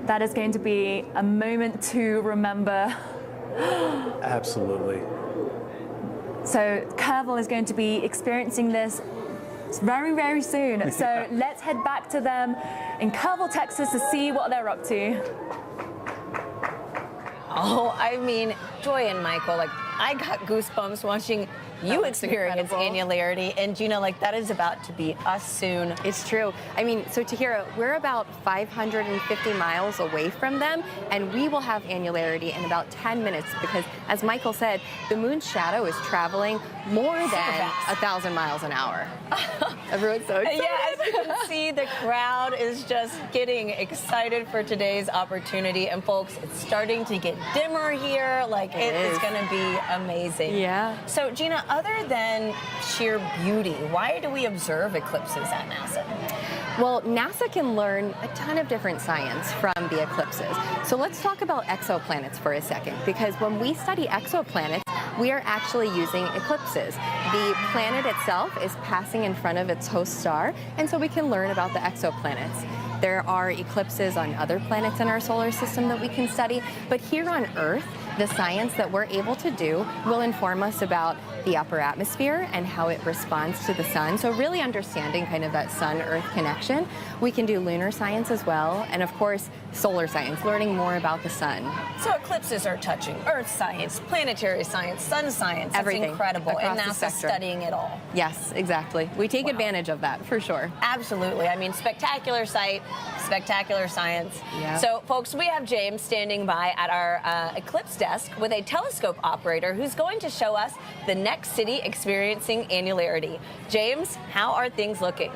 [SPEAKER 6] that is going to be a moment to remember.
[SPEAKER 7] Absolutely.
[SPEAKER 6] So Kerrville is going to be experiencing this very, very soon. So let's head back to them in Kerrville, Texas to see what they're up to.
[SPEAKER 1] Oh, I mean, Joy and Michael, like, I got goosebumps watching you experience annularity, and you know, like, that is about to be us soon.
[SPEAKER 2] It's true. I mean, so Tahira, we're about 550 miles away from them, and we will have annularity in about 10 minutes because, as Michael said, the moon's shadow is traveling more than 1,000 miles an hour. Everyone's so excited.
[SPEAKER 1] Yeah, as you can see, the crowd is just getting excited for today's opportunity. And folks, it's starting to get dimmer here. Like, it is going to be amazing.
[SPEAKER 2] Yeah.
[SPEAKER 1] So, Gina, other than sheer beauty, why do we observe eclipses at NASA?
[SPEAKER 2] Well, NASA can learn a ton of different science from the eclipses. So let's talk about exoplanets for a second, because when we study exoplanets, we are actually using eclipses. The planet itself is passing in front of its host star, and so we can learn about the exoplanets. There are eclipses on other planets in our solar system that we can study, but here on Earth, the science that we're able to do will inform us about the upper atmosphere and how it responds to the sun. So really understanding kind of that sun-Earth connection. We can do lunar science as well, and of course, solar science, learning more about the sun.
[SPEAKER 1] So eclipses are touching Earth science, planetary science, sun science. That's
[SPEAKER 2] Everything.
[SPEAKER 1] incredible. And
[SPEAKER 2] Across the
[SPEAKER 1] NASA's
[SPEAKER 2] spectrum.
[SPEAKER 1] studying it all.
[SPEAKER 2] Yes, exactly. We take advantage of that, for sure.
[SPEAKER 1] Absolutely. I mean, spectacular sight, spectacular science.
[SPEAKER 2] Yeah.
[SPEAKER 1] So, folks, we have James standing by at our eclipse desk with a telescope operator who's going to show us the next city experiencing annularity. James, how are things looking?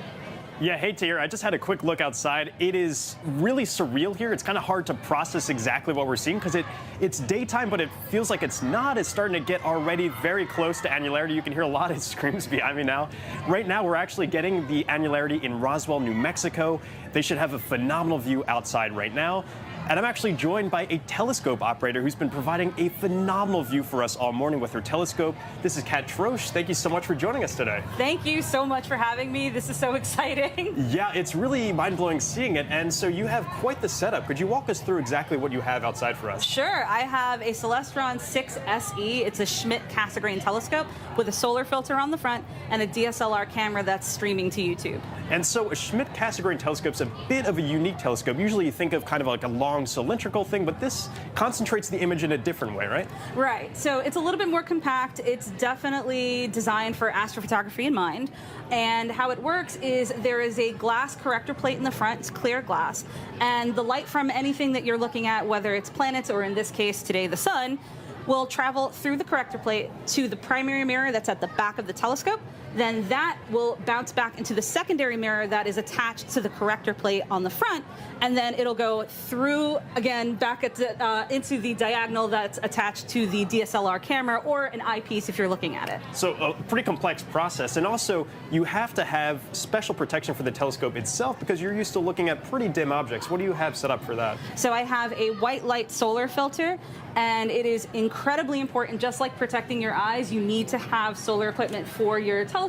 [SPEAKER 3] Yeah, hey Tahir, I just had a quick look outside. It is really surreal here. It's kind of hard to process exactly what we're seeing because it's daytime, but it feels like it's not. It's starting to get already very close to annularity. You can hear a lot of screams behind me now. Right now, we're actually getting the annularity in Roswell, New Mexico. They should have a phenomenal view outside right now. And I'm actually joined by a telescope operator who's been providing a phenomenal view for us all morning with her telescope. This is Kat Trosch. Thank you so much for joining us today.
[SPEAKER 10] Thank you so much for having me. This is so exciting.
[SPEAKER 3] Yeah, it's really mind-blowing seeing it. And so you have quite the setup. Could you walk us through exactly what you have outside for us?
[SPEAKER 10] Sure. I have a Celestron 6 SE. It's a Schmidt-Cassegrain telescope with a solar filter on the front and a DSLR camera that's streaming to YouTube.
[SPEAKER 3] And so a Schmidt-Cassegrain telescope's a bit of a unique telescope. Usually you think of kind of like a long cylindrical thing, but this concentrates the image in a different way, right?
[SPEAKER 10] Right. So it's a little bit more compact. It's definitely designed for astrophotography in mind. And how it works is there is a glass corrector plate in the front. It's clear glass. And the light from anything that you're looking at, whether it's planets or in this case today the sun, will travel through the corrector plate to the primary mirror that's at the back of the telescope. Then that will bounce back into the secondary mirror that is attached to the corrector plate on the front, and then it'll go through again back into the diagonal that's attached to the DSLR camera or an eyepiece if you're looking at it.
[SPEAKER 3] So a pretty complex process, and also you have to have special protection for the telescope itself because you're used to looking at pretty dim objects. What do you have set up for that?
[SPEAKER 10] So I have a white light solar filter, and it is incredibly important. Just like protecting your eyes, you need to have solar equipment for your telescope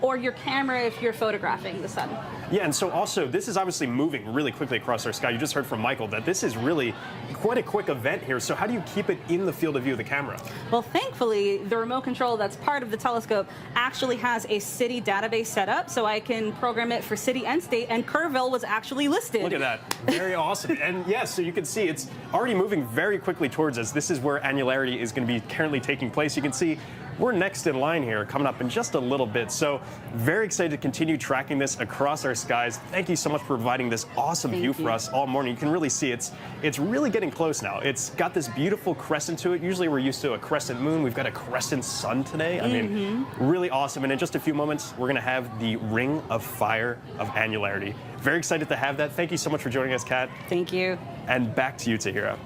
[SPEAKER 10] or your camera if you're photographing the sun.
[SPEAKER 3] Yeah, and so also this is obviously moving really quickly across our sky. You just heard from Michael that this is really quite a quick event here. So how do you keep it in the field of view of the camera?
[SPEAKER 10] Well, thankfully, the remote control that's part of the telescope actually has a city database set up, so I can program it for city and state, and Kerrville was actually listed.
[SPEAKER 3] Look at that. Very awesome. And yes, so you can see it's already moving very quickly towards us. This is where annularity is going to be currently taking place. You can see we're next in line here, coming up in just a little bit. So very excited to continue tracking this across our skies. Thank you so much for providing this awesome view for us all morning. You can really see it's really getting close now. It's got this beautiful crescent to it. Usually we're used to a crescent moon. We've got a crescent sun today. I mean, really awesome. And in just a few moments, we're going to have the ring of fire of annularity. Very excited to have that. Thank you so much for joining us, Kat.
[SPEAKER 10] Thank you.
[SPEAKER 3] And back to you, Tahira.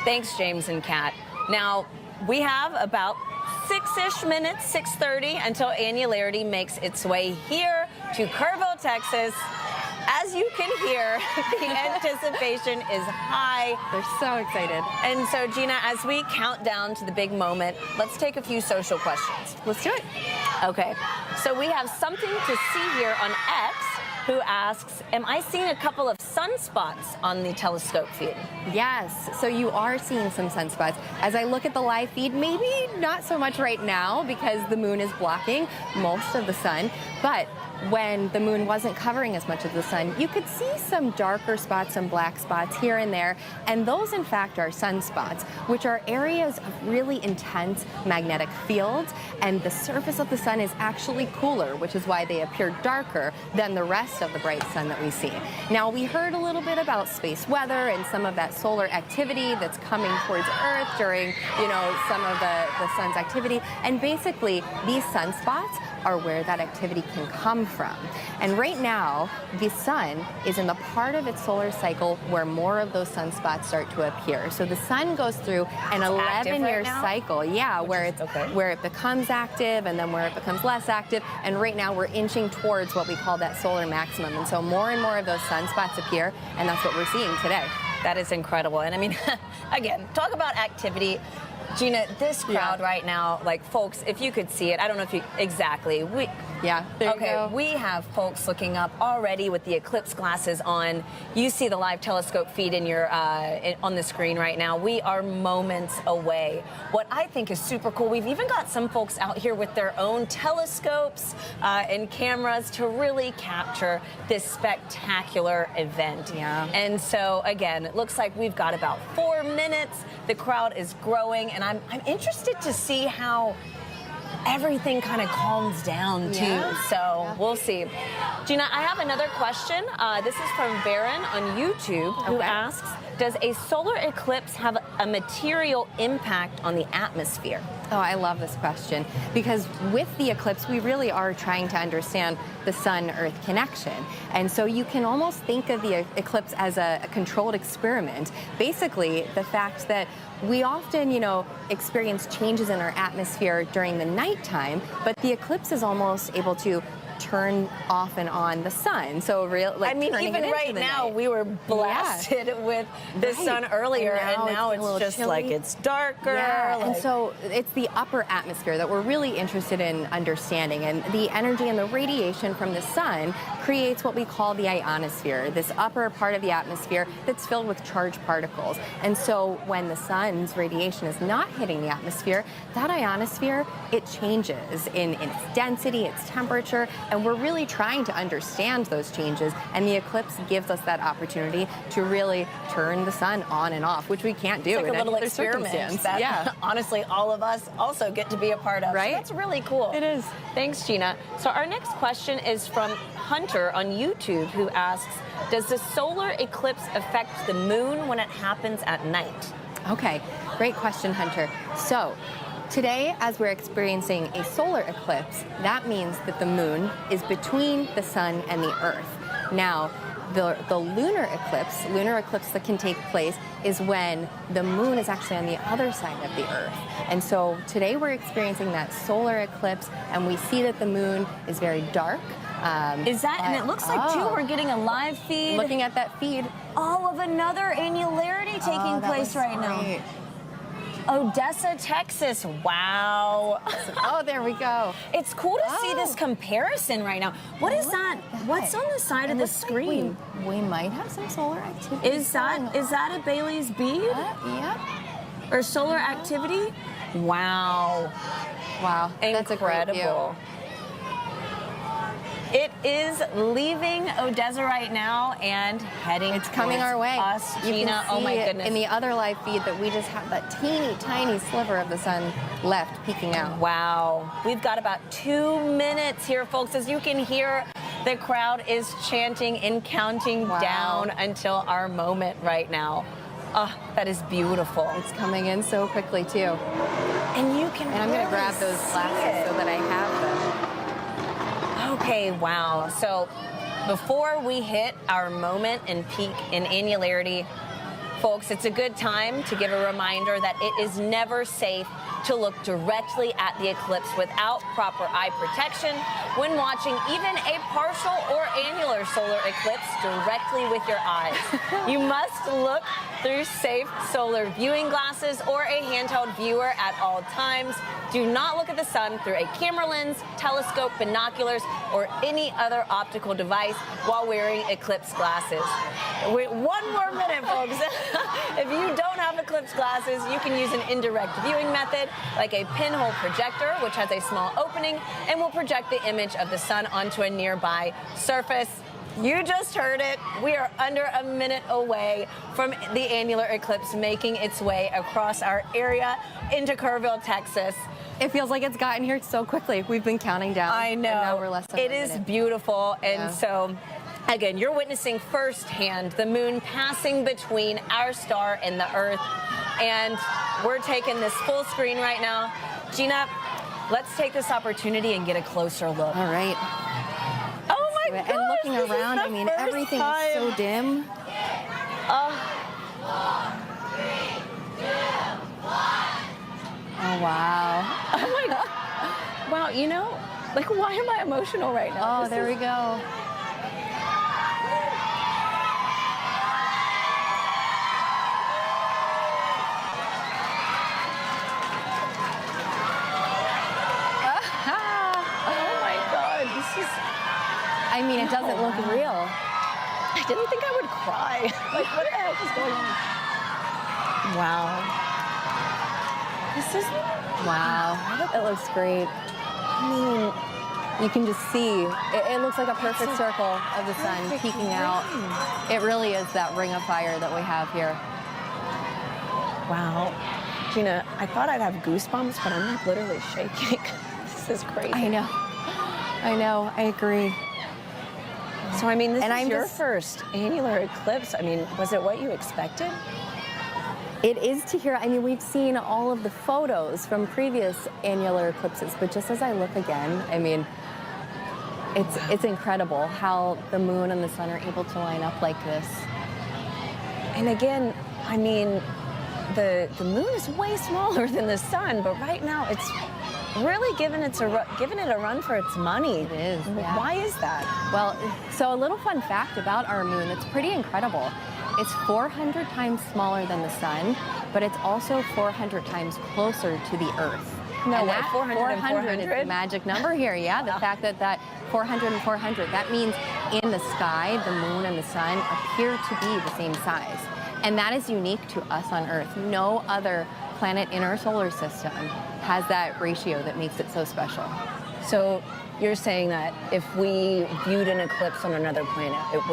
[SPEAKER 1] Thanks, James and Kat. Now, we have about 6-ish minutes, 6:30, until annularity makes its way here to Kerrville, Texas. As you can hear, the anticipation is high.
[SPEAKER 2] They're so excited.
[SPEAKER 1] And so, Gina, as we count down to the big moment, let's take a few social questions.
[SPEAKER 2] Let's do it.
[SPEAKER 1] Okay. So we have something to see here on X, who asks, am I seeing a couple of sunspots on the telescope feed?
[SPEAKER 2] Yes, so you are seeing some sunspots. As I look at the live feed, maybe not so much right now because the moon is blocking most of the sun, but when the moon wasn't covering as much of the sun, you could see some darker spots, some black spots here and there, and those in fact are sunspots, which are areas of really intense magnetic fields, and the surface of the sun is actually cooler, which is why they appear darker than the rest rest of the bright sun that we see. Now, we heard a little bit about space weather and some of that solar activity that's coming towards Earth during, some of the sun's activity. And basically, these sunspots are where that activity can come from. And right now, the sun is in the part of its solar cycle where more of those sunspots start to appear. So the sun goes through an 11-year cycle, where it becomes active and then where it becomes less active. And right now, we're inching towards what we call that solar maximum. And so more and more of those sunspots appear, and that's what we're seeing today.
[SPEAKER 1] That is incredible. And I mean, again, talk about activity. Gina, this crowd right now, like, folks, if you could see it, I don't know if you exactly.
[SPEAKER 2] There you go.
[SPEAKER 1] We have folks looking up already with the eclipse glasses on. You see the live telescope feed in your on the screen right now. We are moments away. What I think is super cool, we've even got some folks out here with their own telescopes and cameras to really capture this spectacular event.
[SPEAKER 2] Yeah.
[SPEAKER 1] And so, again, it looks like we've got about 4 minutes. The crowd is growing, and I'm interested to see how everything kind of calms down too. So we'll see. Gina, I have another question. This is from Baron on YouTube, who asks, does a solar eclipse have a material impact on the atmosphere?
[SPEAKER 2] Oh, I love this question, because with the eclipse, we really are trying to understand the sun-Earth connection. And so you can almost think of the eclipse as a controlled experiment. Basically, the fact that we often, experience changes in our atmosphere during the nighttime, but the eclipse is almost able to turn off and on the sun. So
[SPEAKER 1] even right now, we were blasted with the sun earlier, and now it's just
[SPEAKER 2] chilly.
[SPEAKER 1] like it's darker.
[SPEAKER 2] Yeah. And so it's the upper atmosphere that we're really interested in understanding. And the energy and the radiation from the sun creates what we call the ionosphere, this upper part of the atmosphere that's filled with charged particles. And so when the sun's radiation is not hitting the atmosphere, that ionosphere, it changes in its density, its temperature, and we're really trying to understand those changes. And the eclipse gives us that opportunity to really turn the sun on and off, which we can't do
[SPEAKER 1] it's like
[SPEAKER 2] in
[SPEAKER 1] a little
[SPEAKER 2] any other
[SPEAKER 1] experiment
[SPEAKER 2] circumstance.
[SPEAKER 1] that honestly all of us also get to be a part of.
[SPEAKER 2] Right?
[SPEAKER 1] So that's really cool.
[SPEAKER 2] It is.
[SPEAKER 1] Thanks, Gina. So our next question is from Hunter on YouTube, who asks, does the solar eclipse affect the moon when it happens at night?
[SPEAKER 2] Okay, great question, Hunter. So today, as we're experiencing a solar eclipse, that means that the moon is between the sun and the Earth. Now, the lunar eclipse that can take place is when the moon is actually on the other side of the Earth. And so today we're experiencing that solar eclipse, and we see that the moon is very dark.
[SPEAKER 1] And it looks like, too, we're getting a live feed.
[SPEAKER 2] Looking at that feed.
[SPEAKER 1] All of another annularity taking place right now. Odessa, Texas. Wow.
[SPEAKER 2] Oh, there we go.
[SPEAKER 1] It's cool to see this comparison right now. What is that? What's on the side of the screen?
[SPEAKER 2] Like we might have some solar activity.
[SPEAKER 1] Is that a Bailey's bead?
[SPEAKER 2] Yep.
[SPEAKER 1] Or solar activity? Wow.
[SPEAKER 2] Wow. That's
[SPEAKER 1] incredible. It is leaving Odessa right now and heading
[SPEAKER 2] It's coming our way.
[SPEAKER 1] Us,
[SPEAKER 2] you
[SPEAKER 1] Gina.
[SPEAKER 2] can see
[SPEAKER 1] oh my goodness.
[SPEAKER 2] in the other live feed that we just have that teeny tiny sliver of the sun left peeking out.
[SPEAKER 1] Wow. We've got about 2 minutes here, folks. As you can hear, the crowd is chanting and counting down until our moment right now. Oh, that is beautiful.
[SPEAKER 2] It's coming in so quickly, too.
[SPEAKER 1] And you can
[SPEAKER 2] I'm going to grab those glasses so that I have them.
[SPEAKER 1] Okay, wow. So before we hit our moment and peak in annularity, folks, it's a good time to give a reminder that it is never safe to look directly at the eclipse without proper eye protection when watching even a partial or annular solar eclipse directly with your eyes. You must look through safe solar viewing glasses or a handheld viewer at all times. Do not look at the sun through a camera lens, telescope, binoculars, or any other optical device while wearing eclipse glasses. Wait, 1 more minute, folks. If you don't have eclipse glasses, you can use an indirect viewing method like a pinhole projector, which has a small opening and will project the image of the sun onto a nearby surface. You just heard it. We are under a minute away from the annular eclipse making its way across our area into Kerrville, Texas.
[SPEAKER 2] It feels like it's gotten here so quickly. We've been counting down.
[SPEAKER 1] I know.
[SPEAKER 2] And now we're less than
[SPEAKER 1] It
[SPEAKER 2] a
[SPEAKER 1] is
[SPEAKER 2] minute.
[SPEAKER 1] beautiful. And so Again, you're witnessing firsthand the moon passing between our star and the Earth. And we're taking this full screen right now. Gina, let's take this opportunity and get a closer look.
[SPEAKER 2] All right.
[SPEAKER 1] Oh my gosh,
[SPEAKER 2] And looking around, I mean, everything is so dim. Oh, wow.
[SPEAKER 1] Oh my God. Wow, you know, like, why am I emotional right now?
[SPEAKER 2] Oh, there we go.
[SPEAKER 1] Oh my God, this is...
[SPEAKER 2] I mean, it doesn't look real.
[SPEAKER 1] I didn't think I would cry. Like, what the heck is going on? Wow. This is...
[SPEAKER 2] Wow. It looks great.
[SPEAKER 1] I mean,
[SPEAKER 2] you can just see, it looks like a perfect circle of the sun peeking out. It really is that ring of fire that we have here.
[SPEAKER 1] Wow. Gina, I thought I'd have goosebumps, but I'm like literally shaking. This is crazy.
[SPEAKER 2] I know. I know. I agree.
[SPEAKER 1] So, I mean, this
[SPEAKER 2] And
[SPEAKER 1] is
[SPEAKER 2] I'm
[SPEAKER 1] your
[SPEAKER 2] just-
[SPEAKER 1] first annular eclipse. I mean, was it what you expected?
[SPEAKER 2] It is to hear. I mean, we've seen all of the photos from previous annular eclipses, but just as I look again, I mean, it's incredible how the moon and the sun are able to line up like this.
[SPEAKER 1] And again, I mean, the moon is way smaller than the sun, but right now it's really giving it a run for its money.
[SPEAKER 2] It is. Yeah.
[SPEAKER 1] Why is that?
[SPEAKER 2] Well, so a little fun fact about our moon that's pretty incredible. It's 400 times smaller than the sun, but it's also 400 times closer to the Earth.
[SPEAKER 1] No
[SPEAKER 2] and
[SPEAKER 1] way,
[SPEAKER 2] that
[SPEAKER 1] 400 and
[SPEAKER 2] 400 is the
[SPEAKER 1] 400?
[SPEAKER 2] magic number here. Yeah, the fact that 400 and 400, that means in the sky, the moon and the sun appear to be the same size. And that is unique to us on Earth. No other planet in our solar system has that ratio that makes it so special.
[SPEAKER 1] So you're saying that if we viewed an eclipse on another planet, it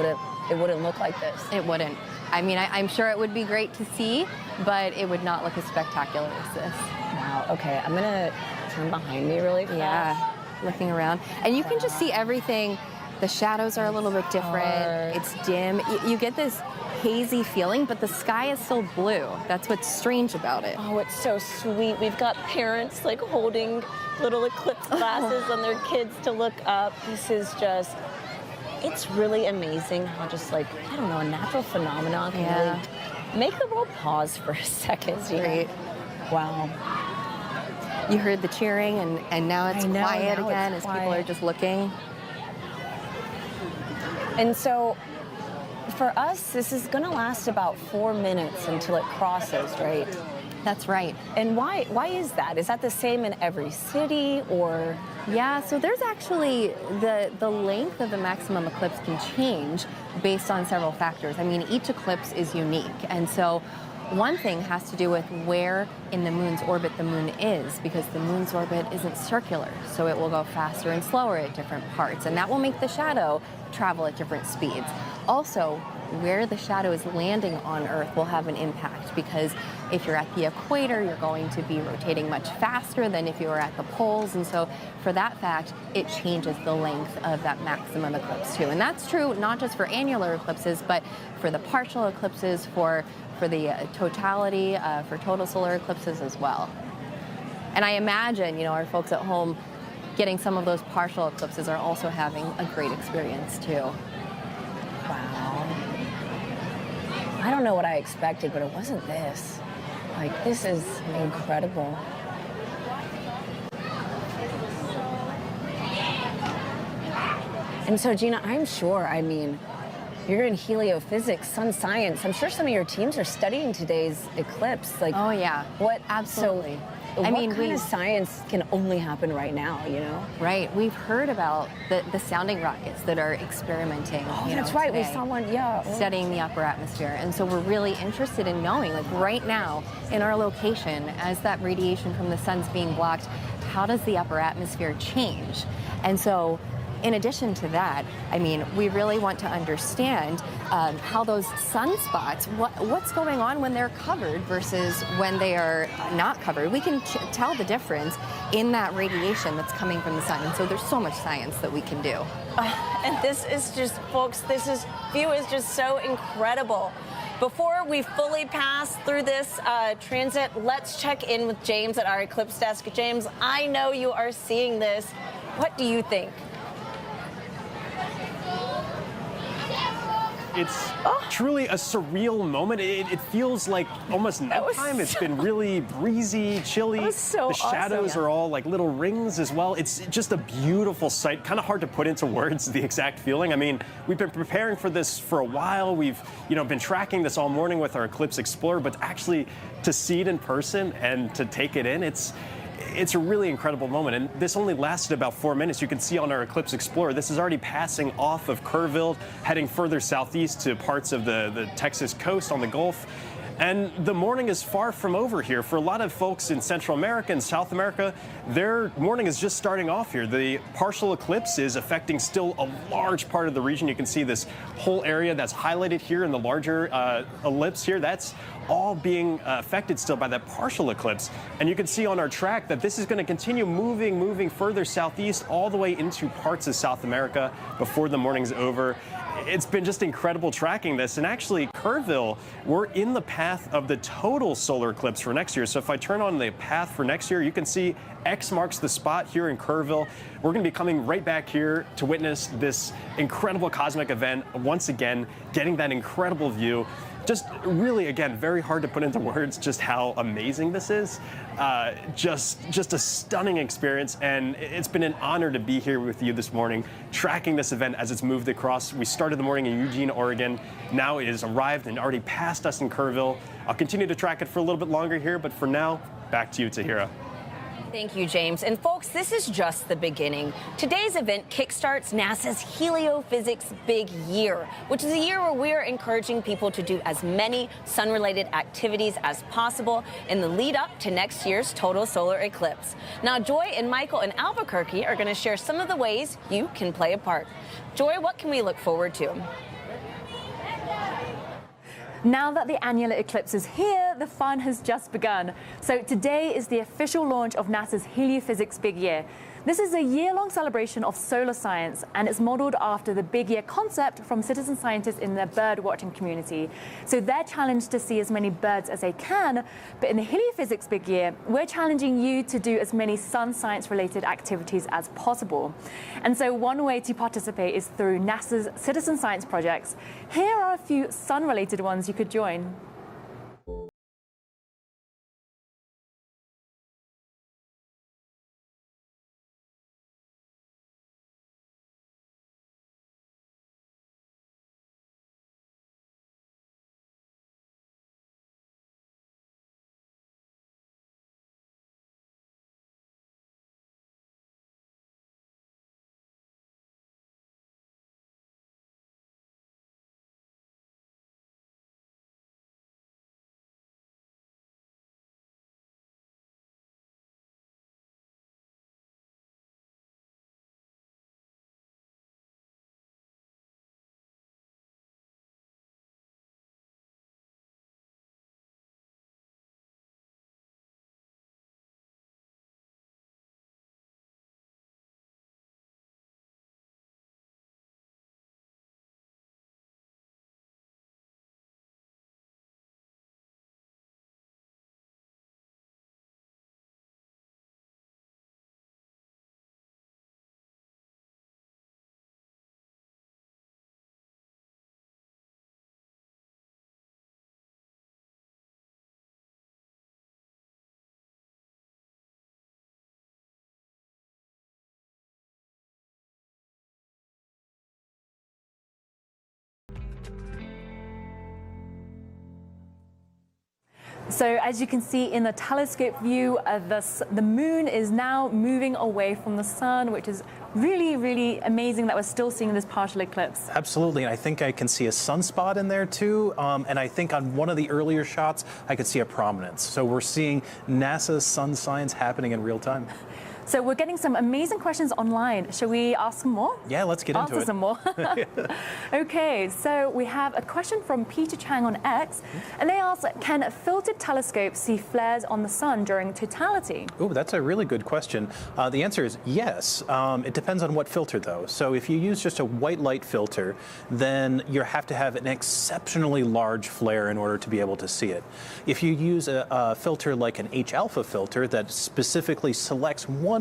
[SPEAKER 1] wouldn't look like this?
[SPEAKER 2] It wouldn't. I mean, I'm sure it would be great to see, but it would not look as spectacular as this.
[SPEAKER 1] Wow, okay, I'm gonna turn behind me really fast.
[SPEAKER 2] Yeah, looking around. And you can just see everything. The shadows are a little bit different. It's dim. You get this hazy feeling, but the sky is still blue. That's what's strange about it.
[SPEAKER 1] Oh, it's so sweet. We've got parents like holding little eclipse glasses on their kids to look up. This is just, it's really amazing how just like, I don't know, a natural phenomenon can really make the world pause for a second.
[SPEAKER 2] Great.
[SPEAKER 1] Wow.
[SPEAKER 2] You heard the cheering, and now it's quiet again as people are just looking.
[SPEAKER 1] And so for us, this is going to last about 4 minutes until it crosses, right?
[SPEAKER 2] That's right.
[SPEAKER 1] And why is that? Is that the same in every city, or?
[SPEAKER 2] Yeah, so there's actually the length of the maximum eclipse can change based on several factors. I mean, each eclipse is unique, and so one thing has to do with where in the moon's orbit the moon is, because the moon's orbit isn't circular, so it will go faster and slower at different parts, and that will make the shadow travel at different speeds. Also, where the shadow is landing on Earth will have an impact, because if you're at the equator, you're going to be rotating much faster than if you were at the poles, and so for that fact, it changes the length of that maximum eclipse too. And that's true not just for annular eclipses, but for the partial eclipses, for the totality, for total solar eclipses as well. And I imagine, you know, our folks at home getting some of those partial eclipses are also having a great experience too.
[SPEAKER 1] Wow. I don't know what I expected, but it wasn't this. Like, this is incredible. And so, Gina, I'm sure, I mean, you're in heliophysics, sun science. I'm sure some of your teams are studying today's eclipse. Like,
[SPEAKER 2] oh yeah,
[SPEAKER 1] what?
[SPEAKER 2] Absolutely.
[SPEAKER 1] So, what kind of science can only happen right now, you know?
[SPEAKER 2] Right. We've heard about the sounding rockets that are experimenting.
[SPEAKER 1] Oh,
[SPEAKER 2] you
[SPEAKER 1] that's
[SPEAKER 2] know,
[SPEAKER 1] right.
[SPEAKER 2] today,
[SPEAKER 1] We saw one, yeah.
[SPEAKER 2] studying the upper atmosphere. And so we're really interested in knowing, like right now in our location, as that radiation from the sun's being blocked, how does the upper atmosphere change? And so In addition to that, I mean, we really want to understand how those sunspots, what's going on when they're covered versus when they are not covered. We can tell the difference in that radiation that's coming from the sun. And so there's so much science that we can do.
[SPEAKER 1] And this is just, folks, view is just so incredible. Before we fully pass through this transit, let's check in with James at our Eclipse desk. James, I know you are seeing this. What do you think?
[SPEAKER 3] It's truly a surreal moment. It feels like almost nighttime. It's been really breezy, chilly.
[SPEAKER 1] That was so
[SPEAKER 3] the shadows
[SPEAKER 1] awesome.
[SPEAKER 3] are all like little rings as well. It's just a beautiful sight. Kind of hard to put into words the exact feeling. I mean, we've been preparing for this for a while. We've been tracking this all morning with our Eclipse Explorer, but actually to see it in person and to take it in, it's a really incredible moment, and this only lasted about 4 minutes. You can see on our Eclipse Explorer, this is already passing off of Kerrville, heading further southeast to parts of the Texas coast on the Gulf. And the morning is far from over here. For a lot of folks in Central America and South America, their morning is just starting off here. The partial eclipse is affecting still a large part of the region. You can see this whole area that's highlighted here in the larger ellipse here. That's all being affected still by that partial eclipse. And you can see on our track that this is going to continue moving further southeast all the way into parts of South America before the morning's over. It's been just incredible tracking this. And actually, Kerrville, we're in the path of the total solar eclipse for next year. So if I turn on the path for next year, you can see X marks the spot here in Kerrville. We're going to be coming right back here to witness this incredible cosmic event once again, getting that incredible view. Just really, again, very hard to put into words just how amazing this is. Just a stunning experience, and it's been an honor to be here with you this morning, tracking this event as it's moved across. We started the morning in Eugene, Oregon. Now it has arrived and already passed us in Kerrville. I'll continue to track it for a little bit longer here, but for now, back to you, Tahira.
[SPEAKER 1] Thank you, James. And folks, this is just the beginning. Today's event kickstarts NASA's Heliophysics Big Year, which is a year where we're encouraging people to do as many sun-related activities as possible in the lead up to next year's total solar eclipse. Now, Joy and Michael in Albuquerque are going to share some of the ways you can play a part. Joy, what can we look forward to?
[SPEAKER 6] Now that the annular eclipse is here, the fun has just begun. So today is the official launch of NASA's Heliophysics Big Year. This is a year-long celebration of solar science, and it's modeled after the Big Year concept from citizen scientists in the bird-watching community. So they're challenged to see as many birds as they can, but in the Heliophysics Big Year, we're challenging you to do as many sun science-related activities as possible. And so one way to participate is through NASA's citizen science projects. Here are a few sun-related ones you could join. So as you can see in the telescope view, the moon is now moving away from the sun, which is really, really amazing that we're still seeing this partial eclipse.
[SPEAKER 7] Absolutely, and I think I can see a sunspot in there too, and I think on one of the earlier shots, I could see a prominence. So we're seeing NASA's sun science happening in real time.
[SPEAKER 6] So we're getting some amazing questions online. Shall we ask some more?
[SPEAKER 7] Yeah, let's get into it.
[SPEAKER 6] Answer some more. Okay, so we have a question from Peter Chang on X, and they ask, can filtered telescopes see flares on the sun during totality?
[SPEAKER 7] Oh, that's a really good question. The answer is yes. It depends on what filter, though. So if you use just a white light filter, then you have to have an exceptionally large flare in order to be able to see it. If you use a filter like an H-alpha filter that specifically selects one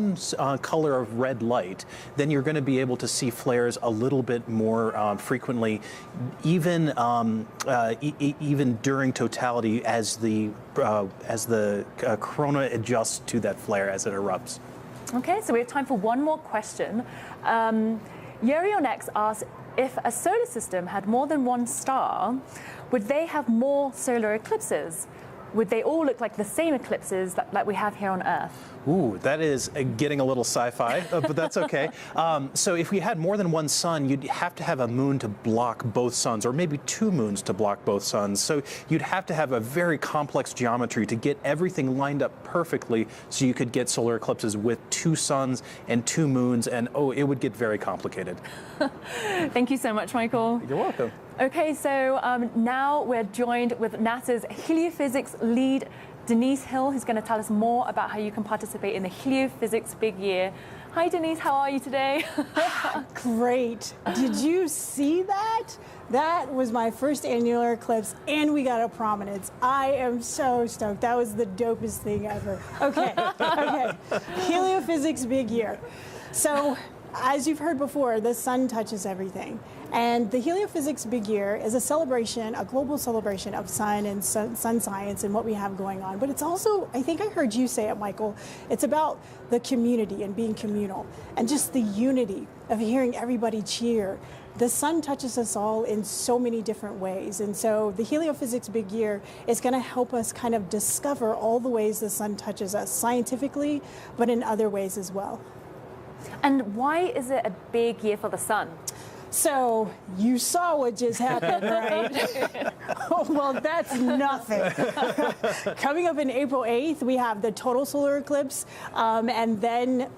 [SPEAKER 7] color of red light, then you're going to be able to see flares a little bit more frequently, even even during totality as the corona adjusts to that flare as it erupts.
[SPEAKER 6] Okay, so we have time for one more question. Yuri on X asks, if a solar system had more than one star, would they have more solar eclipses? Would they all look like the same eclipses that we have here on Earth?
[SPEAKER 7] Ooh, that is getting a little sci-fi, but that's okay. So if we had more than one sun, you'd have to have a moon to block both suns, or maybe two moons to block both suns. So you'd have to have a very complex geometry to get everything lined up perfectly so you could get solar eclipses with two suns and two moons, and oh, it would get very complicated.
[SPEAKER 6] Thank you so much, Michael.
[SPEAKER 7] You're welcome.
[SPEAKER 6] Okay, so now we're joined with NASA's heliophysics lead, Denise Hill, who's going to tell us more about how you can participate in the Heliophysics Big Year. Hi, Denise. How are you today?
[SPEAKER 11] Great. Did you see that? That was my first annular eclipse, and we got a prominence. I am so stoked. That was the dopest thing ever. Okay, okay. Heliophysics Big Year. So, as you've heard before, the sun touches everything. And the Heliophysics Big Year is a celebration, a global celebration of sun and sun science and what we have going on. But it's also, I think I heard you say it, Michael, it's about the community and being communal and just the unity of hearing everybody cheer. The sun touches us all in so many different ways. And so the Heliophysics Big Year is going to help us kind of discover all the ways the sun touches us scientifically, but in other ways as well.
[SPEAKER 6] And why is it a big year for the sun?
[SPEAKER 11] So you saw what just happened, right? Oh, well, that's nothing. Coming up in April 8th, we have the total solar eclipse, and then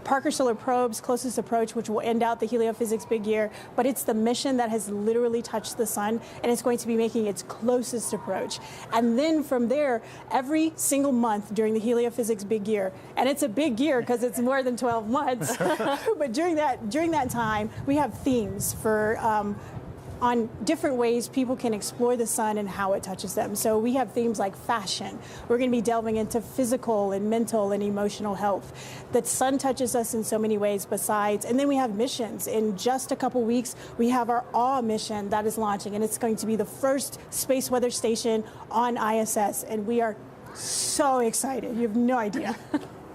[SPEAKER 11] Parker Solar Probe's closest approach, which will end out the Heliophysics Big Year, but it's the mission that has literally touched the sun, and it's going to be making its closest approach. And then from there, every single month during the Heliophysics Big Year, and it's a big year because it's more than 12 months, but during that time, we have themes for on different ways people can explore the sun and how it touches them. So we have themes like fashion. We're going to be delving into physical and mental and emotional health. The sun touches us in so many ways besides. And then we have missions. In just a couple weeks, we have our AWE mission that is launching, and it's going to be the first space weather station on ISS. And we are so excited. You have no idea.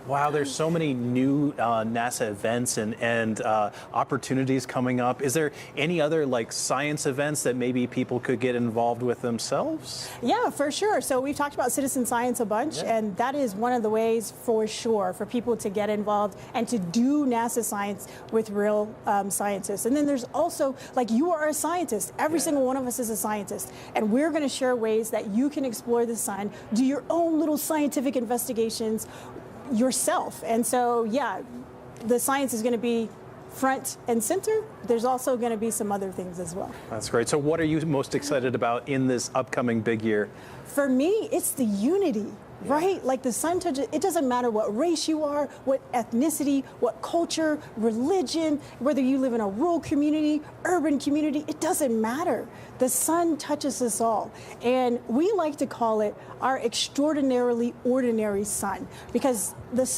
[SPEAKER 7] Wow, there's so many new NASA events and opportunities coming up. Is there any other like science events that maybe people could get involved with themselves?
[SPEAKER 11] Yeah, for sure. So we've talked about citizen science a bunch, and that is one of the ways for sure for people to get involved and to do NASA science with real scientists. And then there's also, like, you are a scientist. Every single one of us is a scientist. And we're going to share ways that you can explore the sun, do your own little scientific investigations yourself. And so, yeah, the science is going to be front and center. There's also going to be some other things as well.
[SPEAKER 7] That's great. So what are you most excited about in this upcoming big year?
[SPEAKER 11] For me, it's the unity, right? Like the sun touches, it doesn't matter what race you are, what ethnicity, what culture, religion, whether you live in a rural community, urban community, it doesn't matter. The sun touches us all. And we like to call it our extraordinarily ordinary sun, because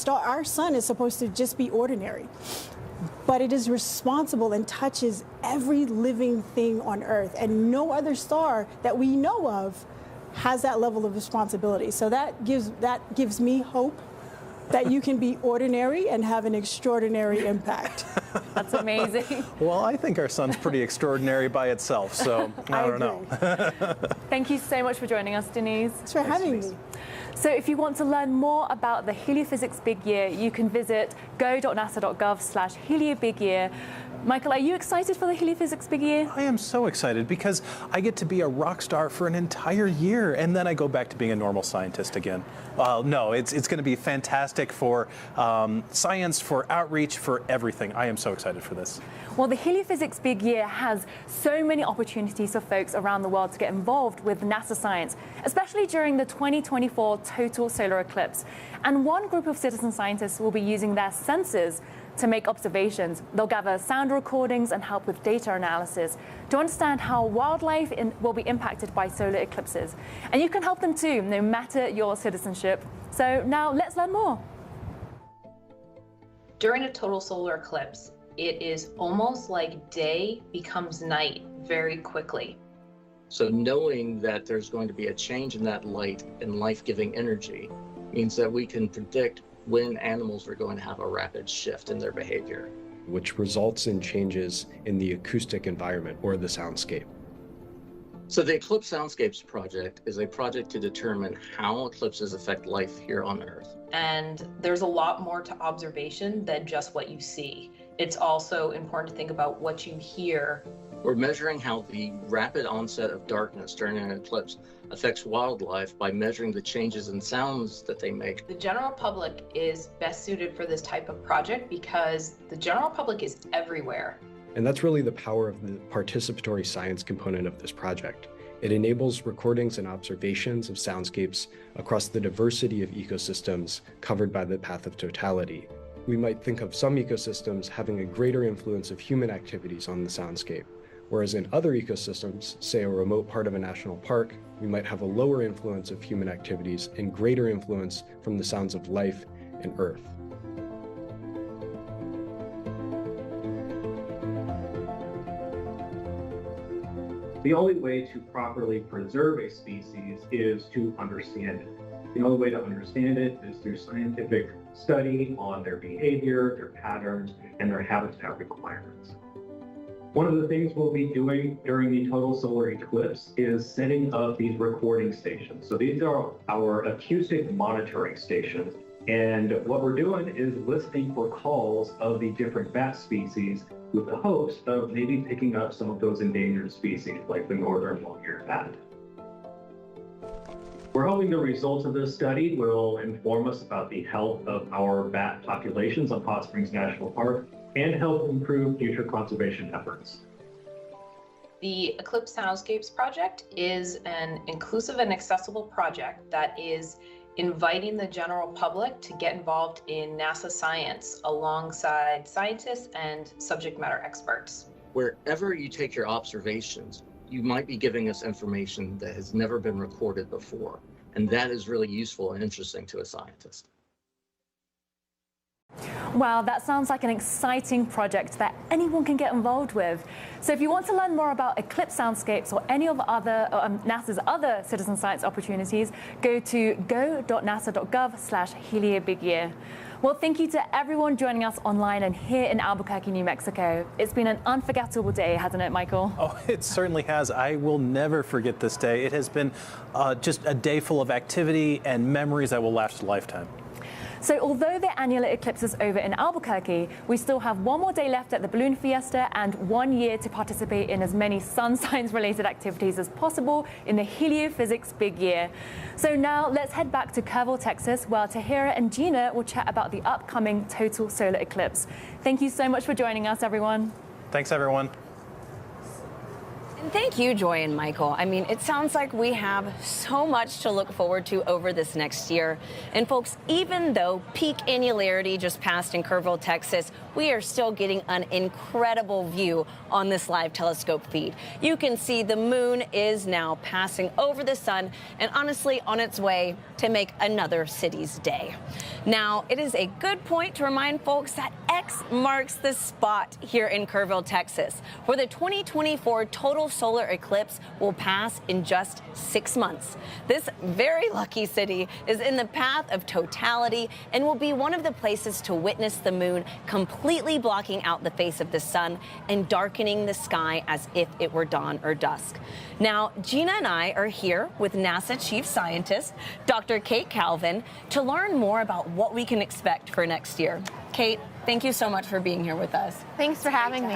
[SPEAKER 11] our sun is supposed to just be ordinary. But it is responsible and touches every living thing on Earth. And no other star that we know of has that level of responsibility. So that gives me hope that you can be ordinary and have an extraordinary impact.
[SPEAKER 6] That's amazing.
[SPEAKER 7] Well, I think our sun's pretty extraordinary by itself, so I don't know.
[SPEAKER 6] Thank you so much for joining us, Denise.
[SPEAKER 11] Thanks for having me.
[SPEAKER 6] So if you want to learn more about the heliophysics big year, you can visit go.nasa.gov/heliobigyear. Michael, are you excited for the heliophysics big year?
[SPEAKER 7] I am so excited because I get to be a rock star for an entire year, and then I go back to being a normal scientist again. No, it's going to be fantastic for science, for outreach, for everything. I am so excited for this.
[SPEAKER 6] Well, the heliophysics big year has so many opportunities for folks around the world to get involved with NASA science, especially during the 2024 total solar eclipse. And one group of citizen scientists will be using their sensors to make observations. They'll gather sound recordings and help with data analysis to understand how wildlife will be impacted by solar eclipses. And you can help them too, no matter your citizenship. So now let's learn more.
[SPEAKER 12] During a total solar eclipse, it is almost like day becomes night very quickly.
[SPEAKER 13] So knowing that there's going to be a change in that light and life-giving energy means that we can predict when animals are going to have a rapid shift in their behavior,
[SPEAKER 14] which results in changes in the acoustic environment or the soundscape.
[SPEAKER 13] So the Eclipse Soundscapes project is a project to determine how eclipses affect life here on Earth.
[SPEAKER 12] And there's a lot more to observation than just what you see. It's also important to think about what you hear.
[SPEAKER 13] We're measuring how the rapid onset of darkness during an eclipse affects wildlife by measuring the changes in sounds that they make.
[SPEAKER 12] The general public is best suited for this type of project because the general public is everywhere.
[SPEAKER 14] And that's really the power of the participatory science component of this project. It enables recordings and observations of soundscapes across the diversity of ecosystems covered by the path of totality. We might think of some ecosystems having a greater influence of human activities on the soundscape, whereas in other ecosystems, say a remote part of a national park, we might have a lower influence of human activities and greater influence from the sounds of life and Earth.
[SPEAKER 15] The only way to properly preserve a species is to understand it. The only way to understand it is through scientific study on their behavior, their patterns, and their habitat requirements. One of the things we'll be doing during the total solar eclipse is setting up these recording stations. So these are our acoustic monitoring stations. And what we're doing is listening for calls of the different bat species with the hopes of maybe picking up some of those endangered species like the northern long-eared bat. We're hoping the results of this study will inform us about the health of our bat populations on Hot Springs National Park and help improve future conservation efforts.
[SPEAKER 12] The Eclipse Soundscapes project is an inclusive and accessible project that is inviting the general public to get involved in NASA science alongside scientists and subject matter experts.
[SPEAKER 13] Wherever you take your observations, you might be giving us information that has never been recorded before. And that is really useful and interesting to a scientist.
[SPEAKER 6] Wow, that sounds like an exciting project that anyone can get involved with. So if you want to learn more about Eclipse Soundscapes or any of NASA's other citizen science opportunities, go to go.nasa.gov/heliobigyear. Well, thank you to everyone joining us online and here in Albuquerque, New Mexico. It's been an unforgettable day, hasn't it, Michael?
[SPEAKER 7] Oh, it certainly has. I will never forget this day. It has been just a day full of activity and memories that will last a lifetime.
[SPEAKER 6] So although the annular eclipse is over in Albuquerque, we still have one more day left at the Balloon Fiesta and 1 year to participate in as many sun science-related activities as possible in the heliophysics big year. So now let's head back to Kerrville, Texas, where Tahira and Gina will chat about the upcoming total solar eclipse. Thank you so much for joining us, everyone.
[SPEAKER 7] Thanks, everyone.
[SPEAKER 1] And thank you, Joy and Michael. I mean, it sounds like we have so much to look forward to over this next year. And folks, even though peak annularity just passed in Kerrville, Texas, we are still getting an incredible view on this live telescope feed. You can see the moon is now passing over the sun and honestly on its way to make another city's day. Now, it is a good point to remind folks that X marks the spot here in Kerrville, Texas, where the 2024 total solar eclipse will pass in just 6 months. This very lucky city is in the path of totality and will be one of the places to witness the moon completely blocking out the face of the sun and darkening the sky as if it were dawn or dusk. Now, Gina and I are here with NASA Chief Scientist, Dr. Kate Calvin, to learn more about what we can expect for next year. Kate, thank you so much for being here with us.
[SPEAKER 2] Thanks for having me.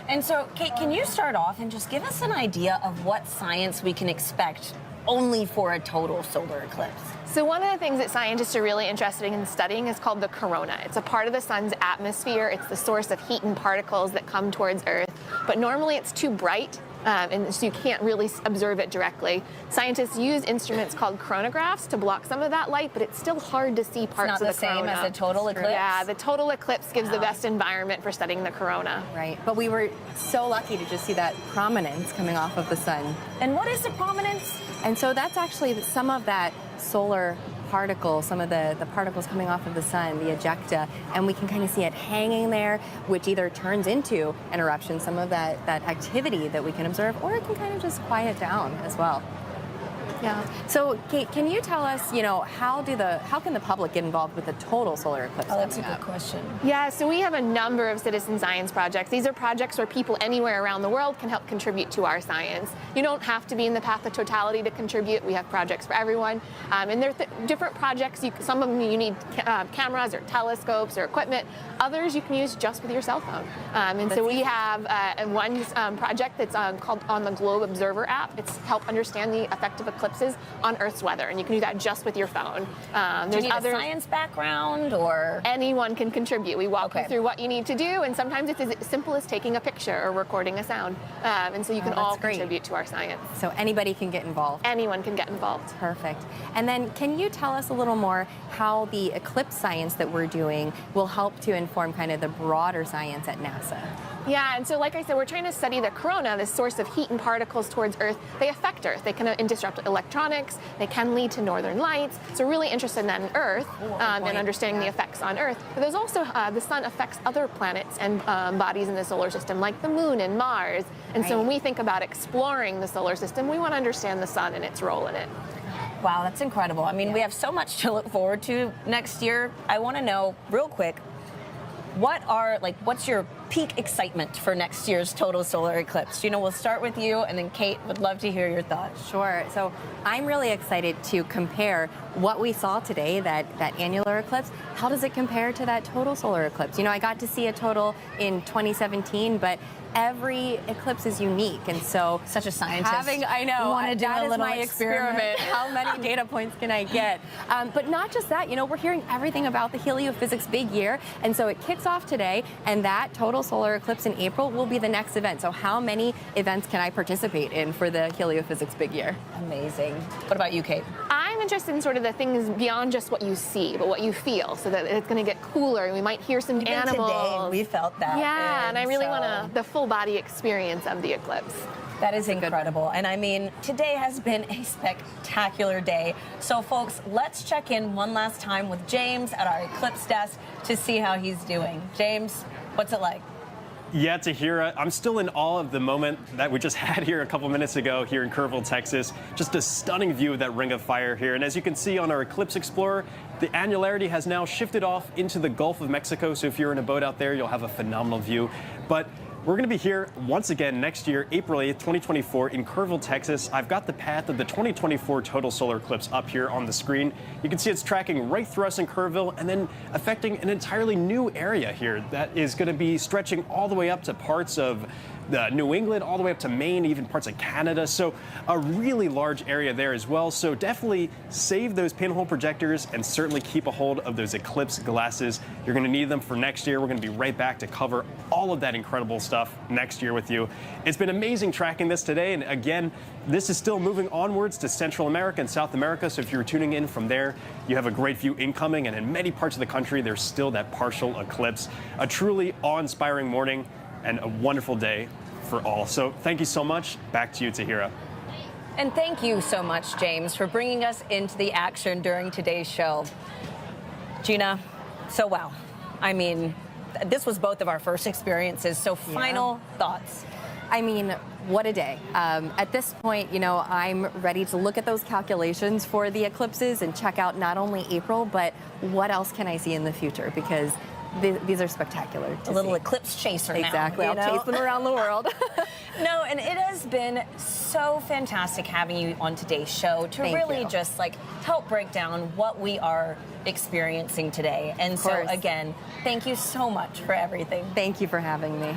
[SPEAKER 1] And so, Kate, can you start off and just give us an idea of what science we can expect only for a total solar eclipse?
[SPEAKER 16] So one of the things that scientists are really interested in studying is called the corona. It's a part of the sun's atmosphere. It's the source of heat and particles that come towards Earth. But normally it's too bright, and so you can't really observe it directly. Scientists use instruments called chronographs to block some of that light, but it's still hard to see parts of the corona.
[SPEAKER 1] It's not the same as a total eclipse?
[SPEAKER 16] Yeah, the total eclipse gives the best environment for studying the corona.
[SPEAKER 2] Right, but we were so lucky to just see that prominence coming off of the sun.
[SPEAKER 1] And what is the prominence?
[SPEAKER 2] And so that's actually some of that solar particles, some of the particles coming off of the sun, the ejecta, and we can kind of see it hanging there, which either turns into an eruption, some of that activity that we can observe, or it can kind of just quiet down as well. Yeah. So, Kate, can you tell us, how can the public get involved with the total solar eclipse?
[SPEAKER 1] Oh, that's a good question.
[SPEAKER 16] Yeah, so we have a number of citizen science projects. These are projects where people anywhere around the world can help contribute to our science. You don't have to be in the path of totality to contribute. We have projects for everyone. And they're different projects. Some of them you need cameras or telescopes or equipment. Others you can use just with your cell phone. So we have one project that's called On the Globe Observer app. It's to help understand the effect of eclipses on Earth's weather, and you can do that just with your phone.
[SPEAKER 1] Do you need a science background, or?
[SPEAKER 16] Anyone can contribute. We walk you through what you need to do, and sometimes it's as simple as taking a picture or recording a sound. And so you can all contribute to our science.
[SPEAKER 2] So anybody can get involved?
[SPEAKER 16] Anyone can get involved.
[SPEAKER 2] Perfect. And then can you tell us a little more how the eclipse science that we're doing will help to inform kind of the broader science at NASA?
[SPEAKER 16] Yeah, and so like I said, we're trying to study the corona, this source of heat and particles towards Earth. They affect Earth. They can disrupt electronics. They can lead to northern lights. So we're really interested in Earth and understanding the effects on Earth. But there's also the sun affects other planets and bodies in the solar system, like the moon and Mars. And so when we think about exploring the solar system, we want to understand the sun and its role in it.
[SPEAKER 1] Wow, that's incredible. I mean, we have so much to look forward to next year. I want to know, real quick, what's your peak excitement for next year's total solar eclipse? We'll start with you, and then Kate would love to hear your thoughts.
[SPEAKER 2] Sure. So I'm really excited to compare what we saw today, that annular eclipse. How does it compare to that total solar eclipse? I got to see a total in 2017, but every eclipse is unique, and so
[SPEAKER 1] such a scientist.
[SPEAKER 2] I know.
[SPEAKER 1] Want to do
[SPEAKER 2] that
[SPEAKER 1] a
[SPEAKER 2] is
[SPEAKER 1] little
[SPEAKER 2] my experiment. How many data points can I get? But not just that. We're hearing everything about the heliophysics big year, and so it kicks off today, and that total solar eclipse in April will be the next event. So how many events can I participate in for the heliophysics big year?
[SPEAKER 1] Amazing. What about you, Kate?
[SPEAKER 16] I'm interested in sort of the things beyond just what you see, but what you feel, so that it's going to get cooler, and we might hear some animals.
[SPEAKER 1] Today, we felt that.
[SPEAKER 16] Yeah, and I really want the full body experience of the eclipse.
[SPEAKER 1] That is incredible. And I mean, today has been a spectacular day. So folks, let's check in one last time with James at our eclipse desk to see how he's doing. James, what's it like?
[SPEAKER 3] Yeah, Tahira, I'm still in awe of the moment that we just had here a couple minutes ago here in Kerrville, Texas. Just a stunning view of that ring of fire here. And as you can see on our Eclipse Explorer, the annularity has now shifted off into the Gulf of Mexico. So if you're in a boat out there, you'll have a phenomenal view. But we're going to be here once again next year, April 8th, 2024 in Kerrville, Texas. I've got the path of the 2024 total solar eclipse up here on the screen. You can see it's tracking right through us in Kerrville and then affecting an entirely new area here that is going to be stretching all the way up to parts of New England, all the way up to Maine, even parts of Canada. So a really large area there as well. So definitely save those pinhole projectors and certainly keep a hold of those eclipse glasses. You're going to need them for next year. We're going to be right back to cover all of that incredible stuff next year with you. It's been amazing tracking this today. And again, this is still moving onwards to Central America and South America. So if you're tuning in from there, you have a great view incoming. And in many parts of the country, there's still that partial eclipse. A truly awe-inspiring morning and a wonderful day for all. So thank you so much. Back to you, Tahira.
[SPEAKER 1] And thank you so much, James, for bringing us into the action during today's show. Gina, so wow. I mean, this was both of our first experiences. So final thoughts.
[SPEAKER 2] I mean, what a day. At this point, you know, I'm ready to look at those calculations for the eclipses and check out not only April, but what else can I see in the future, because these are spectacular.
[SPEAKER 1] A little eclipse chaser now.
[SPEAKER 2] Exactly. I'll chase them around the world.
[SPEAKER 1] No, and it has been so fantastic having you on today's show to
[SPEAKER 2] Thank
[SPEAKER 1] really
[SPEAKER 2] you.
[SPEAKER 1] just like help break down what we are experiencing today. And so
[SPEAKER 2] course.
[SPEAKER 1] again, thank you so much for everything.
[SPEAKER 2] Thank you for having me.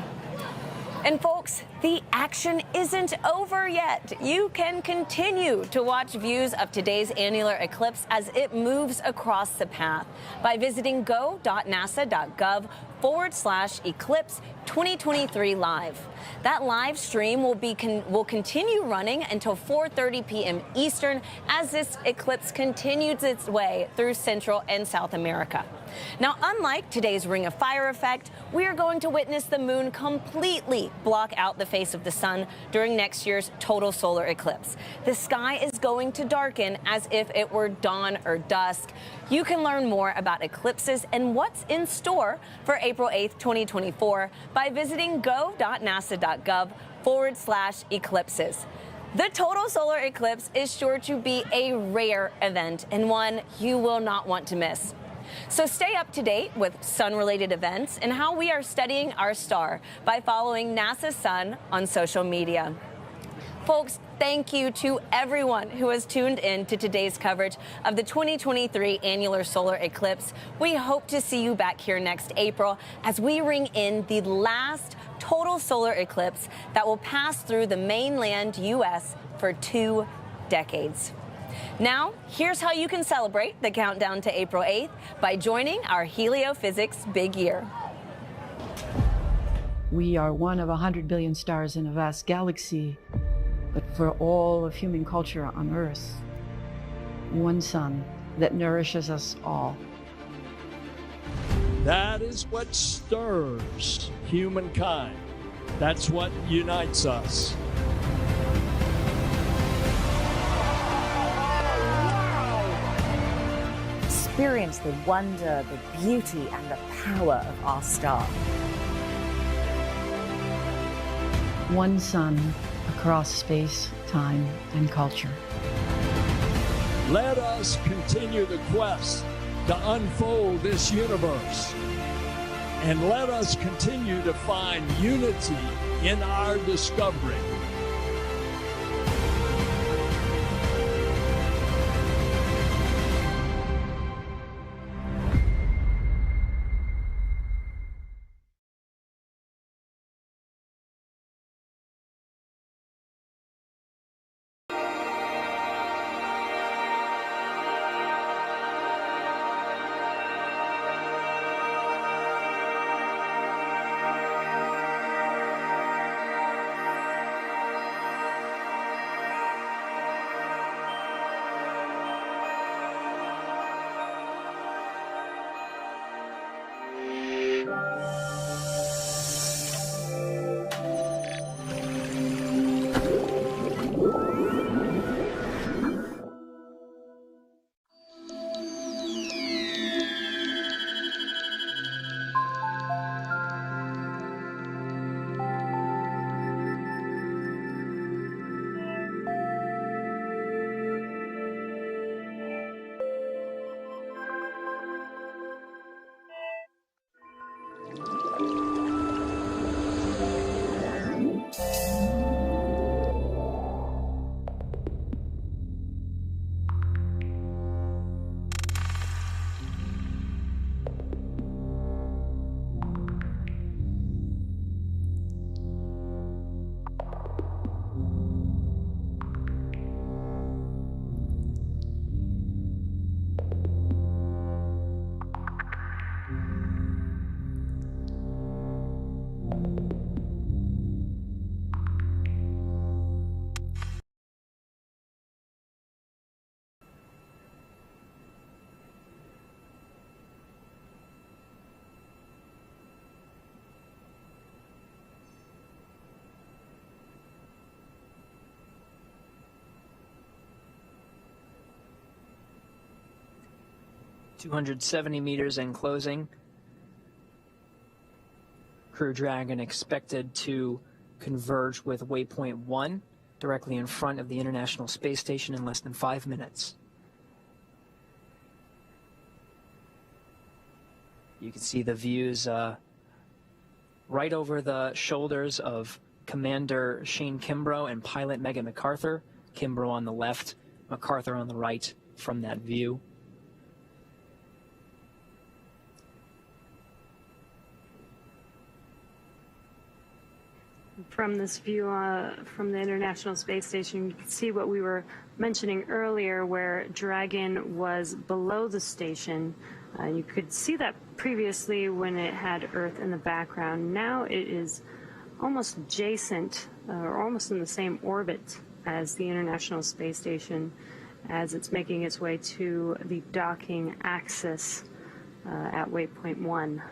[SPEAKER 1] And folks, the action isn't over yet. You can continue to watch views of today's annular eclipse as it moves across the path by visiting go.nasa.gov/eclipse 2023 live. That live stream will continue running until 4:30 p.m. Eastern as this eclipse continues its way through Central and South America. Now, unlike today's Ring of Fire effect, we are going to witness the moon completely block out the face of the sun during next year's total solar eclipse. The sky is going to darken as if it were dawn or dusk. You can learn more about eclipses and what's in store for April 8th, 2024 by visiting go.nasa.gov/eclipses. The total solar eclipse is sure to be a rare event and one you will not want to miss. So stay up to date with sun-related events and how we are studying our star by following NASA Sun on social media. Folks, thank you to everyone who has tuned in to today's coverage of the 2023 annular solar eclipse. We hope to see you back here next April as we ring in the last total solar eclipse that will pass through the mainland U.S. for 2 decades. Now, here's how you can celebrate the countdown to April 8th by joining our heliophysics big year.
[SPEAKER 17] We are one of 100 billion stars in a vast galaxy, but for all of human culture on Earth, one sun that nourishes us all.
[SPEAKER 18] That is what stirs humankind. That's what unites us.
[SPEAKER 19] Experience the wonder, the beauty, and the power of our star.
[SPEAKER 17] One sun across space, time, and culture.
[SPEAKER 18] Let us continue the quest to unfold this universe. And let us continue to find unity in our discovery.
[SPEAKER 21] $270 meters in closing. Crew Dragon expected to converge with waypoint 1 directly in front of the International Space Station in less than 5 minutes. You can see the views right over the shoulders of Commander Shane Kimbrough and pilot Megan MacArthur. Kimbrough on the left, MacArthur on the right from that view.
[SPEAKER 20] From this view from the International Space Station, you can see what we were mentioning earlier, where Dragon was below the station. You could see that previously when it had Earth in the background. Now it is almost adjacent, or almost in the same orbit as the International Space Station, as it's making its way to the docking axis at waypoint 1.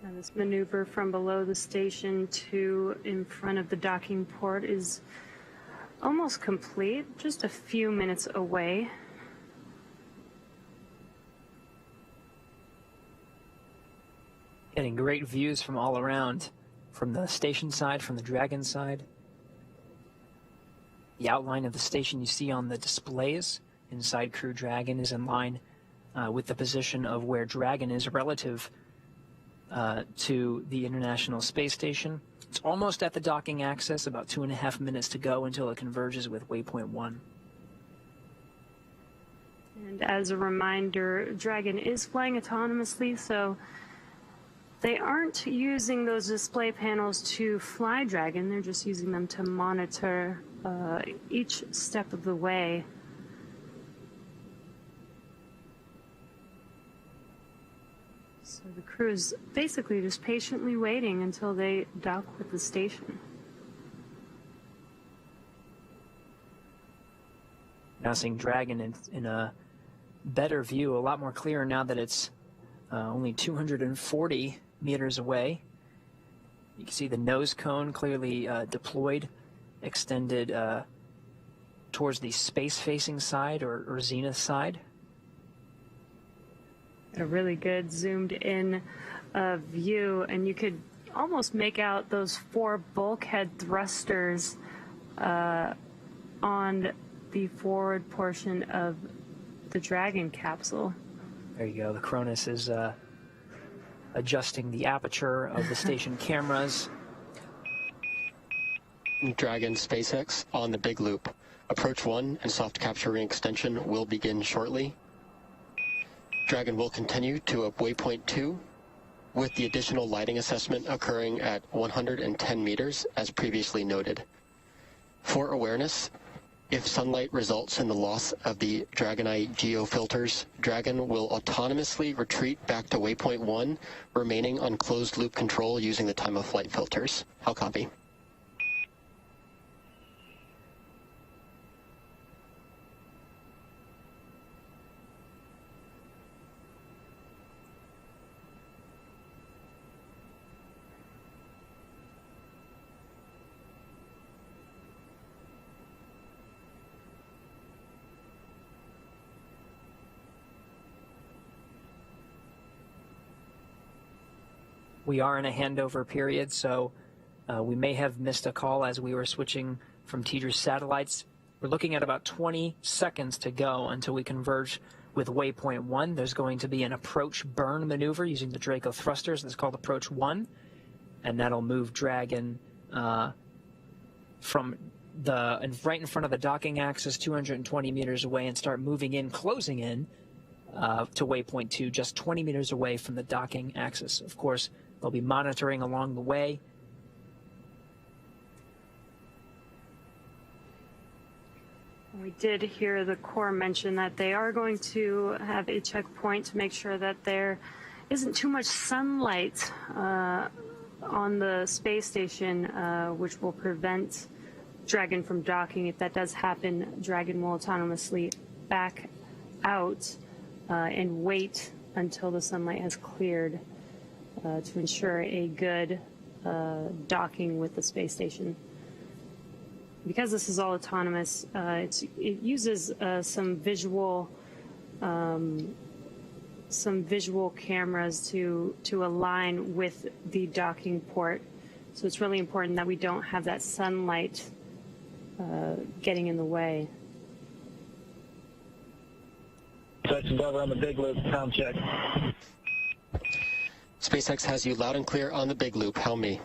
[SPEAKER 20] Now this maneuver from below the station to in front of the docking port is almost complete, just a few minutes away.
[SPEAKER 21] Getting great views from all around, from the station side, from the Dragon side. The outline of the station you see on the displays inside Crew Dragon is in line with the position of where Dragon is relative to the International Space Station. It's almost at the docking axis, about 2.5 minutes to go until it converges with waypoint 1.
[SPEAKER 20] And as a reminder, Dragon is flying autonomously, so they aren't using those display panels to fly Dragon. They're just using them to monitor each step of the way. So the crew is basically just patiently waiting until they dock with the station.
[SPEAKER 21] Now seeing Dragon in a better view, a lot more clear now that it's only 240 meters away. You can see the nose cone clearly deployed, extended towards the space-facing side or zenith side.
[SPEAKER 20] A really good zoomed-in view, and you could almost make out those 4 bulkhead thrusters on the forward portion of the Dragon capsule.
[SPEAKER 21] There you go. The Cronus is adjusting the aperture of the station cameras.
[SPEAKER 22] Dragon SpaceX on the big loop. Approach 1 and soft capture ring extension will begin shortly. Dragon will continue to waypoint 2, with the additional lighting assessment occurring at 110 meters, as previously noted. For awareness, if sunlight results in the loss of the Dragonite geofilters, Dragon will autonomously retreat back to waypoint 1, remaining on closed loop control using the time of flight filters. I'll copy.
[SPEAKER 21] We are in a handover period, so we may have missed a call as we were switching from Tedra's satellites. We're looking at about 20 seconds to go until we converge with waypoint 1. There's going to be an approach burn maneuver using the Draco thrusters. That's called approach 1, and that'll move Dragon from right in front of the docking axis, 220 meters away, and start moving in, closing in to waypoint 2, just 20 meters away from the docking axis. Of course, they'll be monitoring along the way.
[SPEAKER 20] We did hear the Corps mention that they are going to have a checkpoint to make sure that there isn't too much sunlight on the space station, which will prevent Dragon from docking. If that does happen, Dragon will autonomously back out and wait until the sunlight has cleared to ensure a good docking with the space station. Because this is all autonomous, it uses some visual cameras to align with the docking port. So it's really important that we don't have that sunlight getting in the way.
[SPEAKER 4] Section Delta on the big loop, sound check.
[SPEAKER 22] SpaceX has you loud and clear on the big loop. Helm me.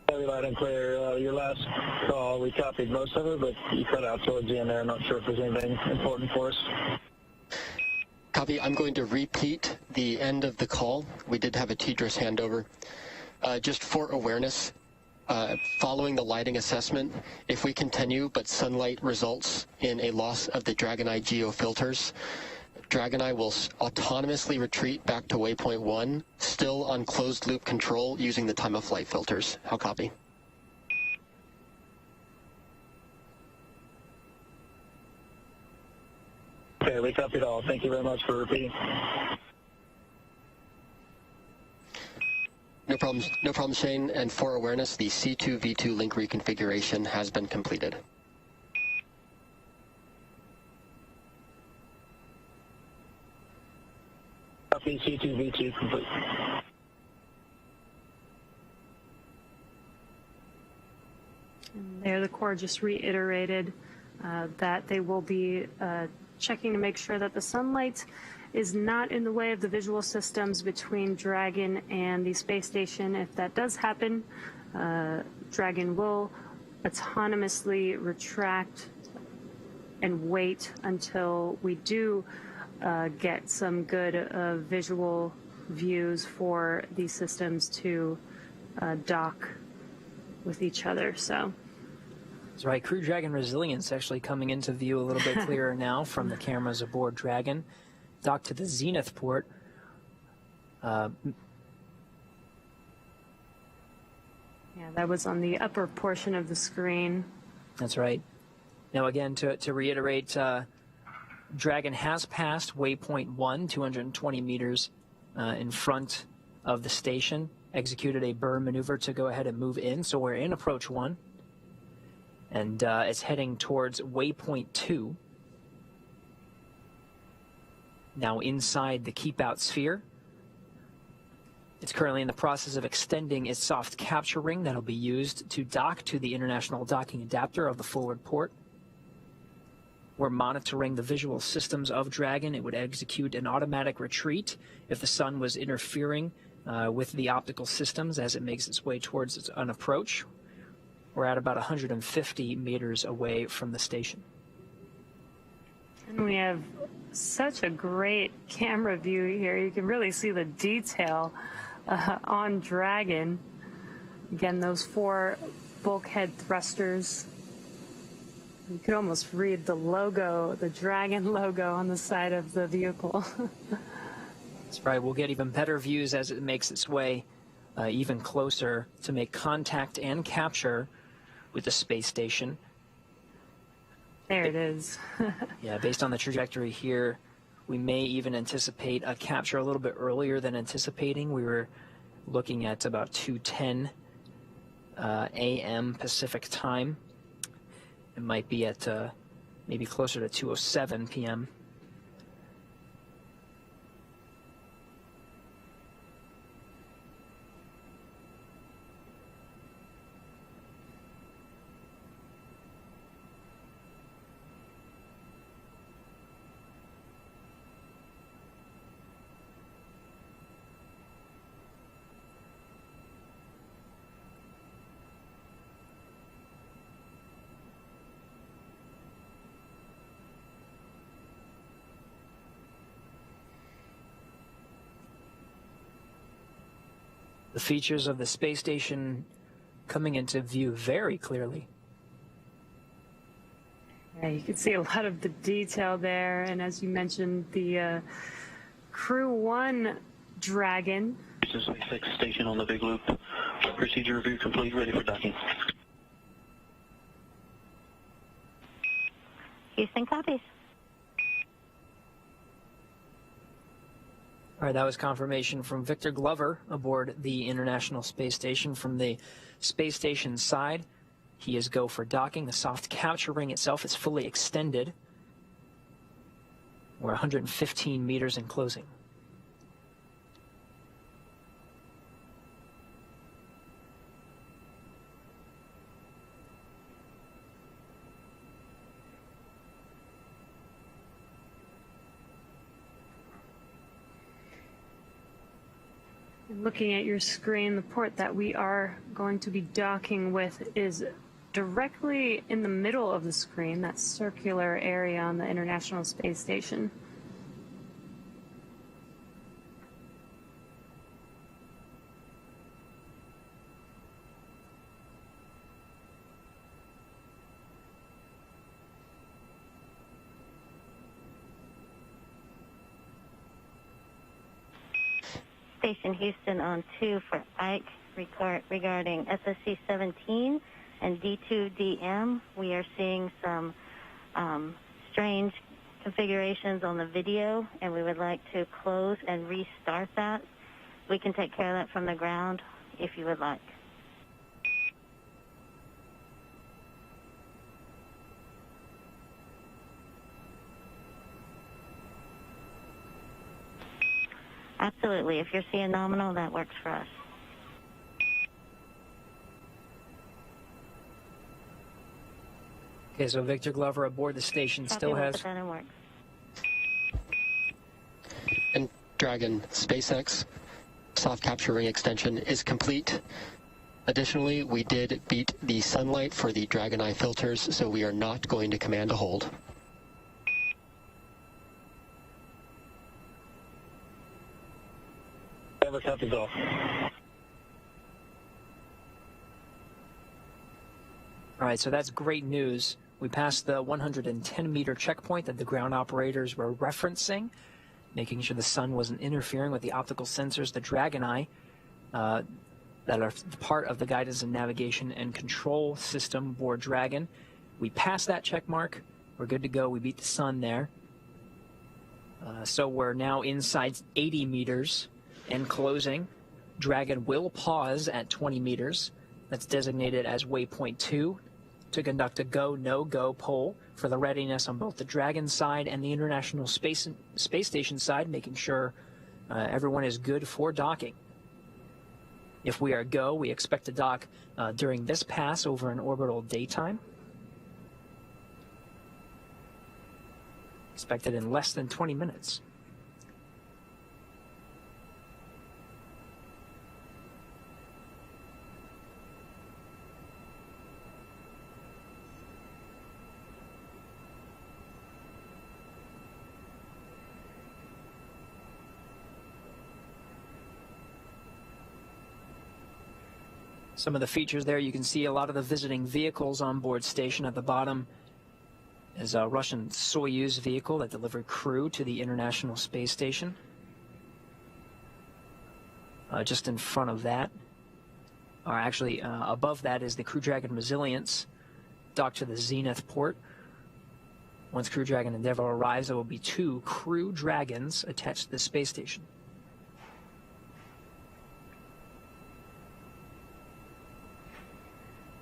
[SPEAKER 4] Very loud and clear. Your last call, we copied most of it, but you cut out towards the end there. I'm not sure if there's anything important for us.
[SPEAKER 22] Copy. I'm going to repeat the end of the call. We did have a TDRS handover. Just for awareness, following the lighting assessment, if we continue but sunlight results in a loss of the Dragon Eye geofilters, Dragon Eye will autonomously retreat back to waypoint 1, still on closed loop control using the time of flight filters. How copy?
[SPEAKER 4] Okay, we copied all. Thank you very much for repeating.
[SPEAKER 22] No problem, Shane. And for awareness, the C2V2 link reconfiguration has been completed.
[SPEAKER 4] Copy, C2V2 complete.
[SPEAKER 20] And there, the Corps just reiterated that they will be checking to make sure that the sunlight is not in the way of the visual systems between Dragon and the space station. If that does happen, Dragon will autonomously retract and wait until we do get some good visual views for these systems to dock with each other. So
[SPEAKER 21] that's right. Crew Dragon resilience actually coming into view a little bit clearer now from the cameras aboard Dragon. Dock to the Zenith port.
[SPEAKER 20] Yeah, that was on the upper portion of the screen.
[SPEAKER 21] That's right. Now again, to reiterate, Dragon has passed waypoint 1, 220 meters in front of the station, executed a burn maneuver to go ahead and move in, so we're in approach 1, and it's heading towards waypoint 2. Now inside the keep out sphere. It's currently in the process of extending its soft capture ring that'll be used to dock to the international docking adapter of the forward port. We're monitoring the visual systems of Dragon. It would execute an automatic retreat if the sun was interfering with the optical systems as it makes its way towards its approach. We're at about 150 meters away from the station.
[SPEAKER 20] And we have such a great camera view here. You can really see the detail on Dragon. Again, those 4 bulkhead thrusters. You could almost read the logo, the Dragon logo on the side of the vehicle.
[SPEAKER 21] That's right. We'll get even better views as it makes its way even closer to make contact and capture with the space station.
[SPEAKER 20] There it is.
[SPEAKER 21] Yeah, based on the trajectory here, we may even anticipate a capture a little bit earlier than anticipating. We were looking at about 2:10 a.m. Pacific time. It might be at maybe closer to 2:07 p.m. The features of the space station coming into view very clearly.
[SPEAKER 20] Yeah, you can see a lot of the detail there, and as you mentioned, the Crew 1 Dragon.
[SPEAKER 4] Space 6 station on the big loop. Procedure review complete, ready for docking.
[SPEAKER 5] Houston copies.
[SPEAKER 21] All right, that was confirmation from Victor Glover aboard the International Space Station. From the space station side, he is go for docking. The soft capture ring itself is fully extended. We're 115 meters in closing.
[SPEAKER 20] Looking at your screen, the port that we are going to be docking with is directly in the middle of the screen, that circular area on the International Space Station.
[SPEAKER 5] Station Houston on 2 for Ike regarding SSC 17 and D2DM. We are seeing some strange configurations on the video, and we would like to close and restart that. We can take care of that from the ground if you would like. Absolutely. If you're seeing nominal, that works for us.
[SPEAKER 21] Okay, so Victor Glover aboard the station still has...
[SPEAKER 22] And Dragon SpaceX soft capture ring extension is complete. Additionally, we did beat the sunlight for the Dragon Eye filters, so we are not going to command a hold.
[SPEAKER 4] Never copies off.
[SPEAKER 21] All right, so that's great news. We passed the 110-meter checkpoint that the ground operators were referencing, making sure the sun wasn't interfering with the optical sensors, the Dragon Eye, that are part of the guidance and navigation and control system aboard Dragon. We passed that check mark. We're good to go. We beat the sun there. So we're now inside 80 meters and closing. Dragon will pause at 20 meters. That's designated as waypoint 2 to conduct a go, no-go poll for the readiness on both the Dragon side and the International Space Station side, making sure everyone is good for docking. If we are go, we expect to dock during this pass over an orbital daytime. Expected in less than 20 minutes. Some of the features there, you can see a lot of the visiting vehicles on board station. At the bottom is a Russian Soyuz vehicle that delivered crew to the International Space Station. Just in front of that, or actually above that, is the Crew Dragon Resilience docked to the Zenith port. Once Crew Dragon Endeavour arrives, there will be 2 Crew Dragons attached to the space station.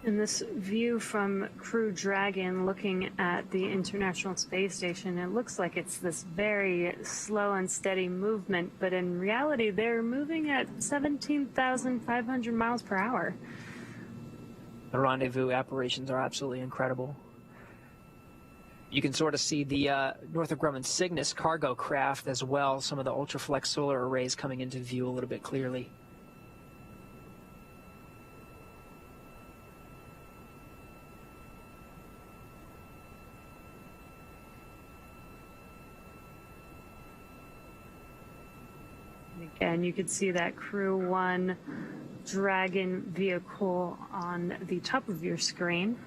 [SPEAKER 20] In this view from Crew Dragon looking at the International Space Station, it looks like it's this very slow and steady movement, but in reality they're moving at 17,500 miles per hour.
[SPEAKER 21] The rendezvous operations are absolutely incredible. You can sort of see the Northrop Grumman Cygnus cargo craft as well, some of the ultraflex solar arrays coming into view a little bit clearly.
[SPEAKER 20] And you can see that Crew 1 Dragon vehicle on the top of your screen.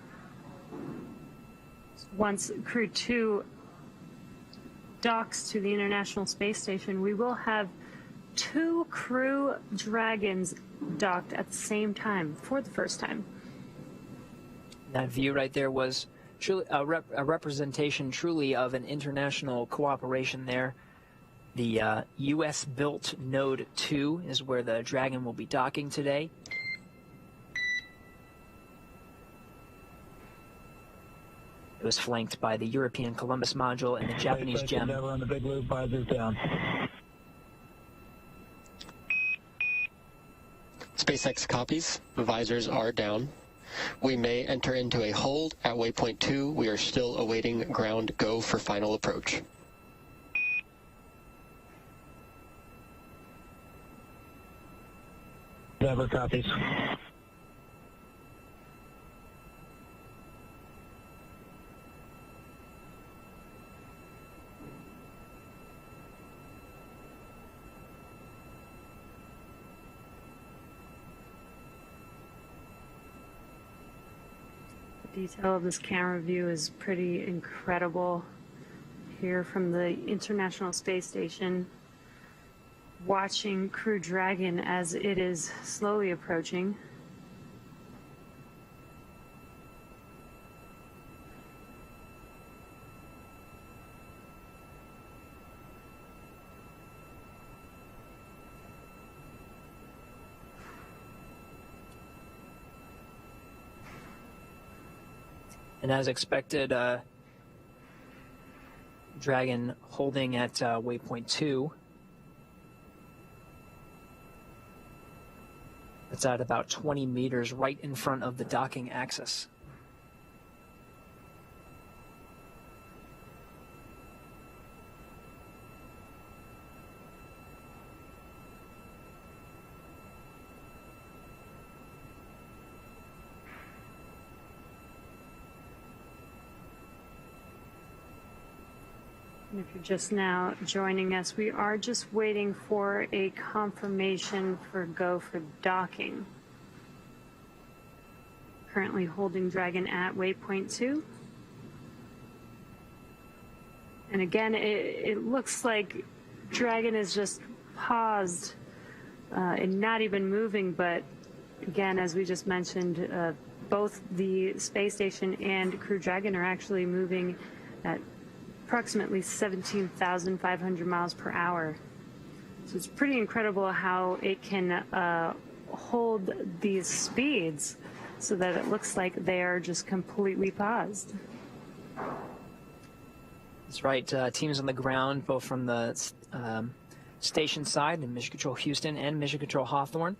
[SPEAKER 20] Once Crew 2 docks to the International Space Station, we will have 2 Crew Dragons docked at the same time for the first time.
[SPEAKER 21] That view right there was truly a representation truly of an international cooperation there. The U.S.-built Node 2 is where the Dragon will be docking today. It was flanked by the European Columbus module and the Japanese GEM.
[SPEAKER 4] Endeavor on the big loop, visors down.
[SPEAKER 22] SpaceX copies. The visors are down. We may enter into a hold at waypoint 2. We are still awaiting ground go for final approach.
[SPEAKER 4] Endeavor copies.
[SPEAKER 20] The detail of this camera view is pretty incredible. Here from the International Space Station, watching Crew Dragon as it is slowly approaching.
[SPEAKER 21] And as expected, Dragon holding at waypoint 2. It's at about 20 meters right in front of the docking axis.
[SPEAKER 20] And if you're just now joining us, we are just waiting for a confirmation for go for docking. Currently holding Dragon at waypoint 2. And again, it looks like Dragon is just paused and not even moving, but again, as we just mentioned, both the space station and Crew Dragon are actually moving at approximately 17,500 miles per hour. So it's pretty incredible how it can hold these speeds so that it looks like they are just completely paused.
[SPEAKER 21] That's right. Teams on the ground, both from the station side in Mission Control Houston and Mission Control Hawthorne,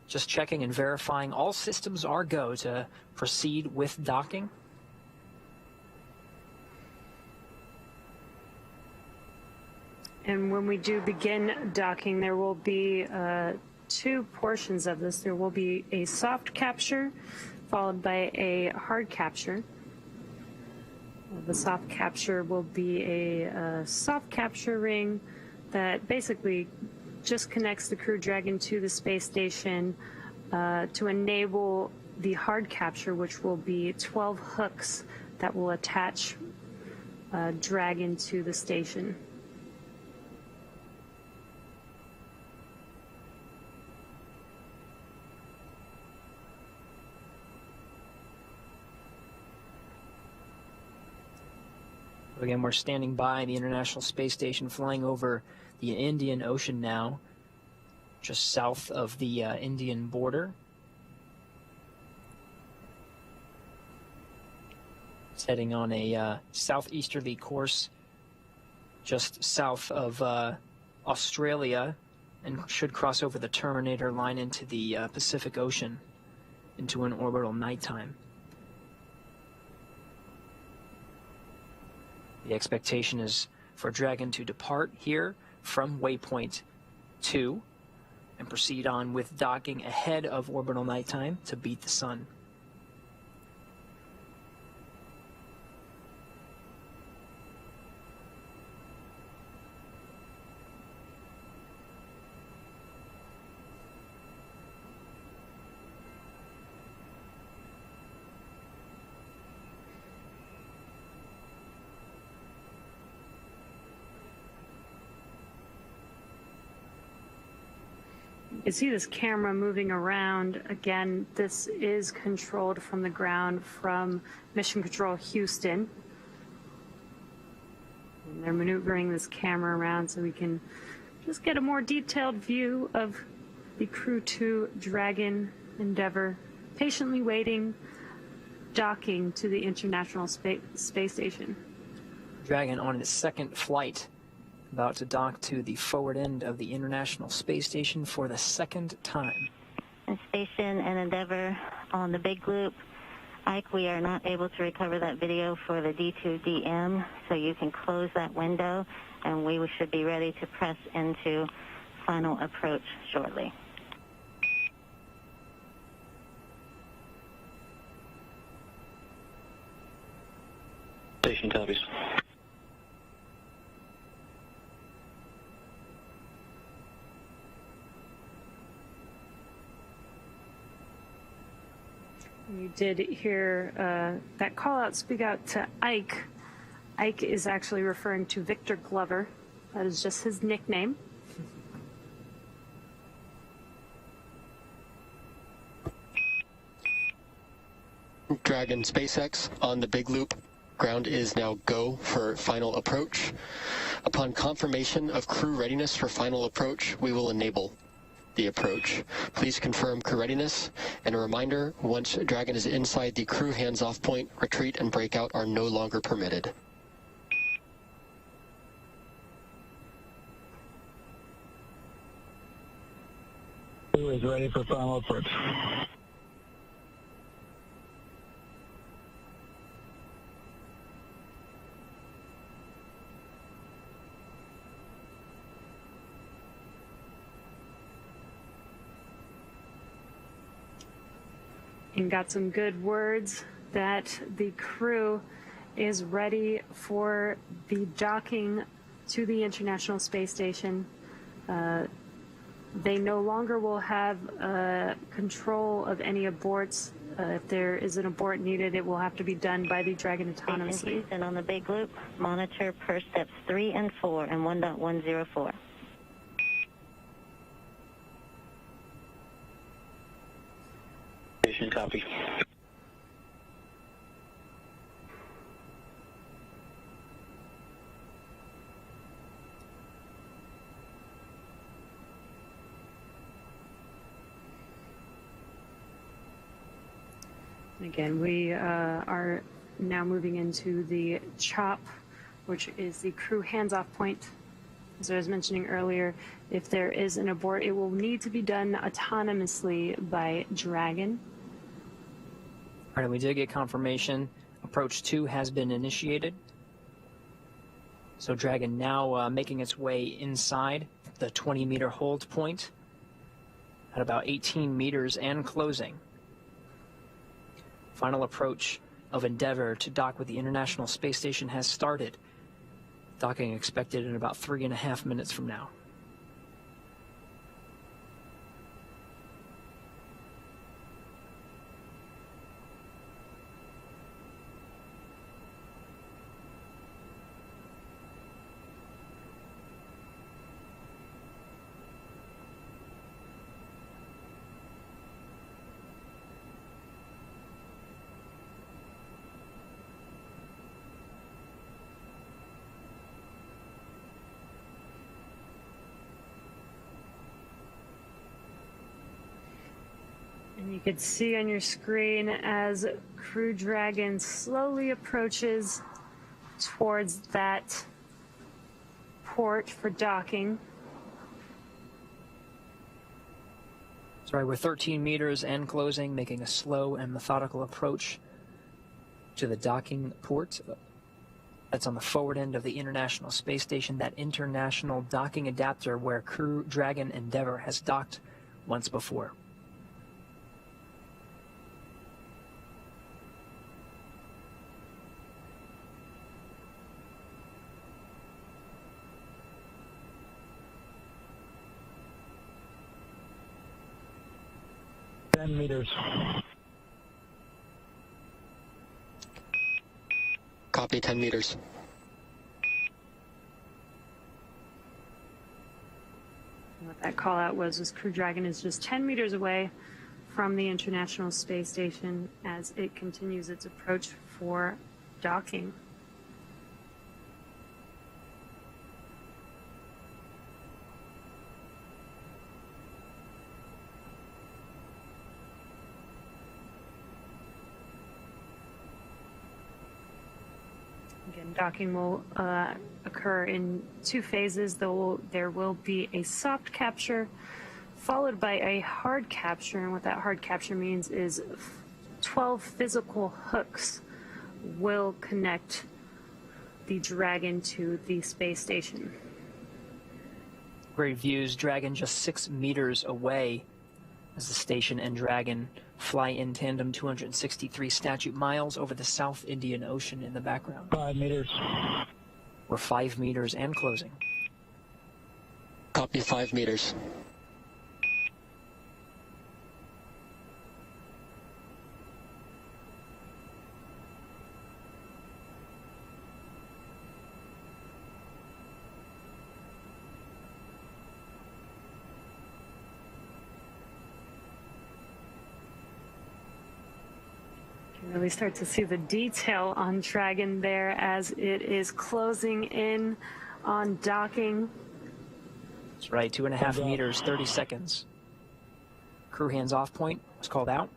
[SPEAKER 21] just checking and verifying all systems are go to proceed with docking.
[SPEAKER 20] And when we do begin docking, there will be 2 portions of this. There will be a soft capture followed by a hard capture. The soft capture will be a soft capture ring that basically just connects the Crew Dragon to the space station to enable the hard capture, which will be 12 hooks that will attach Dragon to the station.
[SPEAKER 21] Again, we're standing by the International Space Station, flying over the Indian Ocean now, just south of the Indian border. It's heading on a southeasterly course just south of Australia and should cross over the Terminator line into the Pacific Ocean into an orbital nighttime. The expectation is for Dragon to depart here from waypoint 2 and proceed on with docking ahead of orbital nighttime to beat the sun.
[SPEAKER 20] You see this camera moving around. Again, this is controlled from the ground from Mission Control Houston. And they're maneuvering this camera around so we can just get a more detailed view of the Crew 2 Dragon Endeavour patiently waiting, docking to the International Space Station.
[SPEAKER 21] Dragon on its second flight, about to dock to the forward end of the International Space Station for the second time.
[SPEAKER 5] And Station and Endeavour on the big loop. Ike, we are not able to recover that video for the D2DM, so you can close that window, and we should be ready to press into final approach shortly.
[SPEAKER 4] Station copies.
[SPEAKER 20] You did hear that call out speak out to Ike. Ike is actually referring to Victor Glover. That is just his nickname.
[SPEAKER 22] Dragon SpaceX on the big loop. Ground is now go for final approach. Upon confirmation of crew readiness for final approach, we will enable the approach. Please confirm crew readiness, and a reminder, once Dragon is inside the crew hands-off point, retreat and breakout are no longer permitted.
[SPEAKER 4] Crew is ready for final approach.
[SPEAKER 20] And got some good words that the crew is ready for the docking to the International Space Station. They no longer will have control of any aborts. If there is an abort needed, it will have to be done by the Dragon autonomously.
[SPEAKER 5] And on the big loop, monitor per steps 3 and 4 and 1.104.
[SPEAKER 4] Station copy.
[SPEAKER 20] Again, we are now moving into the CHOP, which is the crew hands-off point. As I was mentioning earlier, if there is an abort, it will need to be done autonomously by Dragon.
[SPEAKER 21] All right, we did get confirmation. Approach 2 has been initiated. So Dragon now making its way inside the 20-meter hold point at about 18 meters and closing. Final approach of Endeavour to dock with the International Space Station has started. Docking expected in about 3.5 minutes from now.
[SPEAKER 20] And you can see on your screen as Crew Dragon slowly approaches towards that port for docking.
[SPEAKER 21] Sorry, we're 13 meters and closing, making a slow and methodical approach to the docking port. That's on the forward end of the International Space Station, that international docking adapter where Crew Dragon Endeavour has docked once before.
[SPEAKER 4] Meters.
[SPEAKER 22] Copy, 10 meters.
[SPEAKER 20] Let that call out was Crew Dragon is just 10 meters away from the International Space Station as it continues its approach for docking. Again, docking will occur in 2 phases. There will be a soft capture followed by a hard capture, and what that hard capture means is 12 physical hooks will connect the Dragon to the space station.
[SPEAKER 21] Great views. Dragon just 6 meters away as the station and Dragon fly in tandem 263 statute miles over the South Indian Ocean in the background.
[SPEAKER 4] 5 meters.
[SPEAKER 21] We're 5 meters and closing.
[SPEAKER 22] Copy 5 meters.
[SPEAKER 20] You can really start to see the detail on Dragon there as it is closing in on docking.
[SPEAKER 21] That's right, 2.5 meters, 30 seconds. Crew hands off point was called out.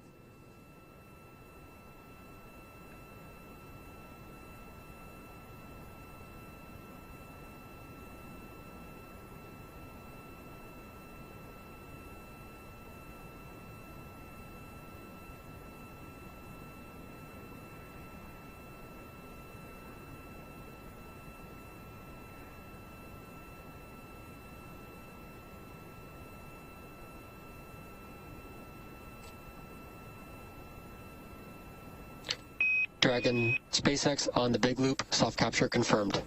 [SPEAKER 22] Dragon, SpaceX on the big loop, soft capture confirmed.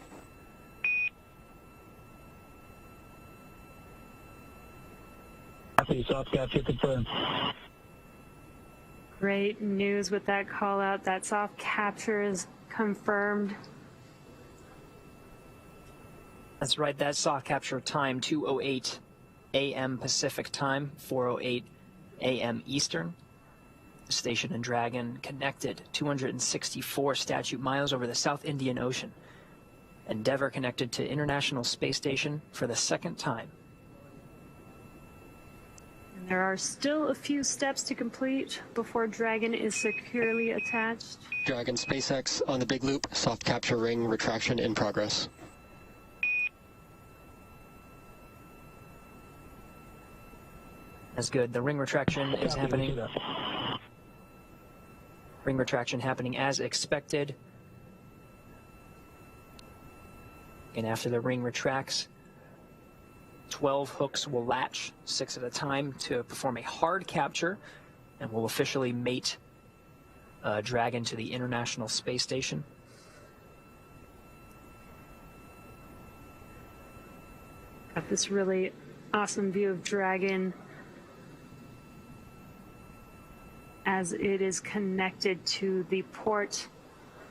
[SPEAKER 4] Copy, soft capture confirmed.
[SPEAKER 20] Great news with that call out. That soft capture is confirmed.
[SPEAKER 21] That's right, that soft capture time, 2:08 a.m. Pacific time, 4:08 a.m. Eastern. The station and Dragon connected 264 statute miles over the South Indian Ocean. Endeavour connected to International Space Station for the 2nd time.
[SPEAKER 20] And there are still a few steps to complete before Dragon is securely attached.
[SPEAKER 22] Dragon, SpaceX on the big loop, soft capture ring retraction in progress.
[SPEAKER 21] That's good. The ring retraction is happening. Ring retraction happening as expected. And after the ring retracts, 12 hooks will latch, 6 at a time, to perform a hard capture, and will officially mate Dragon to the International Space Station.
[SPEAKER 20] Got this really awesome view of Dragon as it is connected to the port,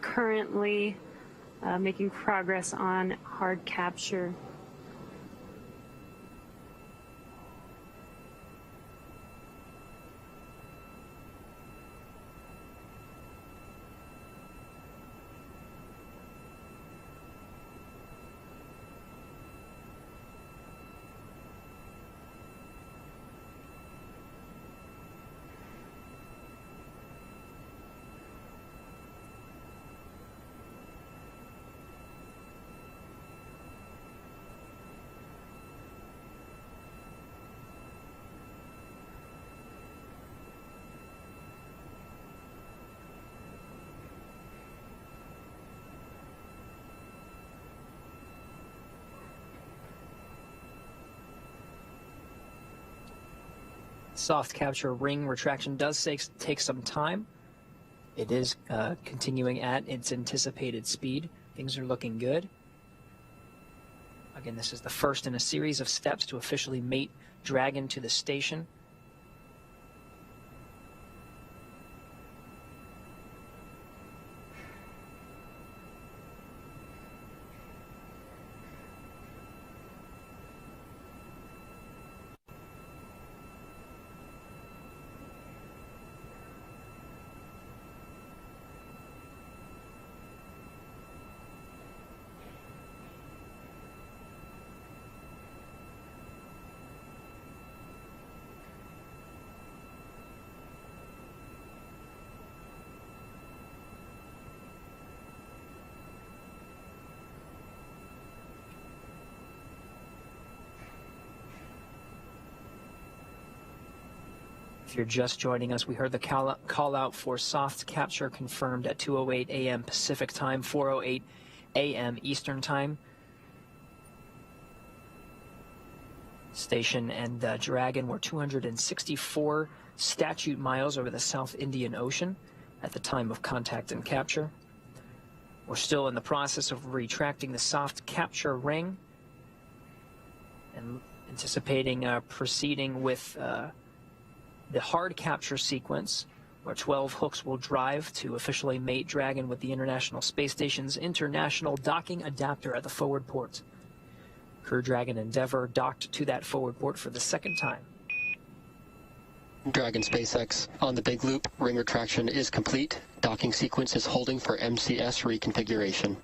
[SPEAKER 20] currently making progress on hard capture.
[SPEAKER 21] Soft capture ring retraction does take some time. It is continuing at its anticipated speed. Things are looking good. Again, this is the first in a series of steps to officially mate Dragon to the station. If you're just joining us, we heard the call out for soft capture confirmed at 2:08 a.m. Pacific time, 4:08 a.m. Eastern time. Station and Dragon were 264 statute miles over the South Indian Ocean at the time of contact and capture. We're still in the process of retracting the soft capture ring and anticipating proceeding with the hard capture sequence, where 12 hooks will drive to officially mate Dragon with the International Space Station's International Docking Adapter at the forward port. Crew Dragon Endeavour docked to that forward port for the second time.
[SPEAKER 22] Dragon SpaceX on the big loop. Ring retraction is complete. Docking sequence is holding for MCS reconfiguration.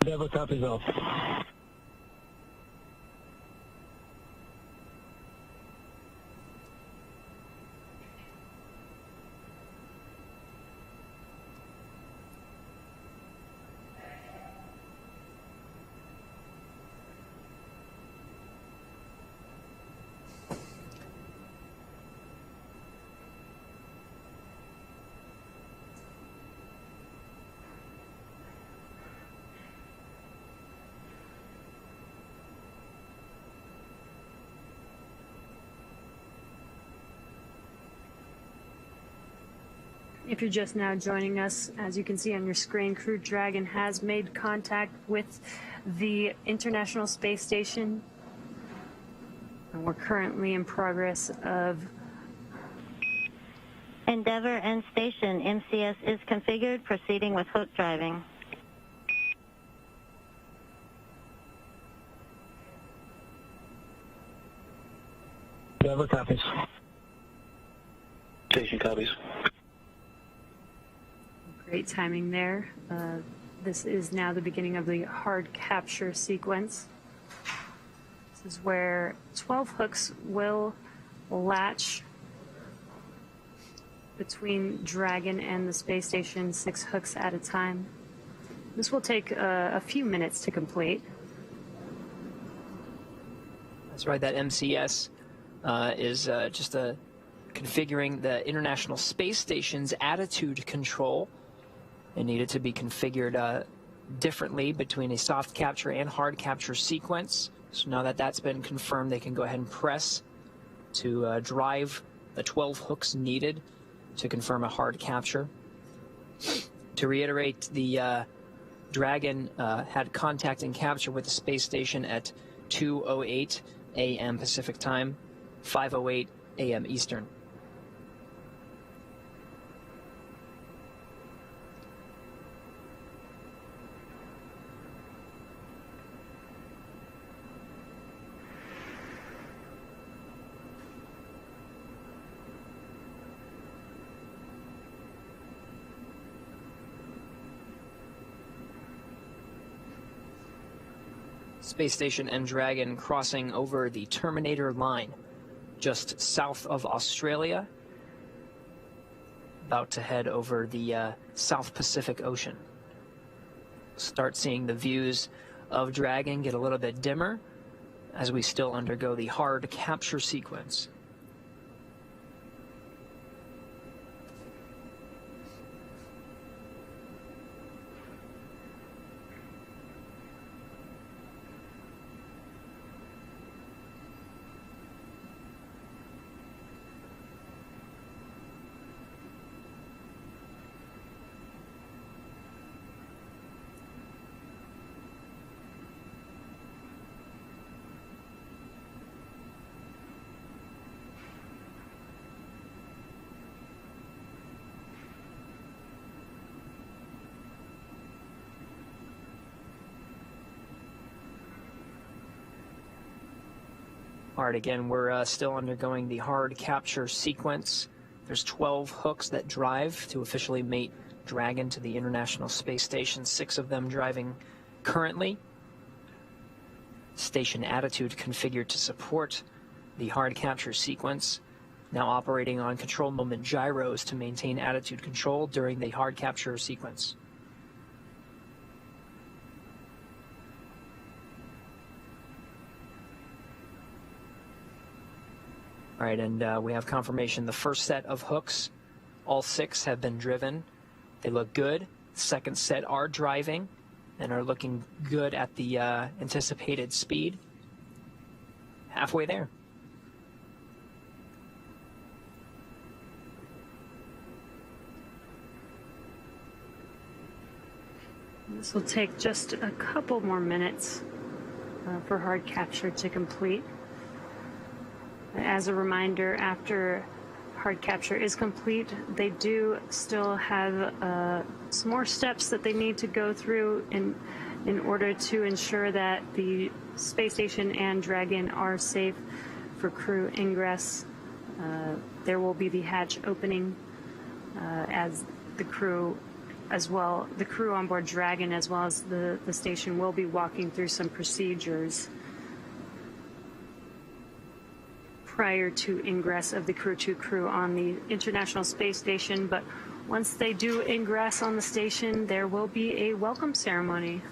[SPEAKER 4] Endeavour copies off.
[SPEAKER 20] If you're just now joining us, as you can see on your screen, Crew Dragon has made contact with the International Space Station. And we're currently in progress of...
[SPEAKER 5] Endeavour and station, MCS is configured, proceeding with hook driving.
[SPEAKER 4] Endeavour copies. Station copies.
[SPEAKER 20] Great timing there. This is now the beginning of the hard capture sequence. This is where 12 hooks will latch between Dragon and the space station, 6 hooks at a time. This will take a few minutes to complete.
[SPEAKER 21] That's right, that MCS is just configuring the International Space Station's attitude control. It needed to be configured differently between a soft capture and hard capture sequence. So now that that's been confirmed, they can go ahead and press to drive the 12 hooks needed to confirm a hard capture. To reiterate, the Dragon had contact and capture with the space station at 2:08 a.m. Pacific time, 5:08 a.m. Eastern. Space Station and Dragon crossing over the Terminator line, just south of Australia, about to head over the South Pacific Ocean. Start seeing the views of Dragon get a little bit dimmer as we still undergo the hard capture sequence. All right, again, we're still undergoing the hard capture sequence. There's 12 hooks that drive to officially mate Dragon to the International Space Station, 6 of them driving currently. Station attitude configured to support the hard capture sequence. Now operating on control moment gyros to maintain attitude control during the hard capture sequence. All right, and we have confirmation the first set of hooks, all 6 have been driven. They look good. The second set are driving and are looking good at the anticipated speed. Halfway there.
[SPEAKER 20] This will take just a couple more minutes for hard capture to complete. As a reminder, after hard capture is complete, they do still have some more steps that they need to go through in order to ensure that the space station and Dragon are safe for crew ingress. There will be the hatch opening as the crew on board Dragon as well as the station will be walking through some procedures prior to ingress of the crew on the International Space Station. But once they do ingress on the station, there will be a welcome ceremony.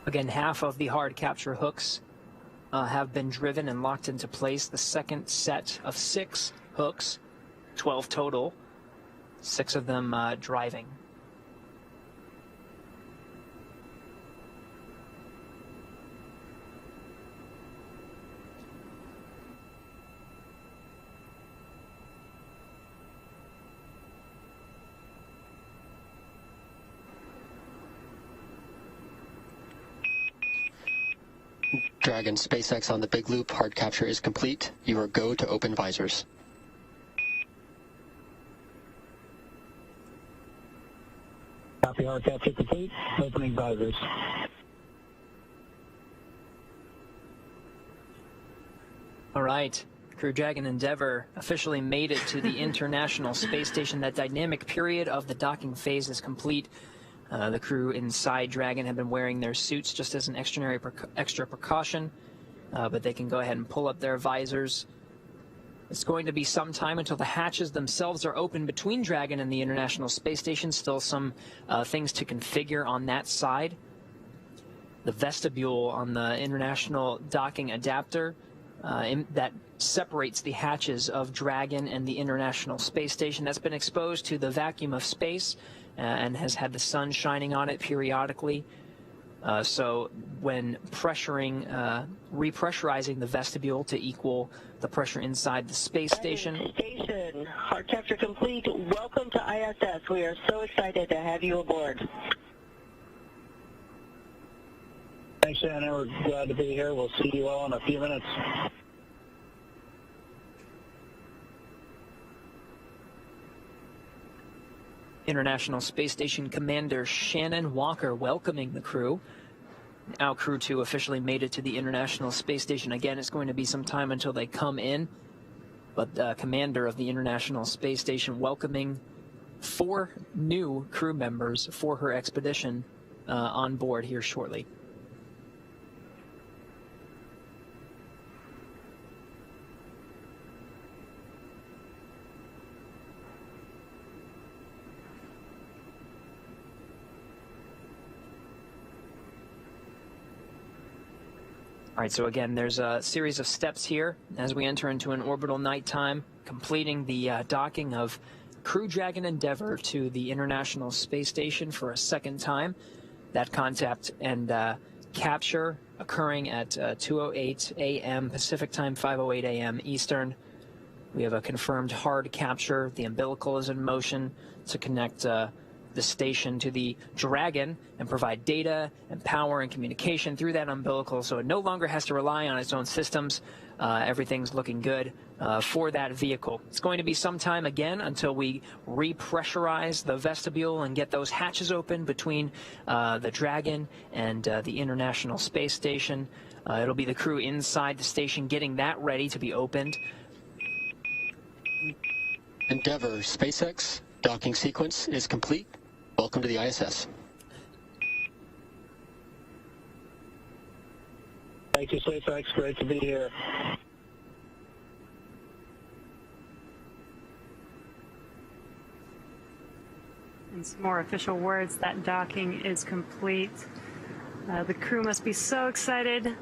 [SPEAKER 21] Again, half of the hard capture hooks have been driven and locked into place. The second set of 6 hooks, 12 total, 6 of them driving.
[SPEAKER 22] Dragon SpaceX on the big loop. Hard capture is complete. You are go to open visors.
[SPEAKER 4] Copy, hard capture complete. Opening visors.
[SPEAKER 21] All right. Crew Dragon Endeavour officially made it to the International Space Station. That dynamic period of the docking phase is complete. The crew inside Dragon have been wearing their suits just as an extra precaution, but they can go ahead and pull up their visors. It's going to be some time until the hatches themselves are open between Dragon and the International Space Station. Still some things to configure on that side. The vestibule on the International Docking Adapter that separates the hatches of Dragon and the International Space Station, that's been exposed to the vacuum of space and has had the sun shining on it periodically. So when repressurizing the vestibule to equal the pressure inside the space station.
[SPEAKER 8] Hard capture complete. Welcome to ISS. We are so excited to have you aboard.
[SPEAKER 4] Thanks, Anna. We're glad to be here. We'll see you all in a few minutes.
[SPEAKER 21] International Space Station Commander Shannon Walker welcoming the crew. Now Crew 2 officially made it to the International Space Station. Again, it's going to be some time until they come in, but the commander of the International Space Station welcoming 4 new crew members for her expedition on board here shortly. All right, so again, there's a series of steps here as we enter into an orbital nighttime, completing the docking of Crew Dragon Endeavour to the International Space Station for a second time. That contact and capture occurring at 2:08 a.m. Pacific time, 5:08 a.m. Eastern. We have a confirmed hard capture. The umbilical is in motion to connect the station to the Dragon and provide data and power and communication through that umbilical, so it no longer has to rely on its own systems. Everything's looking good for that vehicle. It's going to be some time again until we repressurize the vestibule and get those hatches open between the Dragon and the International Space Station. It'll be the crew inside the station getting that ready to be opened.
[SPEAKER 22] Endeavour SpaceX docking sequence is complete. Welcome to the ISS.
[SPEAKER 4] Thank you, SpaceX. Great to be here.
[SPEAKER 20] In some more official words, that docking is complete. The crew must be so excited